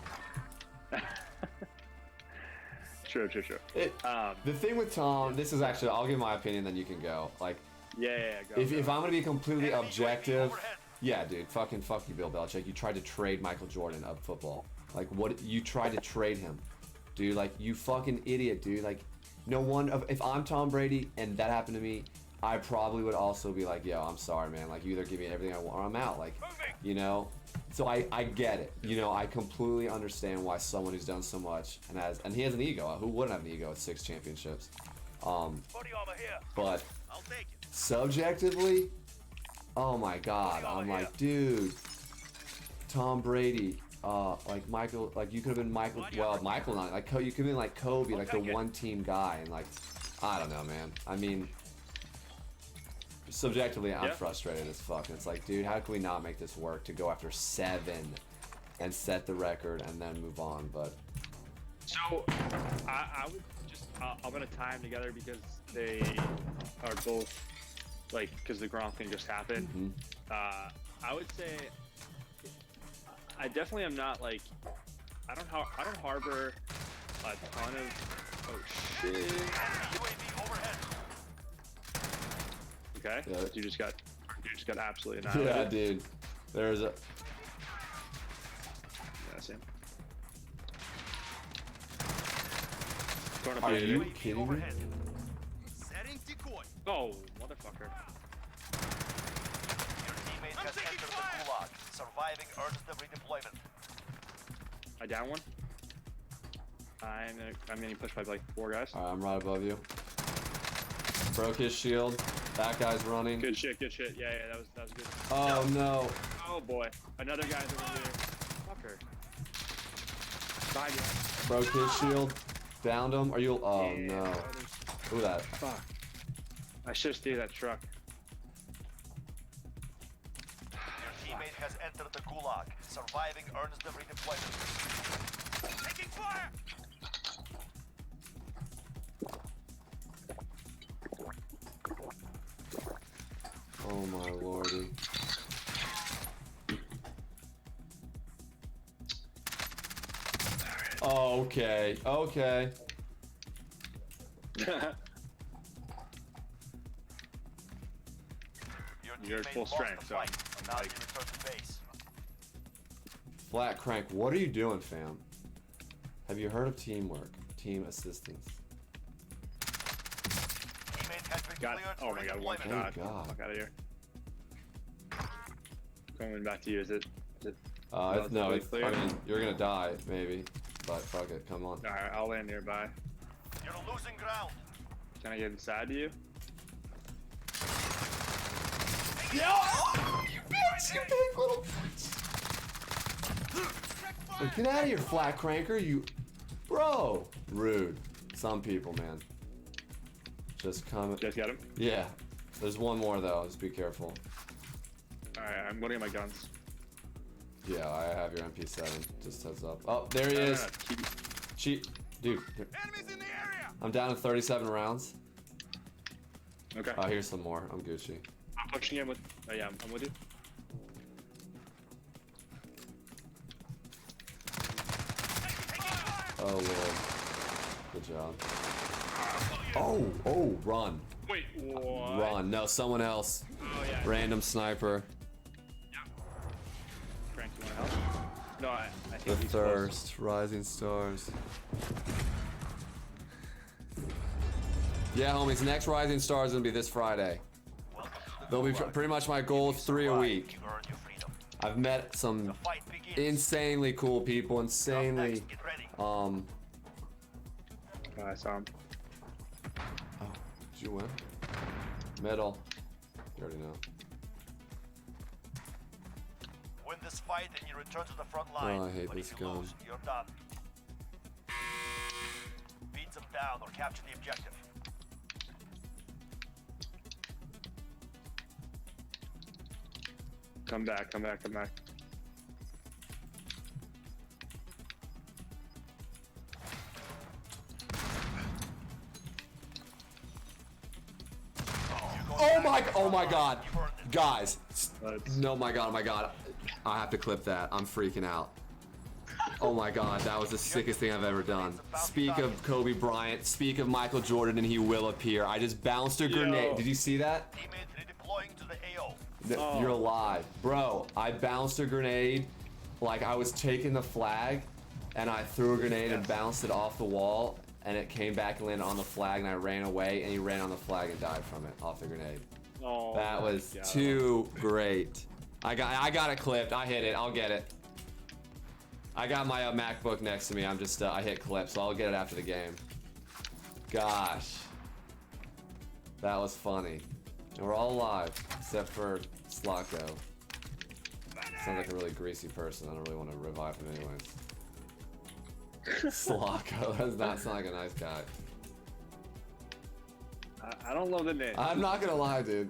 True. The thing with Tom, this is actually, I'll give my opinion, then you can go. Like, Yeah, go. if I'm gonna be completely Enemy objective, UAV overhead. yeah, dude, fuck you, Bill Belichick. You tried to trade Michael Jordan of football. Like, what? You tried to trade him, dude. Like, you fucking idiot, dude. Like, no one. If I'm Tom Brady and that happened to me, I probably would also be like, yo, I'm sorry, man. Like, you either give me everything I want or I'm out. Like, you know. So I get it. You know, I completely understand why someone who's done so much and he has an ego. Who wouldn't have an ego at 6 championships? Body armor here. But I'll take it. subjectively, oh my god, I'm like, dude, Tom Brady, like Michael, like you could have been Michael, well, Michael not, like you could have been like Kobe, like the one team guy, and like, I don't know, man. I mean, subjectively, I'm frustrated as fuck. And it's like, dude, how can we not make this work to go after 7 and set the record and then move on? But So, I would just, I'm gonna tie them together because they are both, like, because the Gronk thing just happened. I would say, I definitely am not like, I don't harbor a ton of, oh shit. UAV overhead. Okay, Yeah. you just got absolutely annihilated. yeah, dude, there's a. Yeah, same. Going up Are here, you dude. kidding me? Overhead. Setting decoy. Oh, motherfucker. Your teammate has entered the gulag. Surviving earns them redeployment. I down one. I'm getting pushed by like 4 guys. All right, I'm right above you. Broke his shield. That guy's running. Good shit. Yeah, that was good. Oh no. Oh boy, another guy's over there. Fucker. Behind you. Broke his shield. Downed him. Are you? Oh Yeah, no. there's- Who that? Fuck. I should have stayed that truck. Your teammate has entered the gulag. Surviving earns them redeployment. Taking fire! Oh my lordy. Oh Okay. Okay. You're at teammate full lost strength, the so fight. I'm Now like, you return to base. Flat crank. What are you doing, fam? Have you heard of teamwork? Team assistance. Teammate has been got. cleared Oh for my God! One redeployment. shot. God. Fuck out of here. Coming back to you. Is it? No, relatively it's, clear? I mean, you're gonna die, maybe. But fuck it, come on. All right, I'll land nearby. You're losing ground. Can I get inside you? You bitch, you big little bitch. Look, get out of here, flat cranker, you... Bro! Rude. Some people, man. Just come... Just got him. Yeah. There's one more, though. Just be careful. All right, I'm going to get my guns. Yeah, I have your MP7. Just heads up. Oh, there he No, no, is. no, keep- Cheat. Dude, Enemies in the area! I'm down to 37 rounds. Okay. Oh, here's some more. I'm Gucci. I'm pushing him with. Oh yeah, I'm with you. Oh, Lord. Good job. Oh, run. Wait, what? Run. No, someone else. Oh yeah. Random sniper. Frank, you want help? No, I The think he's close. thirst. Rising stars. Yeah, homies. Next Rising Star is gonna be this Friday. Welcome to the They'll be Gulag. pretty much my goal is 3 a Survive, week. you earn your freedom. I've met some The fight begins. insanely cool people, Up insanely next, get ready. Oh, I saw him. Oh, did you win? Middle. You already know. Win this fight and you return to the front line. Oh, I hate but this if you gun. lose, you're done. Beat them down or capture the objective. Come back, come back, come back. Oh my god. Guys. Let's- No, my god. I have to clip that. I'm freaking out. Oh my god, that was the sickest thing I've ever done. Speak of Kobe Bryant, speak of Michael Jordan, and he will appear. I just bounced a grenade. Did you see that? Teammate redeploying to the AO. No, you're alive. Bro, I bounced a grenade like I was taking the flag, and I threw a grenade and bounced it off the wall, and it came back and landed on the flag, and I ran away, and he ran on the flag and died from it, off the grenade. Oh, That was God. too great. I got it clipped. I hit it. I'll get it. I got my MacBook next to me. I'm just I hit clip, so I'll get it after the game. Gosh, that was funny. And we're all alive except for Slocko. Sounds like a really greasy person. I don't really want to revive him anyways. Slocko, that does not sound like a nice guy. I don't love the name. I'm not gonna lie, dude.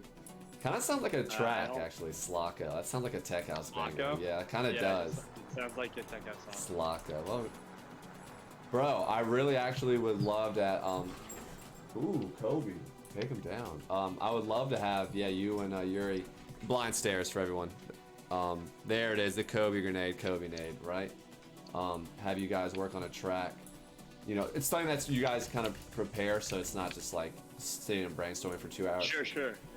Kind of sounds like a track, don't- actually. Slocko. That sounds like a tech house banger. Slocko? Yeah, it kind of Yeah, does. It sounds like a tech house song. Slocko. Well, bro, I really actually would love that. Ooh, Kobe, take him down. I would love to have, yeah, you and Yuri, blind stares for everyone. There it is, the Kobe grenade, Kobe nade, right? Have you guys work on a track. You know, it's something that you guys kind of prepare, so it's not just like sitting and brainstorming for 2 hours. Sure.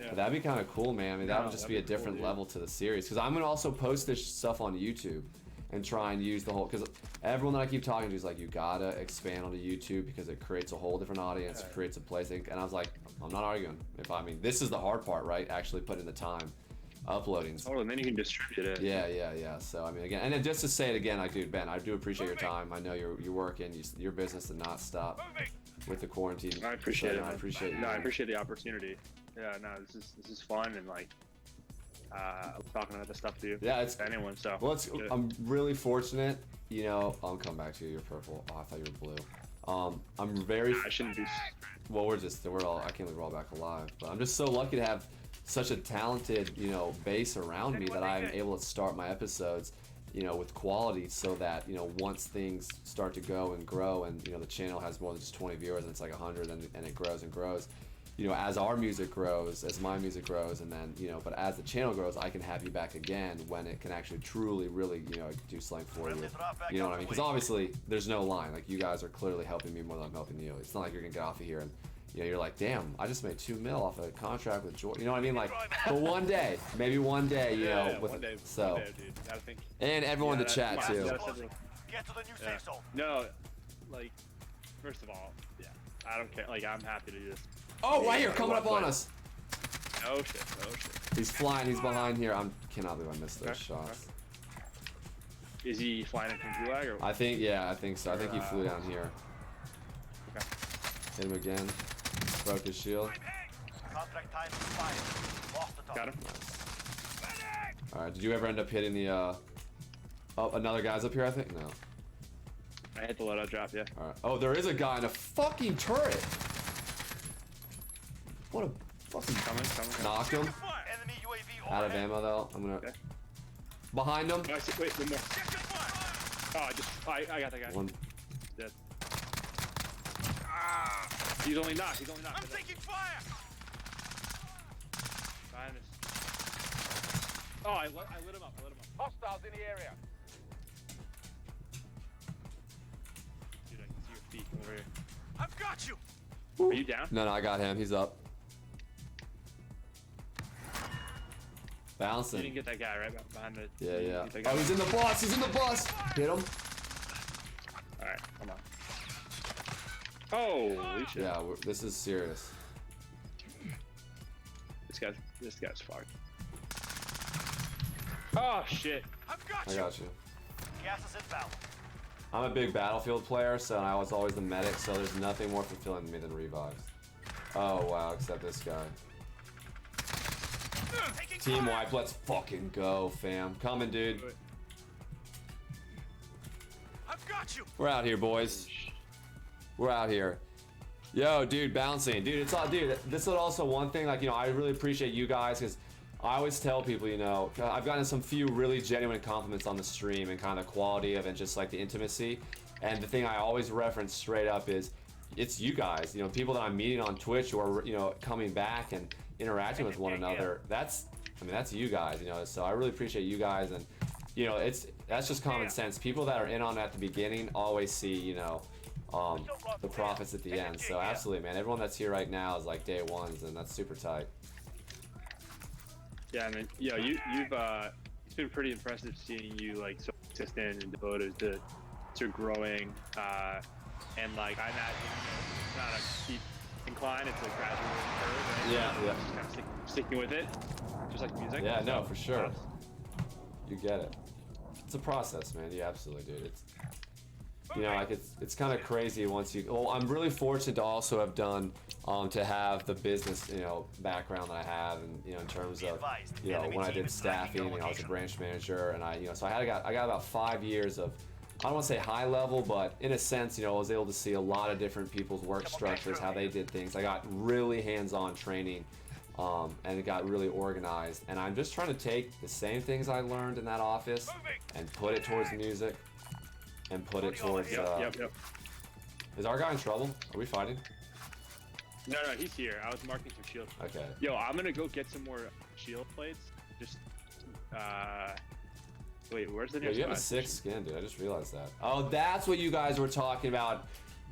Yeah. But that'd be kind of cool, man. I mean, that No, would just that'd be a be cool, different dude. level to the series. Because I'm gonna also post this stuff on YouTube and try and use the whole. Because everyone that I keep talking to is like, you gotta expand onto YouTube because it creates a whole different audience, it creates a place. And I was like, I'm not arguing. I mean, this is the hard part, right? Actually putting the time, uploading. Oh, and then you can distribute it. Yeah. So I mean, again, and then just to say it again, like, dude, Ben, I do appreciate your time. I know you're working. Your business did not stop with the quarantine. I appreciate So, it. I appreciate you. No, I appreciate the opportunity. Yeah, no, this is fun and like talking about this stuff to you. Yeah, it's to anyone. So well, yeah. I'm really fortunate. You know, I'll come back to you. You're purple. Oh, I thought you were blue. I'm very I shouldn't be. well. We're all. I can't believe we're all back alive. But I'm just so lucky to have such a talented, you know, base around me that I'm able to start my episodes, you know, with quality, so that, you know, once things start to go and grow, and, you know, the channel has more than just 20 viewers and it's like 100, and it grows and grows, you know, as our music grows, as my music grows, and then, you know, but as the channel grows, I can have you back again when it can actually truly, really, you know, do something for you. You know what I mean? Because obviously, there's no line. Like, you guys are clearly helping me more than I'm helping you. It's not like you're gonna get off of here and, you know, you're like, damn, I just made $2 million off a contract with Jordan. You know what I mean? Like, but one day, maybe one day, you know, with one day, so. one day, dude. Gotta think. And everyone in the chat too. Get to the new safe zone. No, like, first of all, yeah, I don't care. Like, I'm happy to do this. Oh, right here, coming up on us. Oh shit, oh shit. He's flying. He's behind here. I cannot believe I missed those shots. Is he flying in from Gulag or? I think, yeah, I think so. I think he flew down here. Okay. Hit him again. Broke his shield. Contract time expired. Lost the Got him. All right. Did you ever end up hitting the? Oh, another guy's up here. I think no. I hit the loadout drop, yeah. All right. Oh, there is a guy in a fucking turret. What a fucking Coming. knocked him. Enemy UAV Out of overhead. ammo though. I'm gonna. Okay. Behind him. Oh, I see. Wait, one more. Oh, I got that guy. One. Dead. He's only knocked. I'm taking fire! Behind us. Oh, I lit him up. Hostiles in the area. Dude, I can see your feet over here. I've got you! Are you down? No, I got him. He's up. You Bouncing. didn't get that guy right behind the. Yeah, you didn't yeah. get that guy? Oh, he's in the bus. He's in the bus. Hit him. Alright, come on. Holy shit. Yeah, this is serious. This guy's fucked. Oh shit. I've got I you! got you. Gas is inbound. I'm a big Battlefield player, so I was always the medic, so there's nothing more fulfilling to me than revives. Oh wow, except this guy. Taking Team fire! wipe, let's fucking go, fam. Coming, dude. I've got you! We're out here, boys. We're out here. Yo, dude, bouncing. Dude, it's all, dude, this is also one thing, like, you know, I really appreciate you guys, because I always tell people, you know, I've gotten some few really genuine compliments on the stream and kind of the quality of it, just like the intimacy. And the thing I always reference straight up is, it's you guys, you know, people that I'm meeting on Twitch or, you know, coming back and interacting with one another. That's you guys, you know, so I really appreciate you guys. And, you know, that's just common sense. People that are in on it at the beginning always see, you know, the profits at the end. So absolutely, man, everyone that's here right now is like day ones, and that's super tight. Yeah, I mean, yeah, you've it's been pretty impressive seeing you like so consistent and devoted to growing, and like I imagine it's not a steep incline, it's a gradual curve. Right? Yeah, yeah. Just kind of sticking with it, just like music. Yeah, no, So, for sure. You get it. It's a process, man. You absolutely do. It's, you know, like it's kind of crazy once you. Well, I'm really fortunate to also have done, to have the business, you know, background that I have, and you know, in terms of, you know, when I did staffing, you know, I was a branch manager, and I so I got about 5 years of, I don't want to say high level, but in a sense, you know, I was able to see a lot of different people's work structures, how they did things. I got really hands-on training, and it got really organized. And I'm just trying to take the same things I learned in that office and put it towards music, and put it towards. Yep. Is our guy in trouble? Are we fighting? No, he's here. I was marking some shield. Okay. Yo, I'm gonna go get some more shield plates. Just, wait, where's the Yo, nearest? you have a buy 6 skin, dude. I just realized that. Oh, that's what you guys were talking about.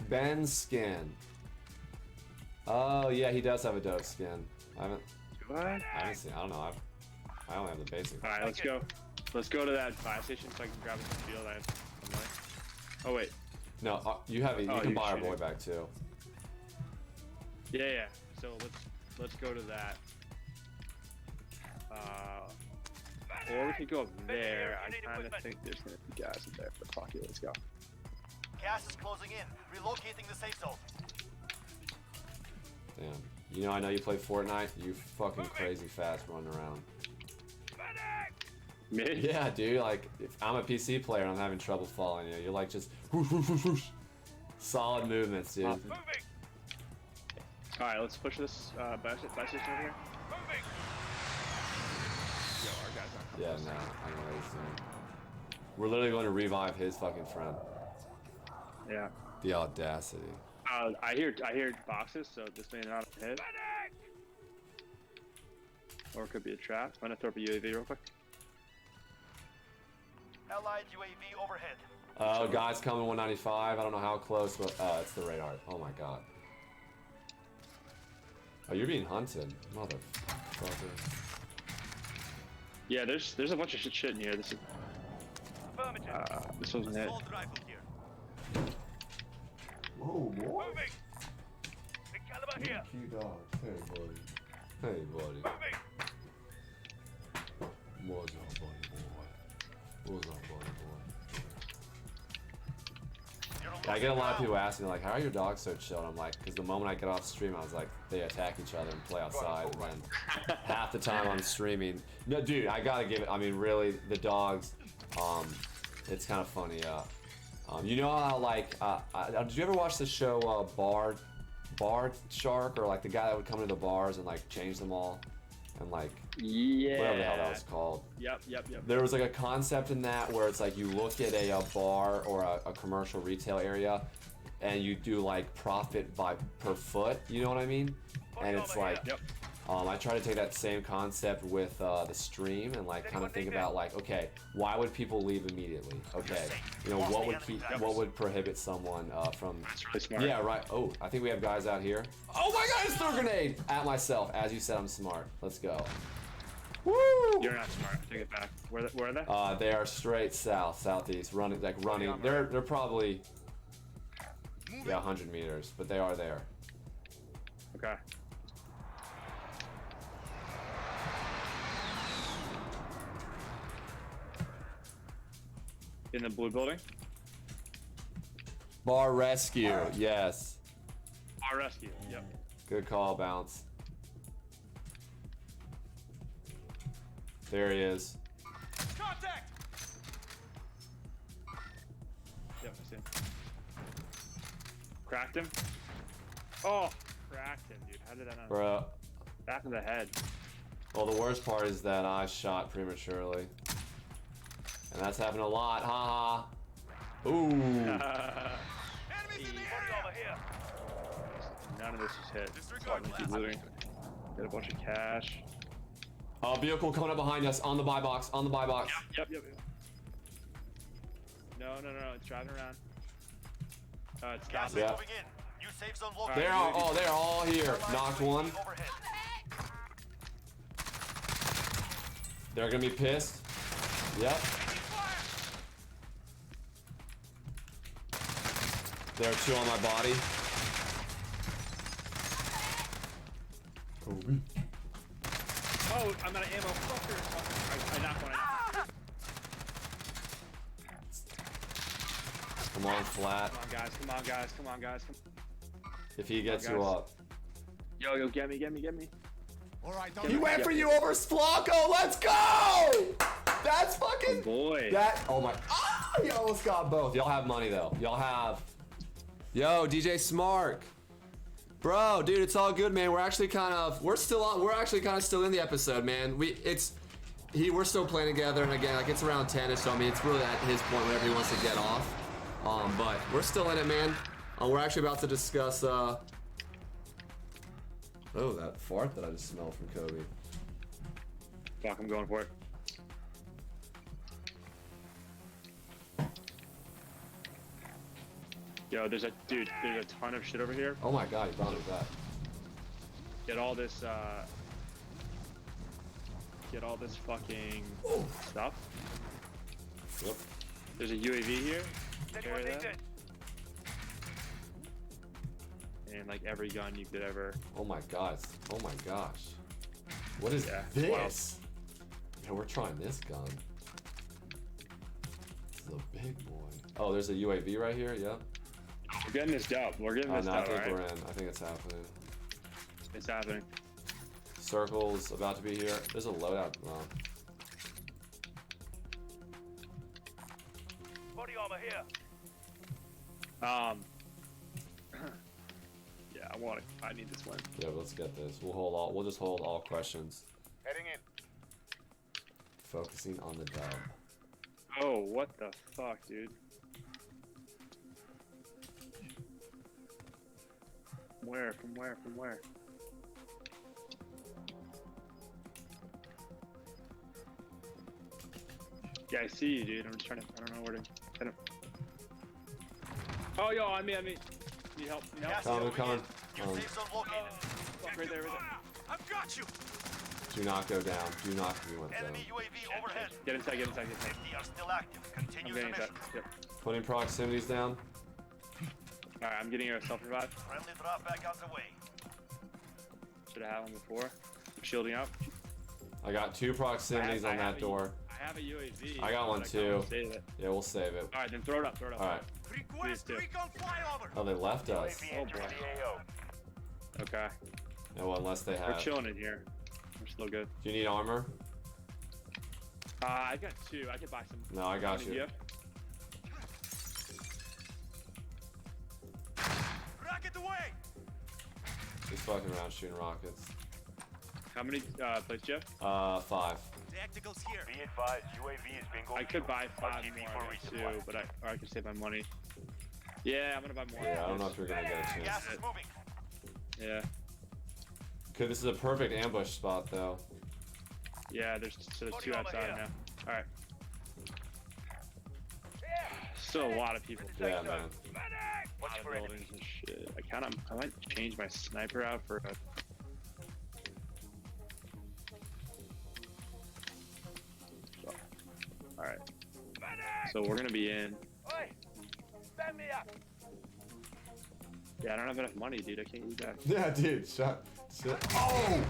Ben's skin. Oh yeah, he does have a dope skin. I haven't seen. I don't know. I only have the basic. All right, let's go. Let's go to that fire station so I can grab some shield. I have some money. Oh wait. No, you have it. You Oh, can you're buy our shooting. boy back too. Yeah. So let's go to that. Or we could go up there. I kind of think there's gonna be guys up there, but fuck it, let's go. Gas is closing in. Relocating the safe zone. Damn. You know, I know you play Fortnite. You fucking crazy fast running around. Me? Yeah, dude. Like, if I'm a PC player and I'm having trouble following you, you're like just whoosh, whoosh, whoosh, whoosh. Solid movements, dude. All right, let's push this buy station over here. Yo, our guy's not Yeah, coming. no, I know what he's doing. We're literally going to revive his fucking friend. Yeah. The audacity. I hear boxes, so this may not hit. Or it could be a trap. I'm gonna throw up a UAV real quick. Allied UAV overhead. Oh, guys coming 195. I don't know how close, but it's the radar. Oh my god. Oh, you're being hunted, motherfucker. Yeah, there's a bunch of shit in here. This is this wasn't it. Assault rifle here. Oh boy. Moving. Big caliber here. Cute dog. Hey buddy. Hey buddy. Moving. What's up, buddy boy? What's up, buddy boy? You're I get a lot of losing people asking me like, how are your dogs so chill? And I'm like, because the moment I get off stream, I was like, they attack each other and play outside, and then half the time I'm streaming. No, dude, I gotta give it. I mean, really, the dogs. It's kind of funny. You know how like, did you ever watch the show Bar Shark, or like the guy that would come into the bars and like change them all, and like Yeah. whatever the hell that was called. Yep. There was like a concept in that where it's like you look at a bar or a commercial retail area, and you do like profit per foot. You know what I mean? And it's like, Yep. I try to take that same concept with the stream and like kind of think about like, okay, why would people leave immediately? Okay, you know, what would prohibit someone from? Really smart. Yeah, right. Oh, I think we have guys out here. Oh my God, I just threw a grenade at myself. As you said, I'm smart. Let's go. Woo! You're not smart. Take it back. Where are they? They are straight southeast, running. They're probably 100 meters, but they are there. Okay. In the blue building? Bar rescue, yes. Our rescue. Yep. Good call, Bounce. There he is. Contact! Yep, I see him. Cracked him. Oh, cracked him, dude. How did I not? Bruh. Back in the head. Well, the worst part is that I shot prematurely. And that's happened a lot, haha. Ooh. Enemies in the area. Over here. None of this is hit. Disregard So I can keep looting. Get a bunch of cash. Vehicle coming up behind us on the buy box, Yep. No. It's driving around. It's Gas stopping. is Yeah. moving in. New safe zone located. They're all here. Allied Knocked UAV one. Overhead. They're gonna be pissed. Yep. There are two on my body. Oh, I'm out of ammo. Fucker. I knocked one. Come on, flat. Come on, guys. If he gets Come you on, guys. up. Yo, get me. All right, He went for you over Splocko. Let's go! That's fucking. Boy. Oh my. Ah! You almost got both. Y'all have money though. Y'all have. Yo, DJ Smart. Bro, dude, it's all good, man. We're actually kind of still in the episode, man. We're still playing together, and again, like it's around 10ish, so I mean, it's really at his point whenever he wants to get off. But we're still in it, man. We're actually about to discuss. Oh, that fart that I just smelled from Kobe. Fuck, I'm going for it. Yo, there's a ton of shit over here. Oh my God, he brought me back. Get all this fucking stuff. Yep. There's a UAV here. Anyone Carry need that. it? And like every gun you could ever. Oh my God. Oh my gosh. What is Yeah, this? Man, we're trying this gun. This is a big boy. Oh, there's a UAV right here. Yep. We're getting this dub. We're getting Oh, this no, I dub, think alright? we're in. I think it's happening. It's happening. Circle's about to be here. There's a loadout. Well, Body armor here. Yeah, I need this one. yeah, let's get this. We'll just hold all questions. Heading in. Focusing on the dub. Oh, what the fuck, dude? Where? From where? From where? Yeah, I see you, dude. I'm just trying to. I don't know where to. Kind of... Oh, yo, on me, on me. Need help? Need help? Gas is Coming, moving coming. in. New safe zone located. Fuck, right there, right there. I've got you. Do not go down. Do not go down. Enemy UAV overhead. Get inside, get inside, get inside. 50 are still active. I'm Continue getting the inside. mission. Yep. Putting proximities down. Alright, I'm getting a self-revive. Friendly drop back on the way. Should have had one before. I'm shielding up. I got 2 proximities I on have that a- door. I have a UAV. I got one but I kinda too. wanna save it. Yeah, we'll save it. Alright, then throw it up, throw it up. Alright. Request Please do. recon flyover. Oh, they left us. UAV Oh, entering boy. the AO. Okay. Yeah, well, unless they We're have. chilling in here. We're still good. Do you need armor? I got 2. I could buy some. No, I got How many do you. have? Rocket away. He's fucking around shooting rockets. How many plates do you have? 5. Tacticals here. Be advised, UAV is bingo. I could buy 5 RTV more. for I got 2, resupply. but or I could save my money. Yeah, I'm gonna buy more. Yeah, I don't know if you're gonna get a chance. Gas is moving. Yeah. Okay, this is a perfect ambush spot, though. Yeah, there's 2 Loading over outside here. now. Alright. Still a lot of people. Yeah, man. Watch Lot of for buildings enemies. and shit. I might change my sniper out for a. Alright. So we're gonna be in. Oi! Stand me up! Yeah, I don't have enough money, dude. I can't use that. Yeah, dude. Shut. Oh!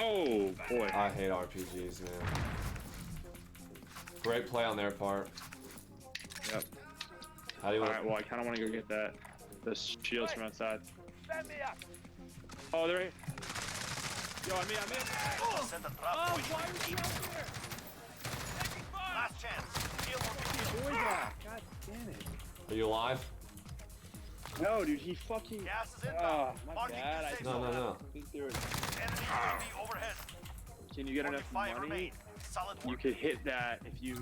Oh boy. I hate RPGs, man. Great play on their part. Yep. How do you want? Alright, well I kinda wanna go get that. The shields from outside. Stand me up! Oh, they're right. Yo, I'm in. Send a drop point. Why are you out there? Last chance. Kill or be killed. God damn it. Are you alive? No, dude, he fucking. Gas is inbound. Oh, my Marking bad. the I safe No, zone. no, no. think there was. Enemy UAV overhead. Can you get enough 45 money? remain. Solid You work. could hit that if you.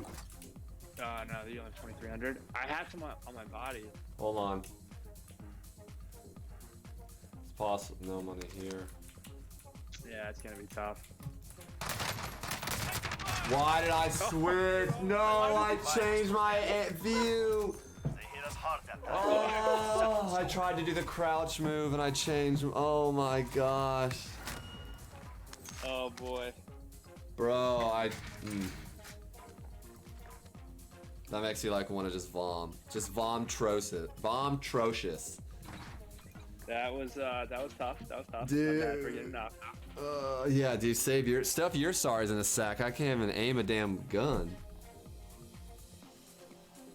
No, you only have 2,300. I had some on my body. Hold on. It's possible. No money here. Yeah, it's gonna be tough. Why did I switch? No, I changed my view. They hit us hard that time. Oh, I tried to do the crouch move and I changed. Oh my gosh. Oh boy. Bro, that makes you like want to just vom. Just vom-trocious. Vom-trocious. That was tough. That was tough. Dude. My bad for getting knocked. Yeah, dude, save your stuff. Your SAR's in a sack. I can't even aim a damn gun.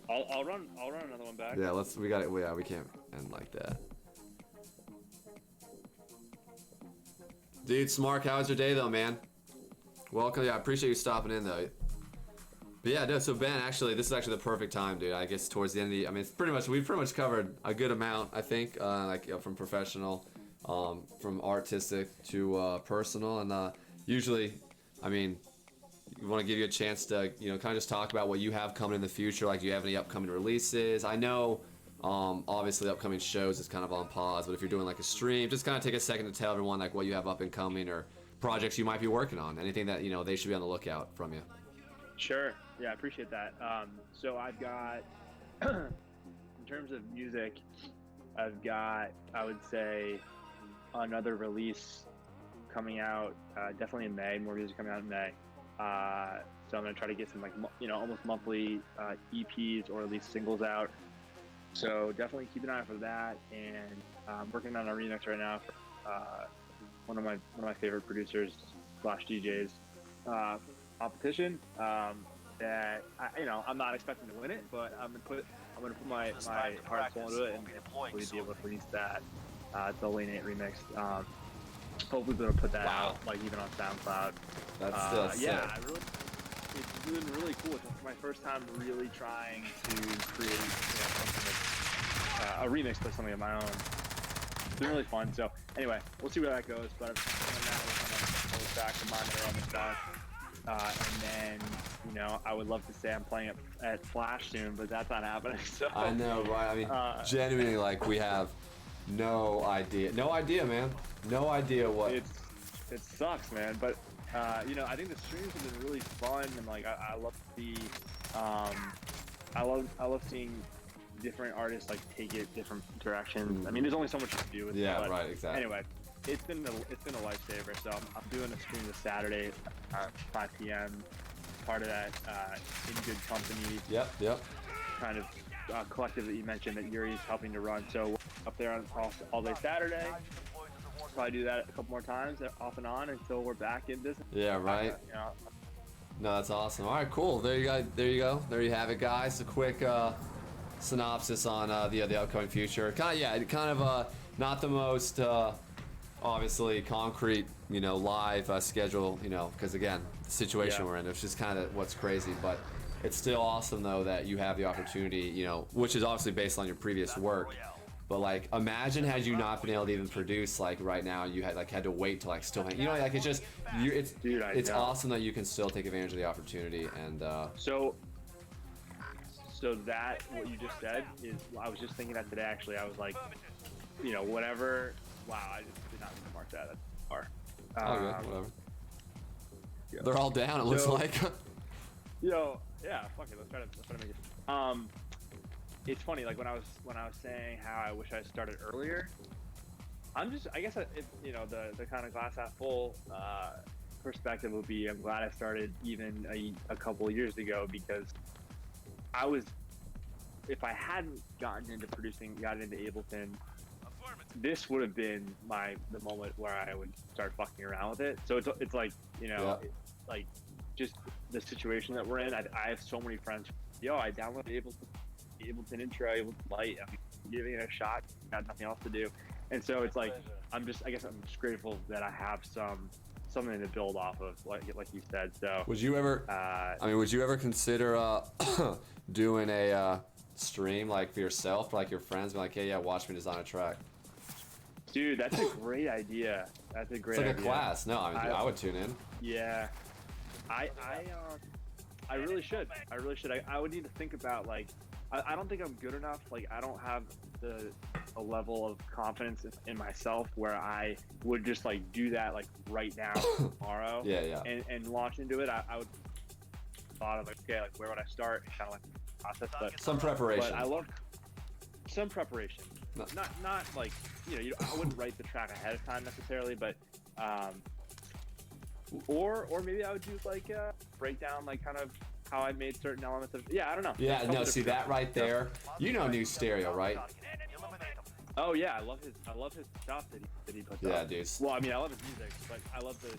I'll run another one back. Yeah, we got it. Yeah, we can't end like that. Dude, Smark, how was your day though, man? Welcome. Yeah, I appreciate you stopping in though. But yeah, no, so Ben, actually, this is actually the perfect time, dude. I guess towards the end of the, I mean, we've pretty much covered a good amount, I think, from professional, from artistic to personal, and usually, I mean, we want to give you a chance to, kind of just talk about what you have coming in the future, like do you have any upcoming releases? I know, obviously, upcoming shows is kind of on pause, but if you're doing like a stream, just kind of take a second to tell everyone like what you have up and coming or projects you might be working on, anything that they should be on the lookout from you. Sure. Yeah, I appreciate that. So I've got, in terms of music, I've got, I would say, another release coming out definitely in May. More music coming out in May. So I'm gonna try to get some like almost monthly EPs or at least singles out. So definitely keep an eye out for that. And I'm working on a remix right now for one of my favorite producers / DJs. Competition that I'm not expecting to win it, but I'm gonna put my heart and soul into it and hopefully be able to release that. It's a Lane 8 remix. Hopefully be able to put that out like even on SoundCloud. That's still sick. Yeah, it's been really cool. It's my first time really trying to create something that's a remix to something of my own. It's been really fun. So anyway, we'll see where that goes. But I'm now on the track of mine that are almost done. And then, I would love to say I'm playing at Flash soon, but that's not happening. So I know, right? I mean, genuinely, like we have No idea. No idea, man. No idea what. It sucks, man. But you know, I think the streams have been really fun, and like I love the I love seeing different artists like take it different directions. I mean, there's only so much you can do with it. Yeah, but right, exactly. Anyway, it's been a lifesaver. So I'm doing a stream this Saturday at 5 p.m. Part of that In Good Company Yep. kind of collective that you mentioned that Yuri's helping to run. So we're up there on all day Saturday. Probably do that a couple more times off and on until we're back in business. Yeah, right. You know, No, that's awesome. All right, cool. There you go. There you have it, guys. A quick synopsis on the upcoming future. Kind of not the most obviously concrete, live schedule, because again, the situation we're in, it's just kind of what's crazy. But it's still awesome though that you have the opportunity, which is obviously based on your previous work. But like, imagine had you not been able to even produce like right now, you had to wait to like still hang. Like it's just it's awesome that you can still take advantage of the opportunity and. So that what you just said is I was just thinking that today actually. I was like, whatever. Wow, I just did not mark that. That's far. Whatever. Yeah. They're all down. It looks like. Yeah. Fuck it. Let's try to make it. It's funny, like when I was saying how I wish I started earlier. I guess the kind of glass half full perspective would be I'm glad I started even a couple of years ago, because if I hadn't gotten into Ableton, this would have been the moment where I would start fucking around with it. So it's like like just the situation that we're in. I have so many friends. I downloaded Ableton Intro, Ableton Lite. I'm giving it a shot. Got nothing else to do, and so it's like I'm just grateful that I have something to build off of, like you said. So would you ever? Would you ever consider doing a stream like for yourself, for like your friends, be like, hey, watch me design a track? Dude, that's a great idea. That's a great idea. It's like a class. No, I would tune in. Yeah, I really should. I would need to think about like. I don't think I'm good enough. Like I don't have a level of confidence in myself where I would just like do that like right now, tomorrow. Yeah. And launch into it. I would thought of like, okay, like where would I start? Kind of like process, but some preparation. But I love some preparation. No. Not like I wouldn't write the track ahead of time necessarily, but or maybe I would do like a breakdown, like kind of how I made certain elements of. Yeah, I don't know. Yeah, no, see that right there. New Stereo, right? Oh yeah, I love his stuff that he puts out. Yeah, dude. Well, I mean, I love his music, but I love the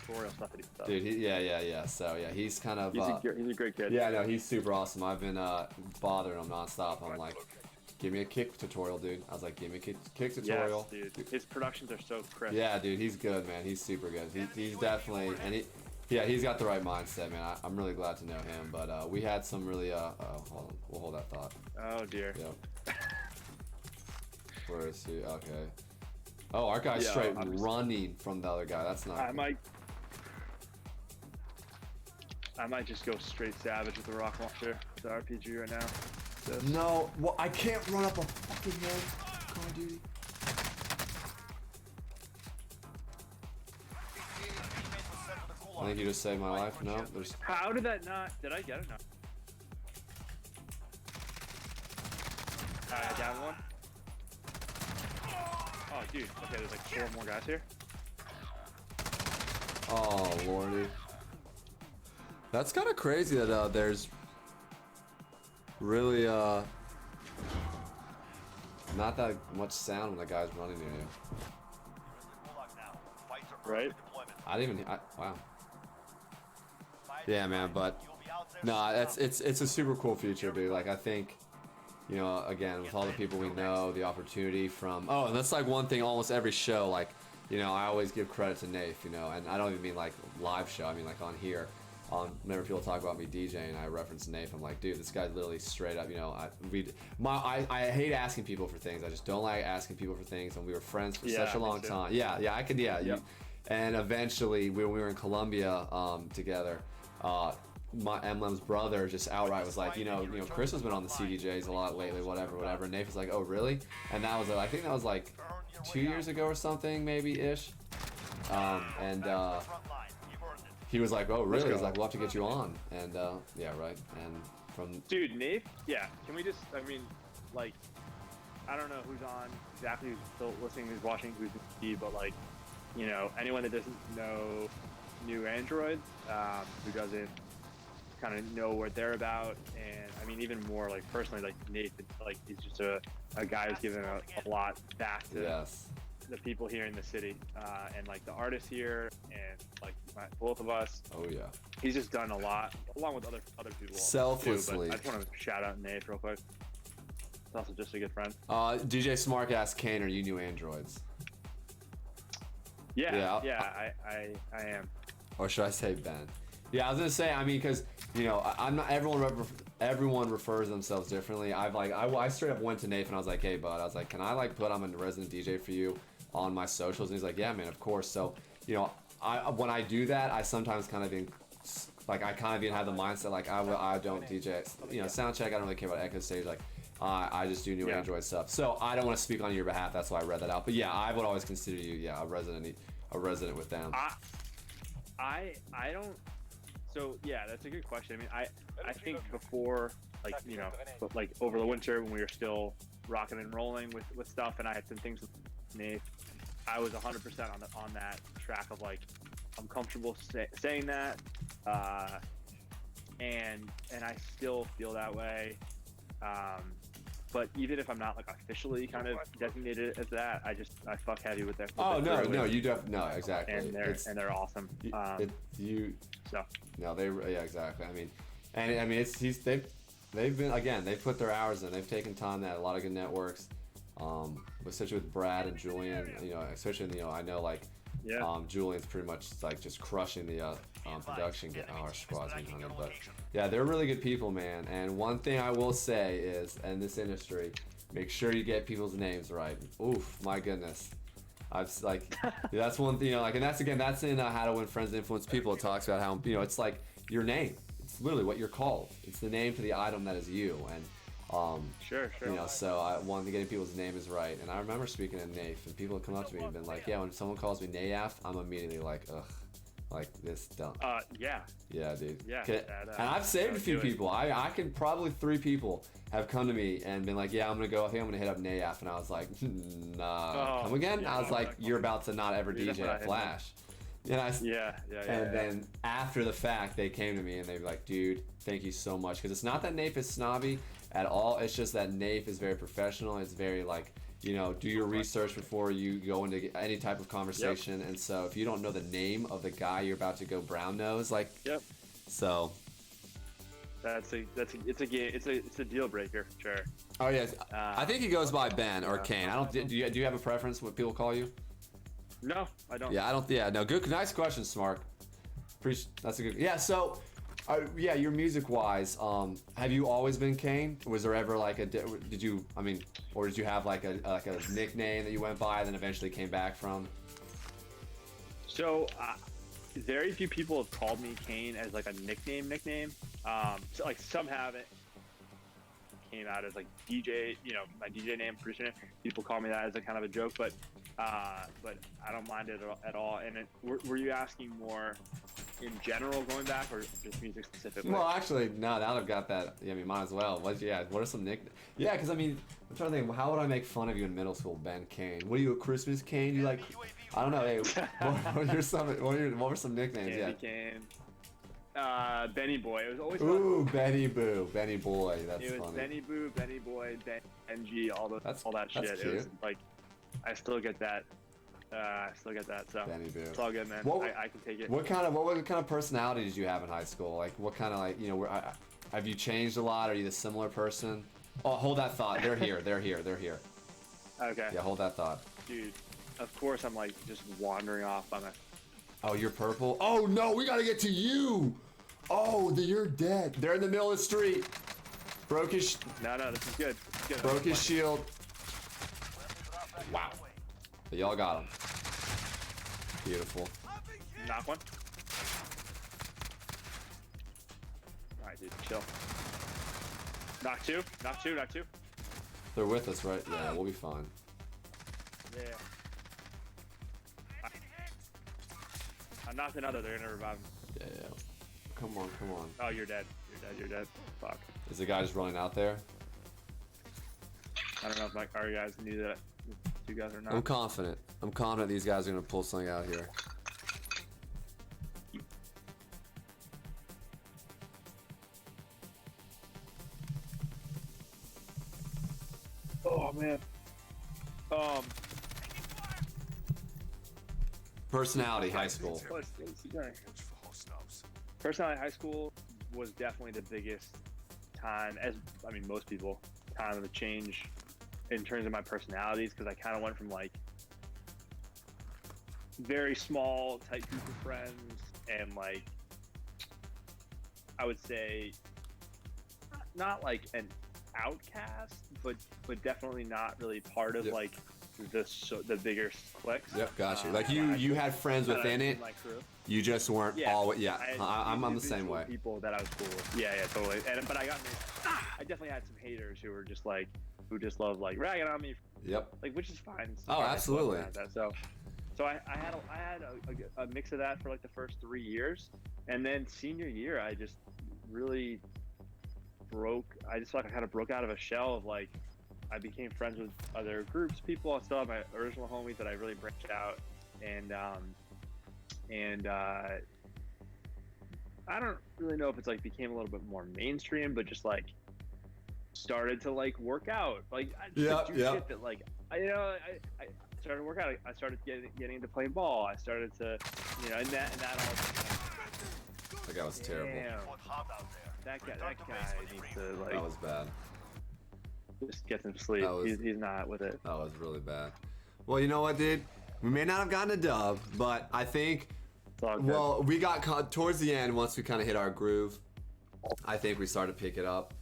tutorial stuff that he puts out. Dude, yeah. So yeah, he's kind of. He's a great kid. Yeah, no, he's super awesome. I've been bothering him nonstop. I'm like, give me a kick tutorial, dude. I was like, give me a kick tutorial. Yes, dude. His productions are so crisp. Yeah, dude, he's good, man. He's super good. He's definitely he's got the right mindset, man. I'm really glad to know him. But we had some really hold on. We'll hold that thought. Oh dear. Yep. Where is he? Okay. Oh, our guy's straight running from the other guy. That's not. I might just go straight savage with the rock launcher. The RPG right now. No, well, I can't run up a fucking hill. Call of Duty. I think you just saved my life. No, there's. How did that not? Did I get it? No. Down one. Oh, dude. Okay, there's like 4 more guys here. Oh, lordy. That's kind of crazy that there's really not that much sound when the guy's running near you. Right? Wow. Yeah, man, but no, it's a super cool future, dude. Like I think, again, with all the people we know, the opportunity from and that's like one thing almost every show, like, I always give credit to Nafe, and I don't even mean like live show, I mean like on here. Whenever people talk about me DJing, I reference Nafe. I'm like, dude, this guy's literally straight up. I hate asking people for things. I just don't like asking people for things. And we were friends for such a long time. Yeah, I could. Yeah. And eventually, when we were in Colombia together, my Emblem's brother just outright was like, Chris has been on the CDJs a lot lately, whatever. And Nate was like, oh really? And that was I think that was like 2 years ago or something, maybe ish. And he was like, oh really? He's like, we'll have to get you on. And yeah, right. And from dude, Nate. Yeah. Can we just? I mean, like, I don't know who's on exactly, who's still listening, who's watching, who's Steve, but like, anyone that doesn't know new androids, who doesn't kind of know what they're about, and I mean even more like personally, like Nate, like he's just a guy who's given a lot back to the people here in the city, and like the artists here, and like both of us. Oh yeah, he's just done a lot, along with other people. Selflessly. Too, but I just want to shout out Nate real quick. He's also just a good friend. DJ Smart asked Kane, are you new androids? Yeah, I am. Or should I say Ben? Yeah, I was gonna say, I mean, because I'm not. Everyone refers themselves differently. I straight up went to Nathan. I was like, hey bud, I was like, can I like put I'm a resident DJ for you on my socials? And he's like, yeah man, of course. So when I do that, I sometimes kind of even have the mindset like I don't DJ. Sound check. I don't really care about echo stage. Like I just do new Android stuff. So I don't want to speak on your behalf. That's why I read that out. But yeah, I would always consider you a resident with them. I don't. So yeah, that's a good question. I mean, I think before, like like over the winter when we were still rocking and rolling with stuff, and I had some things with Nate, I was 100% on that track of like I'm comfortable saying that, and I still feel that way. But even if I'm not like officially kind of designated as that, I fuck heavy with them. Oh no, you definitely no, exactly. And they're awesome. Exactly. I mean, they've been again. They've put their hours in. They've taken time at a lot of good networks. Especially with Brad and Julian. Especially I know like. Yeah. Julian's pretty much like just crushing the production. Our squad's been hunted, but yeah, they're really good people, man. And one thing I will say is, in this industry, make sure you get people's names right. Oof, my goodness. That's one thing, and that's in How to Win Friends and Influence People. It talks about how it's like your name. It's literally what you're called. It's the name for the item that is you. And sure. So I wanted to get people's name is right. And I remember speaking to Nath, and people have come up to me and been like, yeah, when someone calls me Nayaf, I'm immediately like, ugh, like this dumb. Yeah, dude. Yeah. And I've saved a few people. I can probably 3 people have come to me and been like, yeah, I think I'm gonna hit up Nayaf, and I was like, nah, come again? I was like, you're about to not ever DJ at Flash. And then after the fact, they came to me and they were like, dude, thank you so much. Because it's not that Nafe is snobby at all. It's just that Nafe is very professional. It's very like, do your research before you go into any type of conversation. Yep. And so if you don't know the name of the guy you're about to go brown nose, like, yep. So it's a deal breaker, sure. Oh yeah, I think he goes by Ben or Kane. I don't. Do you have a preference what people call you? No, I don't. Yeah, I don't. Yeah, no. Good, nice question, Smart. That's a good. Yeah. So, your music-wise, have you always been Kane? Was there ever like did you have like a nickname that you went by, and then eventually came back from? So, very few people have called me Kane as like a nickname. So like some have it. Came out as like DJ, my DJ name, producer name. People call me that as a kind of a joke, but I don't mind it at all. And were you asking more in general going back, or just music specifically? Well, actually, no. Now that I've got that, might as well. What are some nicknames? Yeah, because I'm trying to think. How would I make fun of you in middle school, Ben Kane? What are you, a Christmas Kane? You like? I don't know. Hey, what were some nicknames? Candy Kane. Benny Boy. It was always fun. Benny Boo, Benny Boy. That's funny. It was Benny Boo, Benny Boy, Benji, all that shit. Cute. It was like, I still get that. So Benny Boo. It's all good, man. I can take it. What kind of personality did you have in high school? Like, what kind of have you changed a lot? Are you the similar person? Oh, hold that thought. They're here. Okay. Yeah, hold that thought. Dude, of course I'm like just wandering off on a. Oh, you're purple? Oh no, we gotta get to you! Oh, you're dead. They're in the middle of the street. Broke his... No, this is good. Broke his shield. Wow. But y'all got him. Beautiful. Knock one. right, dude, chill. Knock two. They're with us, right? Yeah, we'll be fine. Yeah. I knocked another. They're gonna revive him. Yeah. Come on. Oh, you're dead. You're dead. Fuck. Is the guy just running out there? I don't know if our guys knew that you guys are not. I'm confident. These guys are gonna pull something out here. Oh man. Personality High School. Personality High School was definitely the biggest time, most people, time of the change in terms of my personalities, because I kind of went from like very small tight group of friends and like I would say not like an outcast, but definitely not really part of Yep. like the bigger cliques. Yep, got you. Like you had friends within it. My crew. You just weren't all. Yeah, I'm the same individual way. People that I was cool with. Yeah, totally. But I definitely had some haters who were just like, who just loved like ragging on me. Yep. Like, which is fine. It's Oh, fine. absolutely. So I had a mix of that for like the first 3 years, and then senior year I just really broke. I just like I kind of broke out of a shell of like I became friends with other groups, people. I still have my original homies that I really branched out, and I don't really know if it's like became a little bit more mainstream, but just like started to like work out. Like I just do shit that like I started to work out. I started getting into playing ball. I started to and that all. That guy was terrible. Damn. That guy needs to like. That was bad. Just get some sleep. He's not with it. That was really bad. Well, you know what, dude? We may not have gotten a dub, but I think. Well, we got towards the end once we kind of hit our groove. I think we started to pick it up.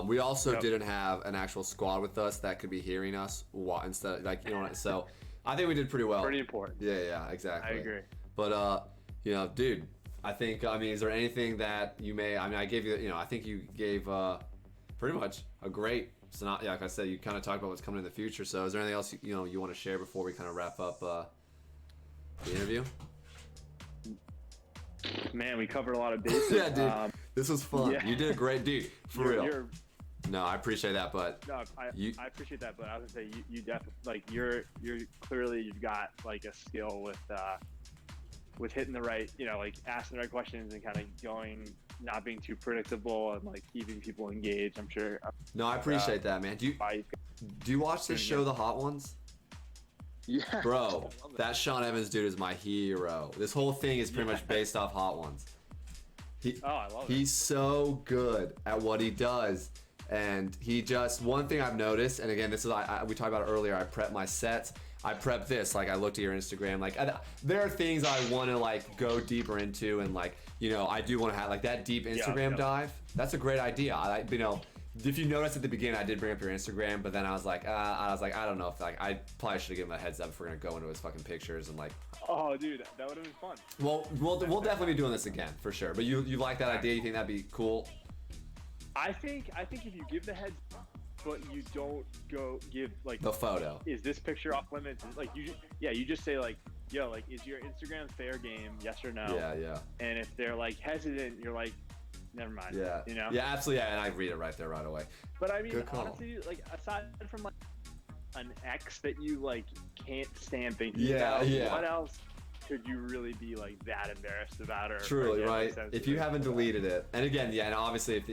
We also didn't have an actual squad with us that could be hearing us instead, like So I think we did pretty well. Pretty important. Yeah, exactly. I agree. But dude, I think is there anything that you may? I gave you. I think you gave pretty much a great. So not like I said, you kind of talked about what's coming in the future. So is there anything else you want to share before we kind of wrap up the interview? Man, we covered a lot of bases. Yeah, dude. This was fun. Yeah. You did a great, dude. For real. No, I appreciate that, but no, I appreciate that, but I was gonna say you definitely like you're clearly you've got like a skill with hitting the right, like asking the right questions and kind of not being too predictable and like keeping people engaged. I'm sure. No, I appreciate that, man. Do you watch this show, The Hot Ones? Yeah. Bro, that Sean Evans dude is my hero. This whole thing is pretty much based off Hot Ones. I love it. He's so good at what he does. And he just, one thing I've noticed, and again, this is, we talked about it earlier, I prep my sets. I prep this, like I looked at your Instagram, like there are things I want to like go deeper into, and like, I do want to have like that deep Instagram dive. That's a great idea. If you noticed at the beginning, I did bring up your Instagram, but then I was like, I don't know if like I probably should have given him a heads up if we're gonna go into his fucking pictures and like. Oh, dude, that would have been fun. Well, we'll definitely be doing this again for sure. But you like that idea? You think that'd be cool? I think if you give the heads, but you don't go give like the photo. Is this picture off limits? Like you just say like, yo, like is your Instagram fair game? Yes or no? Yeah. And if they're like hesitant, you're like. Never mind. Yeah. Yeah, absolutely. Yeah, and I read it right there right away. But I mean, honestly, like aside from like an ex that you like can't stand thinking about, what else could you really be like that embarrassed about? Or truly, right? If you haven't deleted it, and again, and obviously, if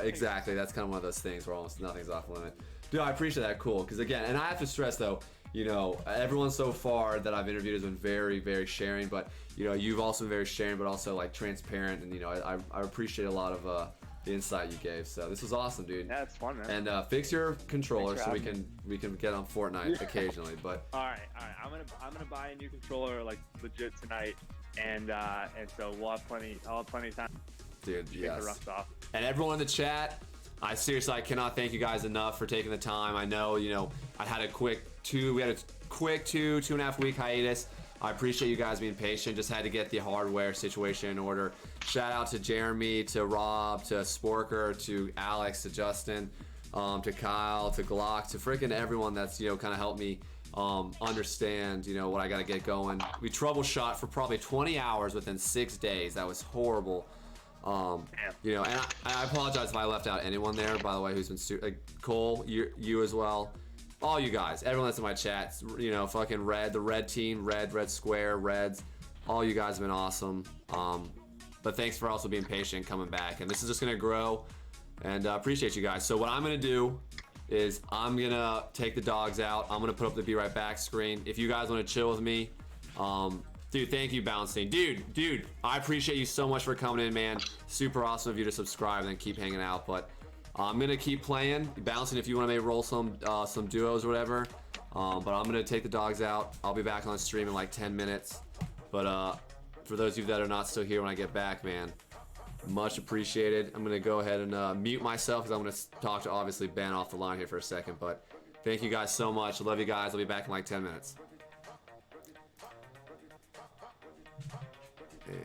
exactly, that's kind of one of those things where almost nothing's off limit. Dude, I appreciate that. Cool. Because again, and I have to stress though, everyone so far that I've interviewed has been very, very sharing, but you've also been very sharing, but also like transparent, and I appreciate a lot of the insight you gave. So this was awesome, dude. Yeah, it's fun, man. And fix your controller so we can get on Fortnite occasionally. But all right. I'm gonna buy a new controller like legit tonight, and so we'll have plenty. I'll have plenty of time. Dude, yes. Take the rust off. And everyone in the chat, I cannot thank you guys enough for taking the time. I know, I had a quick 2.5 week hiatus. I appreciate you guys being patient. Just had to get the hardware situation in order. Shout out to Jeremy, to Rob, to Sporker, to Alex, to Justin, to Kyle, to Glock, to freaking everyone that's, you know, kind of helped me understand, you know, what I got to get going. We troubleshot for probably 20 hours within 6 days. That was horrible. You know, and I apologize if I left out anyone there, by the way, who's been Cole, you as well. All you guys, everyone that's in my chats, you know, fucking Red, the Red team, Red Square, Reds, all you guys have been awesome. But thanks for also being patient coming back. And this is just going to grow, and appreciate you guys. So what I'm going to do is I'm going to take the dogs out. I'm going to put up the Be Right Back screen. If you guys want to chill with me, dude, thank you, Bouncing. Dude, I appreciate you so much for coming in, man. Super awesome of you to subscribe and then keep hanging out. But I'm gonna keep playing. Bouncing, if you want to maybe roll some duos or whatever. But I'm gonna take the dogs out. I'll be back on stream in like 10 minutes. But for those of you that are not still here when I get back, man, much appreciated. I'm gonna go ahead and mute myself because I'm gonna talk to obviously Ben off the line here for a second. But thank you guys so much. I love you guys. I'll be back in like 10 minutes. And